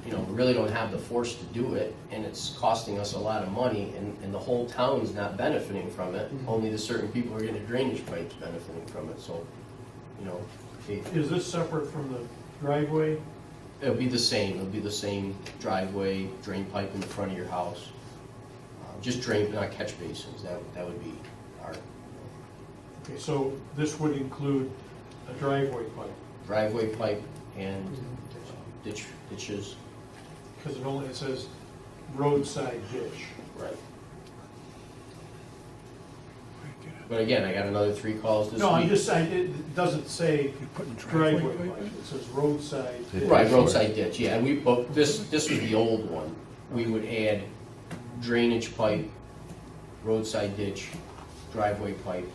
You know, we really don't have the force to do it, and it's costing us a lot of money, and the whole town's not benefiting from it. Only the certain people who are getting drainage pipes benefiting from it, so, you know. Is this separate from the driveway? It'll be the same driveway, drain pipe in the front of your house. Just drain, not catch basins, that would be our. Okay, so this would include a driveway pipe? Driveway pipe and ditches. Because it says roadside ditch. Right. But again, I got another 3 calls this week. It doesn't say driveway pipe, it says roadside ditch. Right, roadside ditch, yeah, but this was the old one. We would add drainage pipe, roadside ditch, driveway pipe,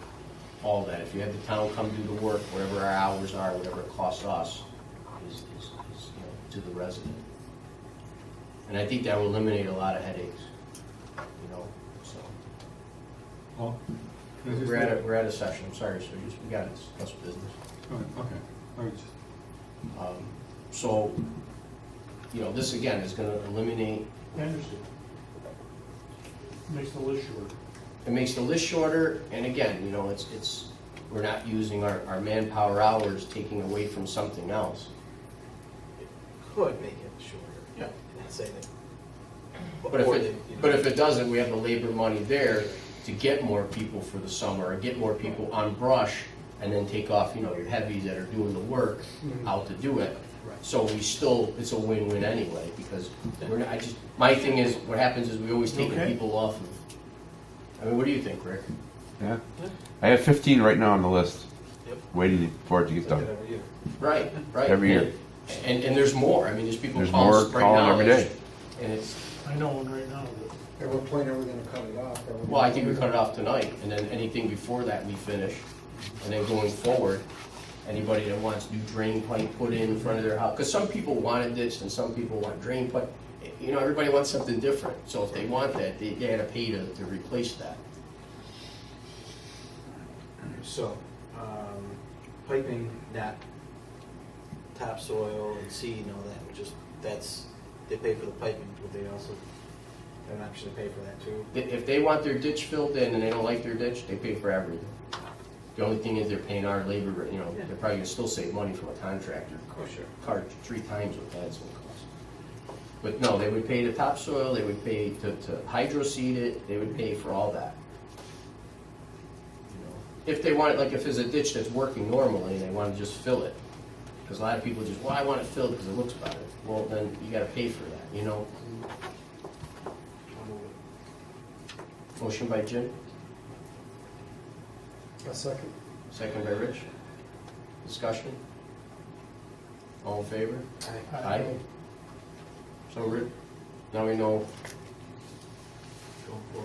all that. If you had the town come do the work, whatever our hours are, whatever it costs us, is you know, to the resident. And I think that will eliminate a lot of headaches, you know, so. Well, We're at a session, I'm sorry, sir, we got to discuss business. Okay. All right. So, you know, this again is gonna eliminate. I understand. Makes the list shorter. It makes the list shorter, and again, you know, we're not using our manpower hours, taking away from something else. Could make it shorter. Yeah. And say that. But if it doesn't, we have the labor money there to get more people for the summer, or get more people on brush, and then take off, you know, your heavies that are doing the work out to do it. So it's a win-win anyway, because my thing is, what happens is we always taking people off of, I mean, what do you think, Rick? Yeah. I have 15 right now on the list, Yep. waiting for it to get done. Every year. Right. Every year. And there's more, I mean, there's people There's calling more us right calling now. every day. And it's, I know one right now. At what point are we gonna cut it off? well, I think we cut it off tonight, and then anything before that we finish. And then going forward, anybody that wants to do drain pipe put in front of their house, because some people want it ditched and some people want drain pipe. You know, everybody wants something different, so if they want that, they gotta pay to replace that. So, piping that topsoil and seed and all that, they pay for the piping, but they also, they actually pay for that too? If they want their ditch filled in and they don't like their ditch, they pay for everything. The only thing is they're paying our labor, you know, they're probably gonna still save money from a contractor. Oh, sure. Charge 3 times what that's gonna cost. But no, they would pay the topsoil, they would pay to hydro seed it, they would pay for all that. You know, if they want it, like if there's a ditch that's working normally and they wanna just fill it. Because a lot of people just, well, I want it filled because it looks better. Well, then you gotta pay for that, you know? Motion by Jim, A second. second by Rich. Discussion? All in favor? Aye. So Rick, now we know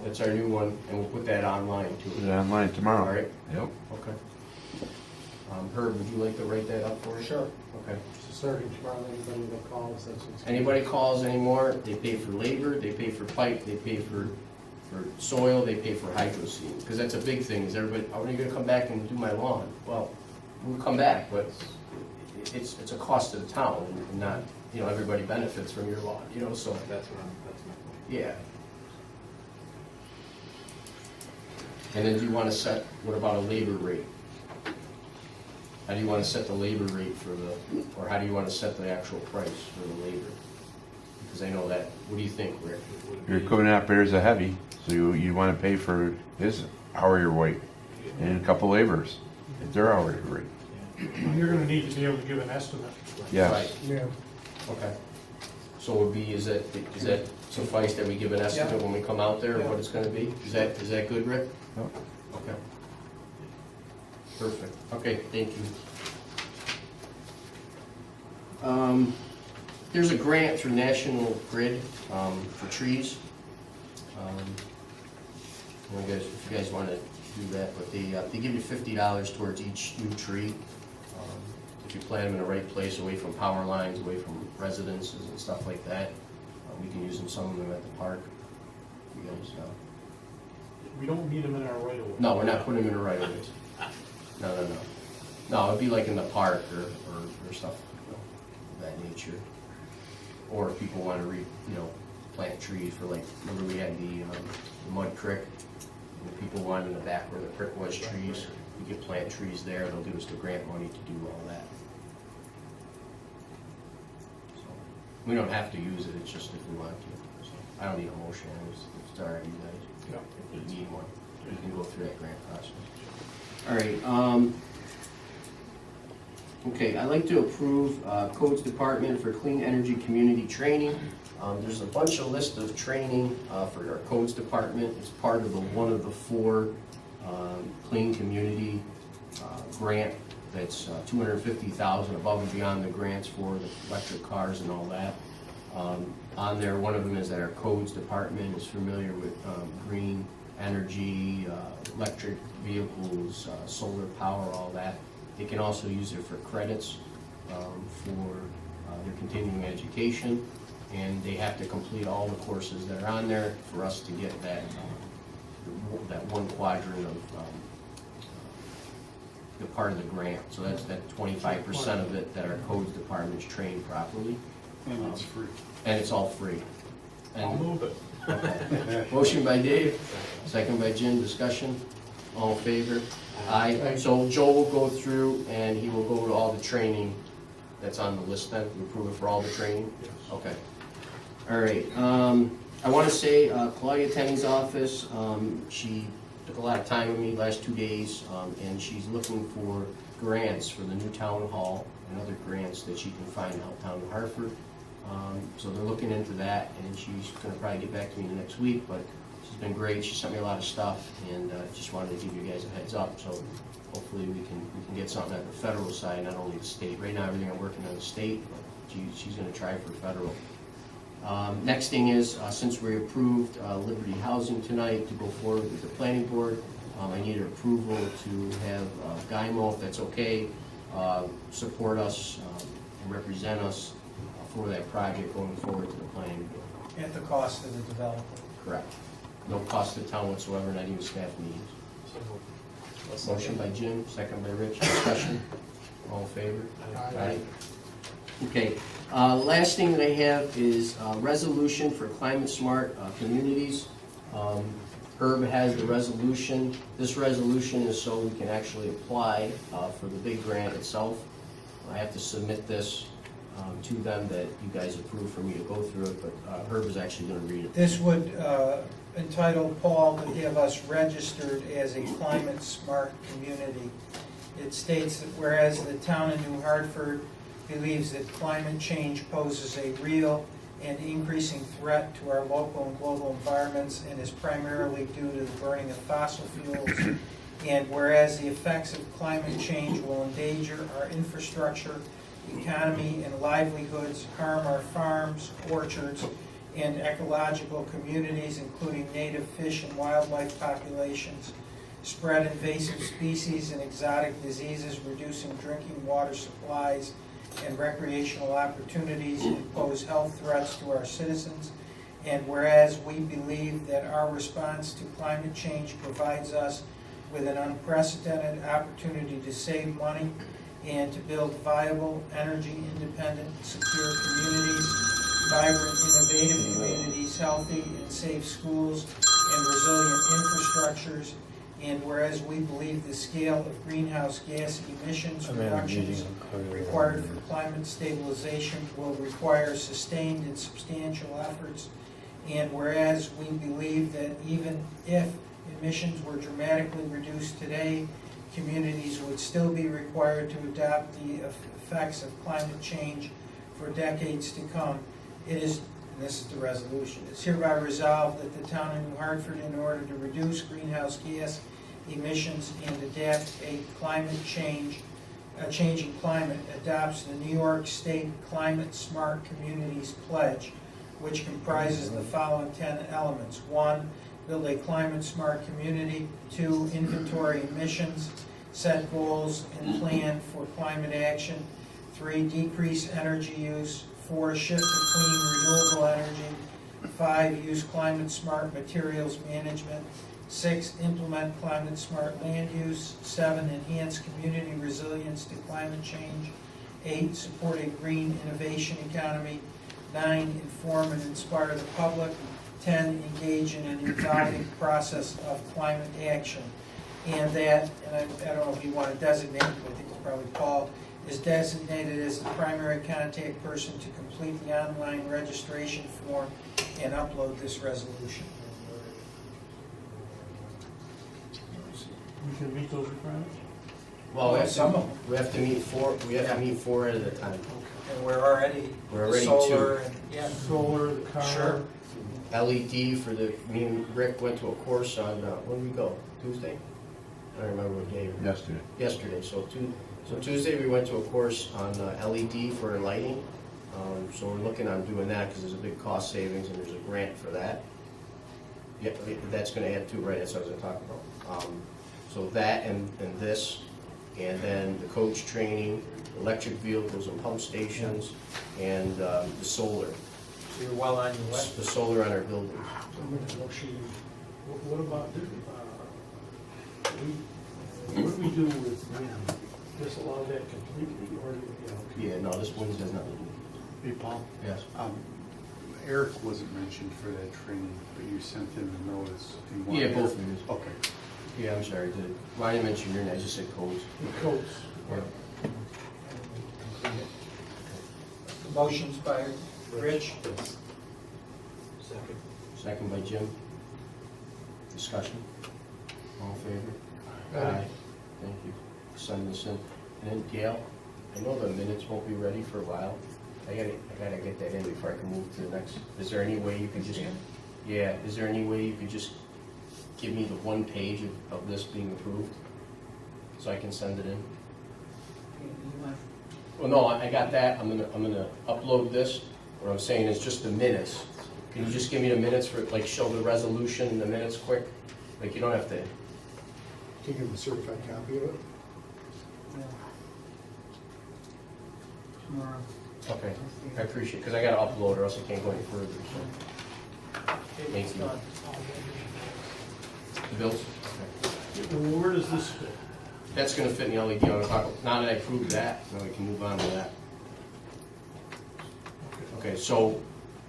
That's our new one, and we'll put that online Put too. it online tomorrow. All right? Yep. Okay. Herb, would you like to write that up for us? Sure. Okay. So starting tomorrow, anybody that calls, that's what's. Anybody calls anymore, they pay for labor, they pay for pipe, they pay for soil, they pay for hydro seeding. Because that's a big thing, is everybody, oh, are you gonna come back and do my lawn? Well, we'll come back, but it's a cost to the town, and not, you know, everybody benefits from your lawn, you know, so. That's my point. Yeah. And then do you want to set, what about a labor rate? How do you want to set the labor rate for the, or how do you want to set the actual price for the labor? Because I know that, what do you think, Rick? Your equipment operators are heavy, so you want to pay for his hourly rate and a couple laborers at their hourly rate. You're gonna need to be able to give an estimate. Yes. Right. Yeah. Okay. So would be, is that suffice that we give an estimate Yeah. when we come out there of Yeah. what it's gonna be? Is that good, Rick? Yep. Okay. Perfect. Okay, thank you. There's a grant through National Grid for trees. If you guys want to do that, but they give you $50 towards each new tree. If you plant them in the right place, away from power lines, away from residences and stuff like that, we can use some of them at the park. You guys, We don't need them in our right of way. no, we're not putting them in the right of ways. No. No, it'd be like in the park or stuff, you know, of that nature. Or if people want to plant trees for, like, remember we had the mud crick, and the people wanted in the back where the crick was trees, we could plant trees there, they'll give us the grant money to do all that. So, we don't have to use it, it's just if we want to. So, I don't need a motion, it's all right, you guys, if you need one, we can go through that grant process. All right, okay, I'd like to approve Codes Department for Clean Energy Community Training. There's a bunch of list of training for our Codes Department. It's part of one of the 4 Clean Community grant that's $250,000 above and beyond the grants for the electric cars and all that. On there, one of them is that our Codes Department is familiar with green energy, electric vehicles, solar power, all that. They can also use it for credits for their continuing education, and they have to complete all the courses that are on there for us to get that one quadrant of the part of the grant. So that's that 25% of it that our Codes Department's trained properly. And it's free. And it's all free. I'll move it. Okay. Motion by Dave, second by Jim, discussion, all in favor? Aye. So Joe will go through and he will go to all the training that's on the list then, we approve it for all the training? Yes. Okay. All right, I want to say Claudia Tenney's office, she took a lot of time with me the last 2 days, and she's looking for grants for the new town hall and other grants that she can find downtown in Hartford. So they're looking into that, and she's gonna probably get back to me the next week, but she's been great, she sent me a lot of stuff, and just wanted to give you guys a heads up, so hopefully we can get something at the federal side, not only the state. Right now, everything I'm working on the state, but she's gonna try for federal. Next thing is, since we approved Liberty Housing tonight to go forward with the planning board, I need approval to have GYMO, if that's okay, support us and represent us for that project going forward to the planning board. At the cost of the developer. Correct. No cost to the town whatsoever, not even staff meetings. Motion by Jim, second by Rich, discussion, all in favor? Aye. Okay, last thing that I have is resolution for climate smart communities. Herb has the resolution. This resolution is so we can actually apply for the big grant itself. I have to submit this to them that you guys approve for me to go through it, but Herb is actually gonna read it. This would entitle Paul to have us registered as a climate smart community. It states that whereas the town of New Hartford believes that climate change poses a real and increasing threat to our local and global environments and is primarily due to the burning of fossil fuels, and whereas the effects of climate change will endanger our infrastructure, economy, and livelihoods, harm our farms, orchards, and ecological communities, including native fish and wildlife populations, spread invasive species and exotic diseases, reducing drinking water supplies and recreational opportunities, and pose health threats to our citizens. And whereas we believe that our response to climate change provides us with an unprecedented opportunity to save money and to build viable, energy-independent, secure communities, vibrant, innovative communities, healthy and safe schools, and resilient infrastructures. And whereas we believe the scale of greenhouse gas emissions reductions required for climate stabilization will require sustained and substantial efforts. And whereas we believe that even if emissions were dramatically reduced today, communities would still be required to adopt the effects of climate change for decades to come. It is, and this is the resolution, it's hereby resolved that the town of New Hartford, in order to reduce greenhouse gas emissions and adapt a changing climate, adopts the New York State Climate Smart Communities Pledge, which comprises the following 10 elements. 1, build a climate smart community. 2, inventory emissions, set goals and plan for climate action. 3, decrease energy use. 4, shift to clean renewable energy. 5, use climate smart materials management. 6, implement climate smart land use. 7, enhance community resilience to climate change. 8, support a green innovation economy. 9, inform and inspire the public. 10, engage in an evolving process of climate action. And that, and I don't know if you want to designate, but I think it's probably Paul, is designated as the primary contact person to complete the online registration form and upload this resolution. We can meet those requirements? Well, Some of them. we have to meet four at a time. And we're already solar and, yeah. Solar, the car. Sure. LED for me and Rick went to a course on, when did we go? Tuesday? I don't remember what day. Yesterday. Yesterday, so Tuesday we went to a course on LED for lighting. So we're looking on doing that because there's a big cost savings and there's a grant for that. Yeah, that's gonna add to, right, that's what I was gonna talk about. So that and this, and then the coach training, electric vehicles and pump stations, and the solar. So you're well on your way. The solar on our buildings. What about, what do we do with wind? Disallow that completely, or, Yeah, no, this one does not. Hey, Paul? Yes. Eric wasn't mentioned for that training, but you sent him a notice. Do you want Yeah, Eric? both of you. Okay. Yeah, I'm sorry, well, I didn't mention your name, I just said codes. the codes? Yeah. Motions by Rich, Second. Second by Jim. Discussion? All in favor? Aye. Thank you. Send this in. And then Gail, I know the minutes won't be ready for a while. I gotta get that in before I can move to the next. Is there any way you could just, yeah, is there any way you could just give me the one page of this being approved? So I can send it in? Well, no, I got that. I'm gonna upload this. What I'm saying is just the minutes. Can you just give me the minutes for, like, show the resolution and the minutes quick? Like, you don't have to. Can you give him a certified copy of it? Okay, I appreciate it, because I gotta upload or else I can't go any further, so. Thank you. The bills? Okay. Where does this fit? That's gonna fit in the LED on the top. Now that I proved that, now we can move on to that. Okay, so,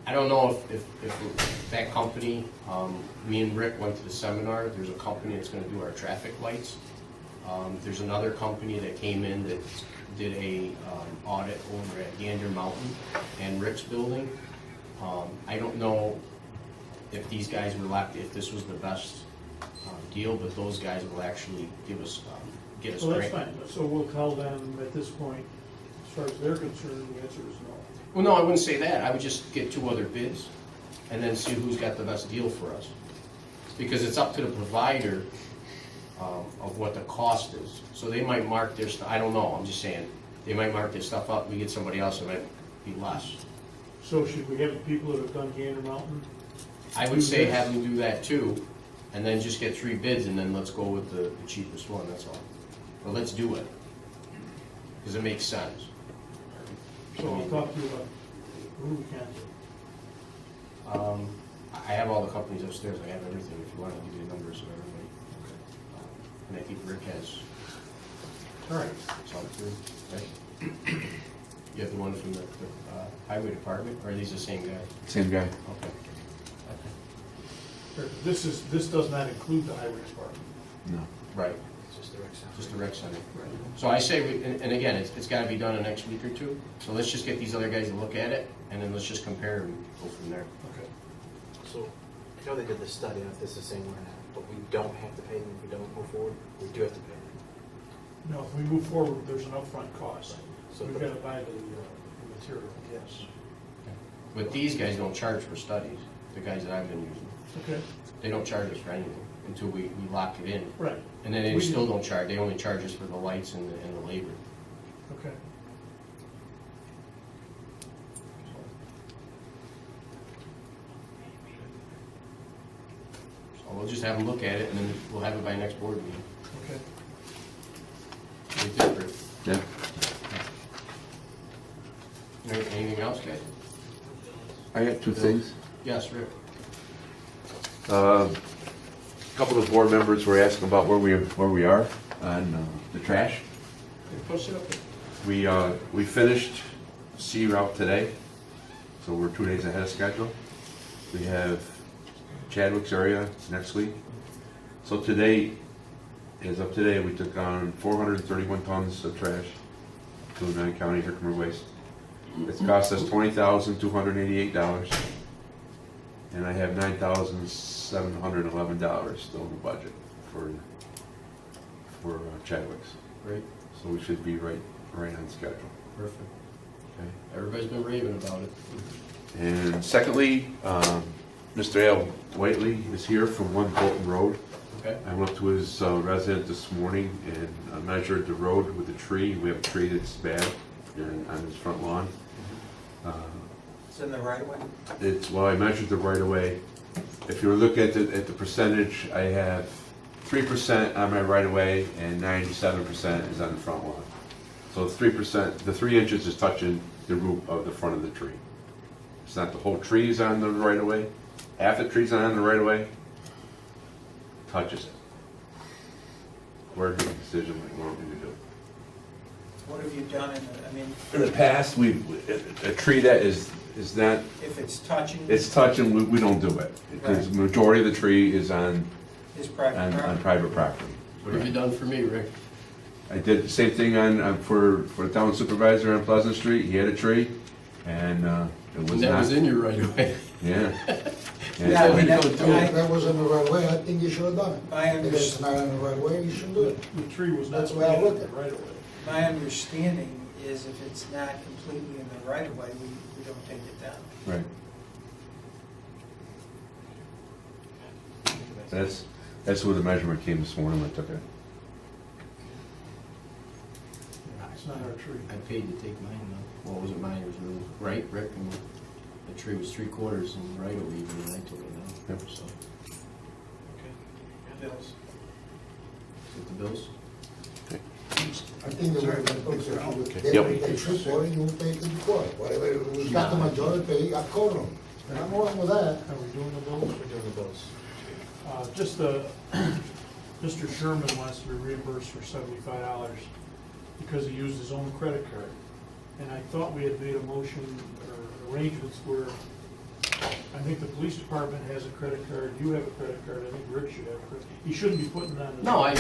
I don't know if that company, me and Rick went to the seminar. There's a company that's gonna do our traffic lights. There's another company that came in that did a audit over at Gander Mountain and Rick's building. I don't know if these guys were if this was the best deal, but those guys will actually give us, get us. So that's fine, so we'll tell them at this point, as far as they're concerned, the answer is no. Well, no, I wouldn't say that. I would just get 2 other bids and then see who's got the best deal for us. Because it's up to the provider of what the cost is. So they might mark their stuff, I don't know, I'm just saying, they might mark their stuff up, we get somebody else, it might be less. So should we have the people that have done Gander Mountain? I would say have them do that too, and then just get 3 bids, and then let's go with the cheapest one, that's all. But let's do it, because it makes sense. So I'll talk to you about who we can do. I have all the companies upstairs, I have everything, if you want, I'll give you the numbers of everybody. And I think Rick has All right. some too, right? You have the one from the highway department, or are these the same guy? Same guy. Okay. This does not include the highway department. No. Right. Just the rec center. So I say, and again, it's gotta be done in the next week or two, so let's just get these other guys to look at it, and then let's just compare and go from there. Okay. So, I know they did this study, I don't know if this is the same one or not, but we don't have to pay them if we don't move forward, we do have to pay them. No, if we move forward, there's an upfront cost. So We've got to buy the material, yes. But these guys don't charge for studies, the guys that I've been using. Okay. They don't charge us for anything until we lock it in. Right. And then they still don't charge, they only charge us for the lights and the labor. Okay. So we'll just have them look at it, and then we'll have it by next board meeting. Okay. What do you think, Rick? Yeah. Anything else, guys? I got 2 things. Yes, Rick. A couple of board members were asking about where we are on the trash. Push it up. We finished C route today, so we're 2 days ahead of schedule. We have Chadwick's area next week. So today, as of today, we took on 431 tons of trash to Nine County Herkimer Waste. It's cost us $20,288, and I have $9,711 still in the budget for Chadwick's. Great. So we should be right on schedule. Perfect. Okay. Everybody's been raving about it. And secondly, Mr. Al Whiteley is here from 1 Bolton Road. Okay. I went to his residence this morning and measured the road with the tree. We have a tree that's bad on his front lawn. It's in the right of way? I measured the right of way. If you were looking at the percentage, I have 3% on my right of way and 97% is on the front lawn. So 3%, the 3 inches is touching the root of the front of the tree. It's not the whole tree is on the right of way. Half the tree's on the right of way, touches it. We're making a decision like what we're going to do. What have you done In the past, a tree that is not, if it's touching? it's touching, we don't do it. Because the majority of the tree is on His private on private property. What have you done for me, Rick? I did the same thing for the town supervisor on Pleasant Street. He had a tree, and it was And that not. was in your right of way. Yeah. Yeah, I mean, That was in the right way, I think you should have done it. I If it's not in the right way, you shouldn't do it. The tree was not That's the way I look at it. right away. My understanding is if it's not completely in the right of way, we don't take it down. Right. That's where the measurement came this morning. I took it. It's not our tree. I paid to take mine, though. Well, it wasn't mine, it was yours, right, Rick? And the tree was 3/4 in the right of way, and I took it down. Yep. So, Bills. get the bills? I think the way that looks at it, Yep. they take 3/4, you pay 3/4, whatever, we got the majority, pay a quorum. And I'm wrong with that. Are we doing the bills? We're doing the bills. Mr. Sherman wants to be reimbursed for $75 because he used his own credit card. And I thought we had made a motion or arrangements where I think the police department has a credit card, you have a credit card, I think Rick should have a credit. He shouldn't be putting that on. No, I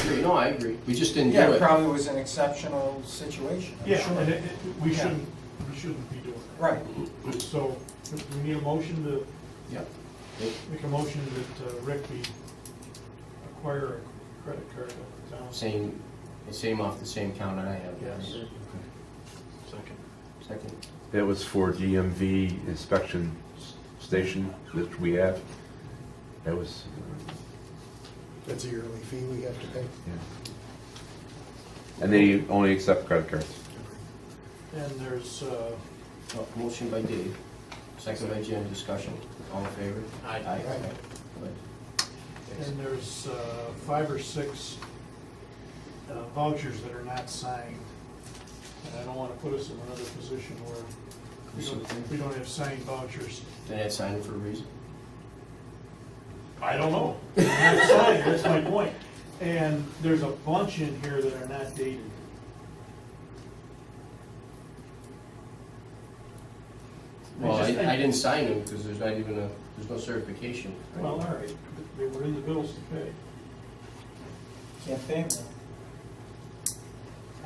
agree. We just didn't do Yeah, it. it probably was an exceptional situation, I'm Yeah, sure. and we Yeah. shouldn't be doing it. Right. So, we need a motion to, Yep. make a motion that Rick be, acquire a credit card of the town. Same off the same count that I have. Yes. Second. That was for DMV inspection station that we have. That was. That's a yearly fee we have to pay. Yeah. And they only accept credit cards. And there's, Motion by Dave, Second by Jim, discussion. All in favor? Aye. Good. And there's 5 or 6 vouchers that are not signed. And I don't want to put us in another position where we don't have signed vouchers. Then that's signed for a reason. I don't know. They're not signed, that's my point. And there's a bunch in here that are not dated. Well, I didn't sign them because there's not even there's no certification. Well, all right, they were in the bills to pay. Can't pay them.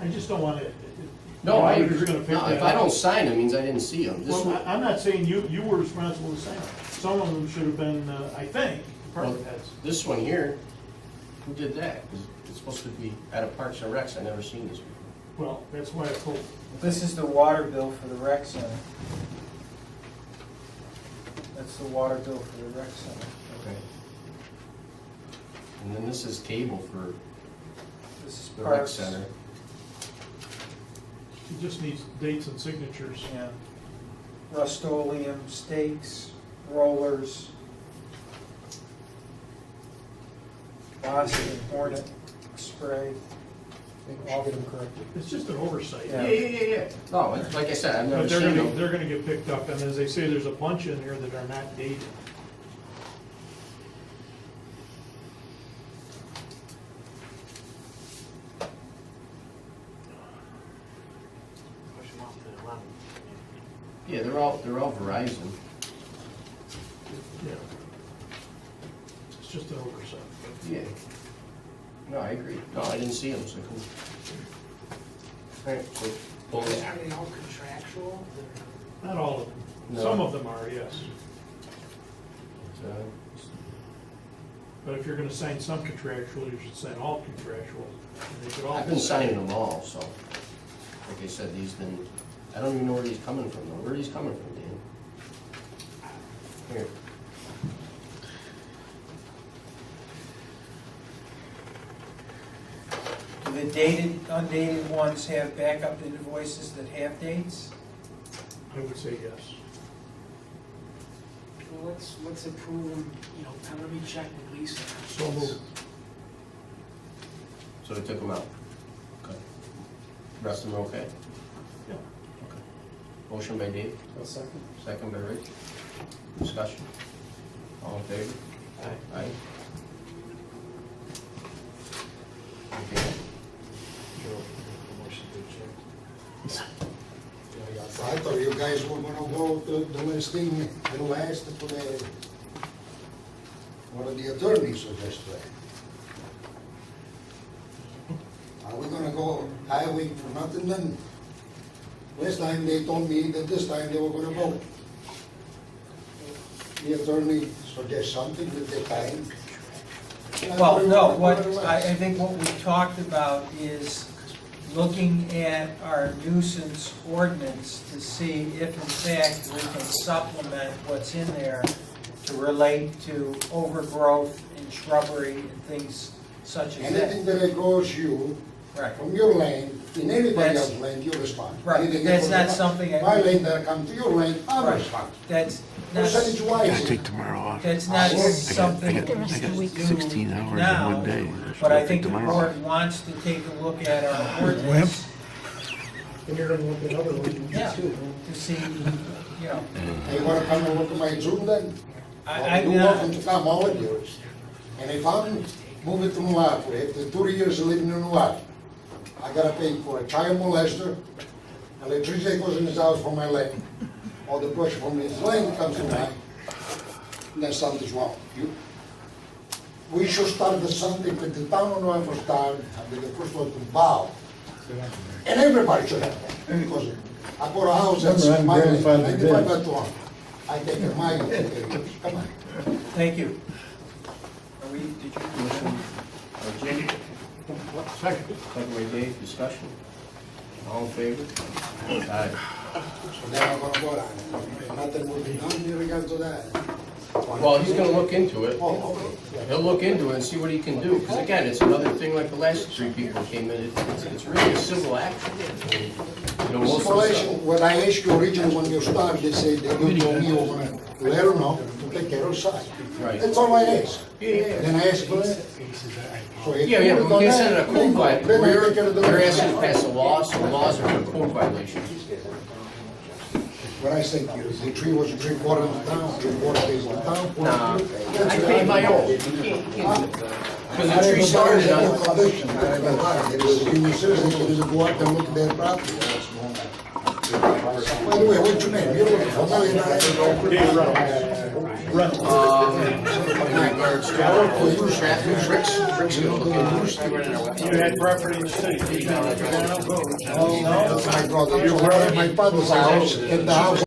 I just don't want to. No, I Nobody's agree. gonna pick No, that if I up. don't sign them, means I didn't see them. This Well, one, I'm not saying you were responsible to sign them. Some of them should have been, I think, department heads. this one here, who did that? 'Cause it's supposed to be out of Parks and Recs. I never seen this before. Well, that's why I told. This is the water bill for the rec center. That's the water bill for the rec center. Okay. And then this is cable for This is the rec Parks. center. It just needs dates and signatures. Yeah. Rust-Oleum, stakes, rollers, Boston Hornet spray. I'll get them corrected. It's just an oversight. Yeah. No, like I said, I've never But they're seen gonna, them. they're gonna get picked up, and as they say, there's a bunch in here that are not dated. Push them off to 11. Yeah, they're all Verizon. Yeah. It's just an oversight. Yeah. No, I agree. No, I didn't see them, so cool. All right, so pull Are it. they all contractual? Not all of them. No. Some of them are, yes. But if you're gonna sign some contractual, you should sign all contractual. And they should all I've be been signed. signing them all, so, like I said, these been, I don't even know where these coming from, though. Where are these coming from, Dan? Here. Do the dated, undated ones have backup invoices that have dates? I would say yes. Well, let's approve them, and let me check with Lisa. So moved. So they took them out. Okay. Rest of them are okay? Yeah. Okay. Motion by Dave, A second. second by Rich. Discussion. All in favor? Aye. Okay. I thought you guys were gonna go to the listing, the last to the, one of the attorneys suggested. Are we gonna go highway for nothing then? Last time they told me that this time they were gonna vote. The attorney suggests something with the time. Well, no, I think what we talked about is looking at our nuisance ordinance to see if in fact we can supplement what's in there to relate to overgrowth and shrubbery and things such as Anything that. that grows you Right. from your land, in anybody That's- else's land, you respond. Right, Anything that's that not goes something I- My land that come to your land, I Right. respond. That's not, Percentage wise. tomorrow off. that's not something I got we 16 do hours in now, one day. but I think the board wants to take a look at our ordinance. And you're gonna look at other ones Yeah, too. to see, you know, They wanna come and look at my Zoom then? I'm You're not, welcome to come, all of yours. And if I'm moving to New York, after 2 years of living in New York, I gotta pay for a child molester, electricity goes in his house from my land, all the brush from his land comes to mine, and then something's wrong. We should start the something with the town of New York start, and be the first one to bow. And everybody should have that, because I bought a house that's Remember, I'm my land, grandfathered 95 in. by 200. I take care of my, you take care of yours. Come on. thank you. Are we, did you? Jim, Second. second by Dave, discussion. All in favor? Aye. So then I'm gonna vote on it. Nothing will be done in regards to that. Well, he's gonna look into it. He'll look into it and see what he can do, because again, it's another thing like the last 3 people came in, it's really a civil action. You know, most of the stuff. When I asked you originally when you started, they said that you told me you were gonna let her know to take care of the site. Right. That's all I asked. Yeah. Then I asked for that. So if Yeah, you but we would've can't done send it a that, code violation. then I take care of the We're rest. asking to pass a law, so the laws are for code violations. What I said to you, the tree was a 3/4 of the town, 3/4 days of the town. Nah, That's I the paid my own. argument. You can't do that. Because I the tree didn't started buy on. any condition, I didn't buy it. It was a senior citizen, it was a go out and look at their property. By the way, what's your name? You're looking for million Traffic, Rick's gonna look into it. You had property in the city. Oh, no, that's my brother. My brother's house, in the house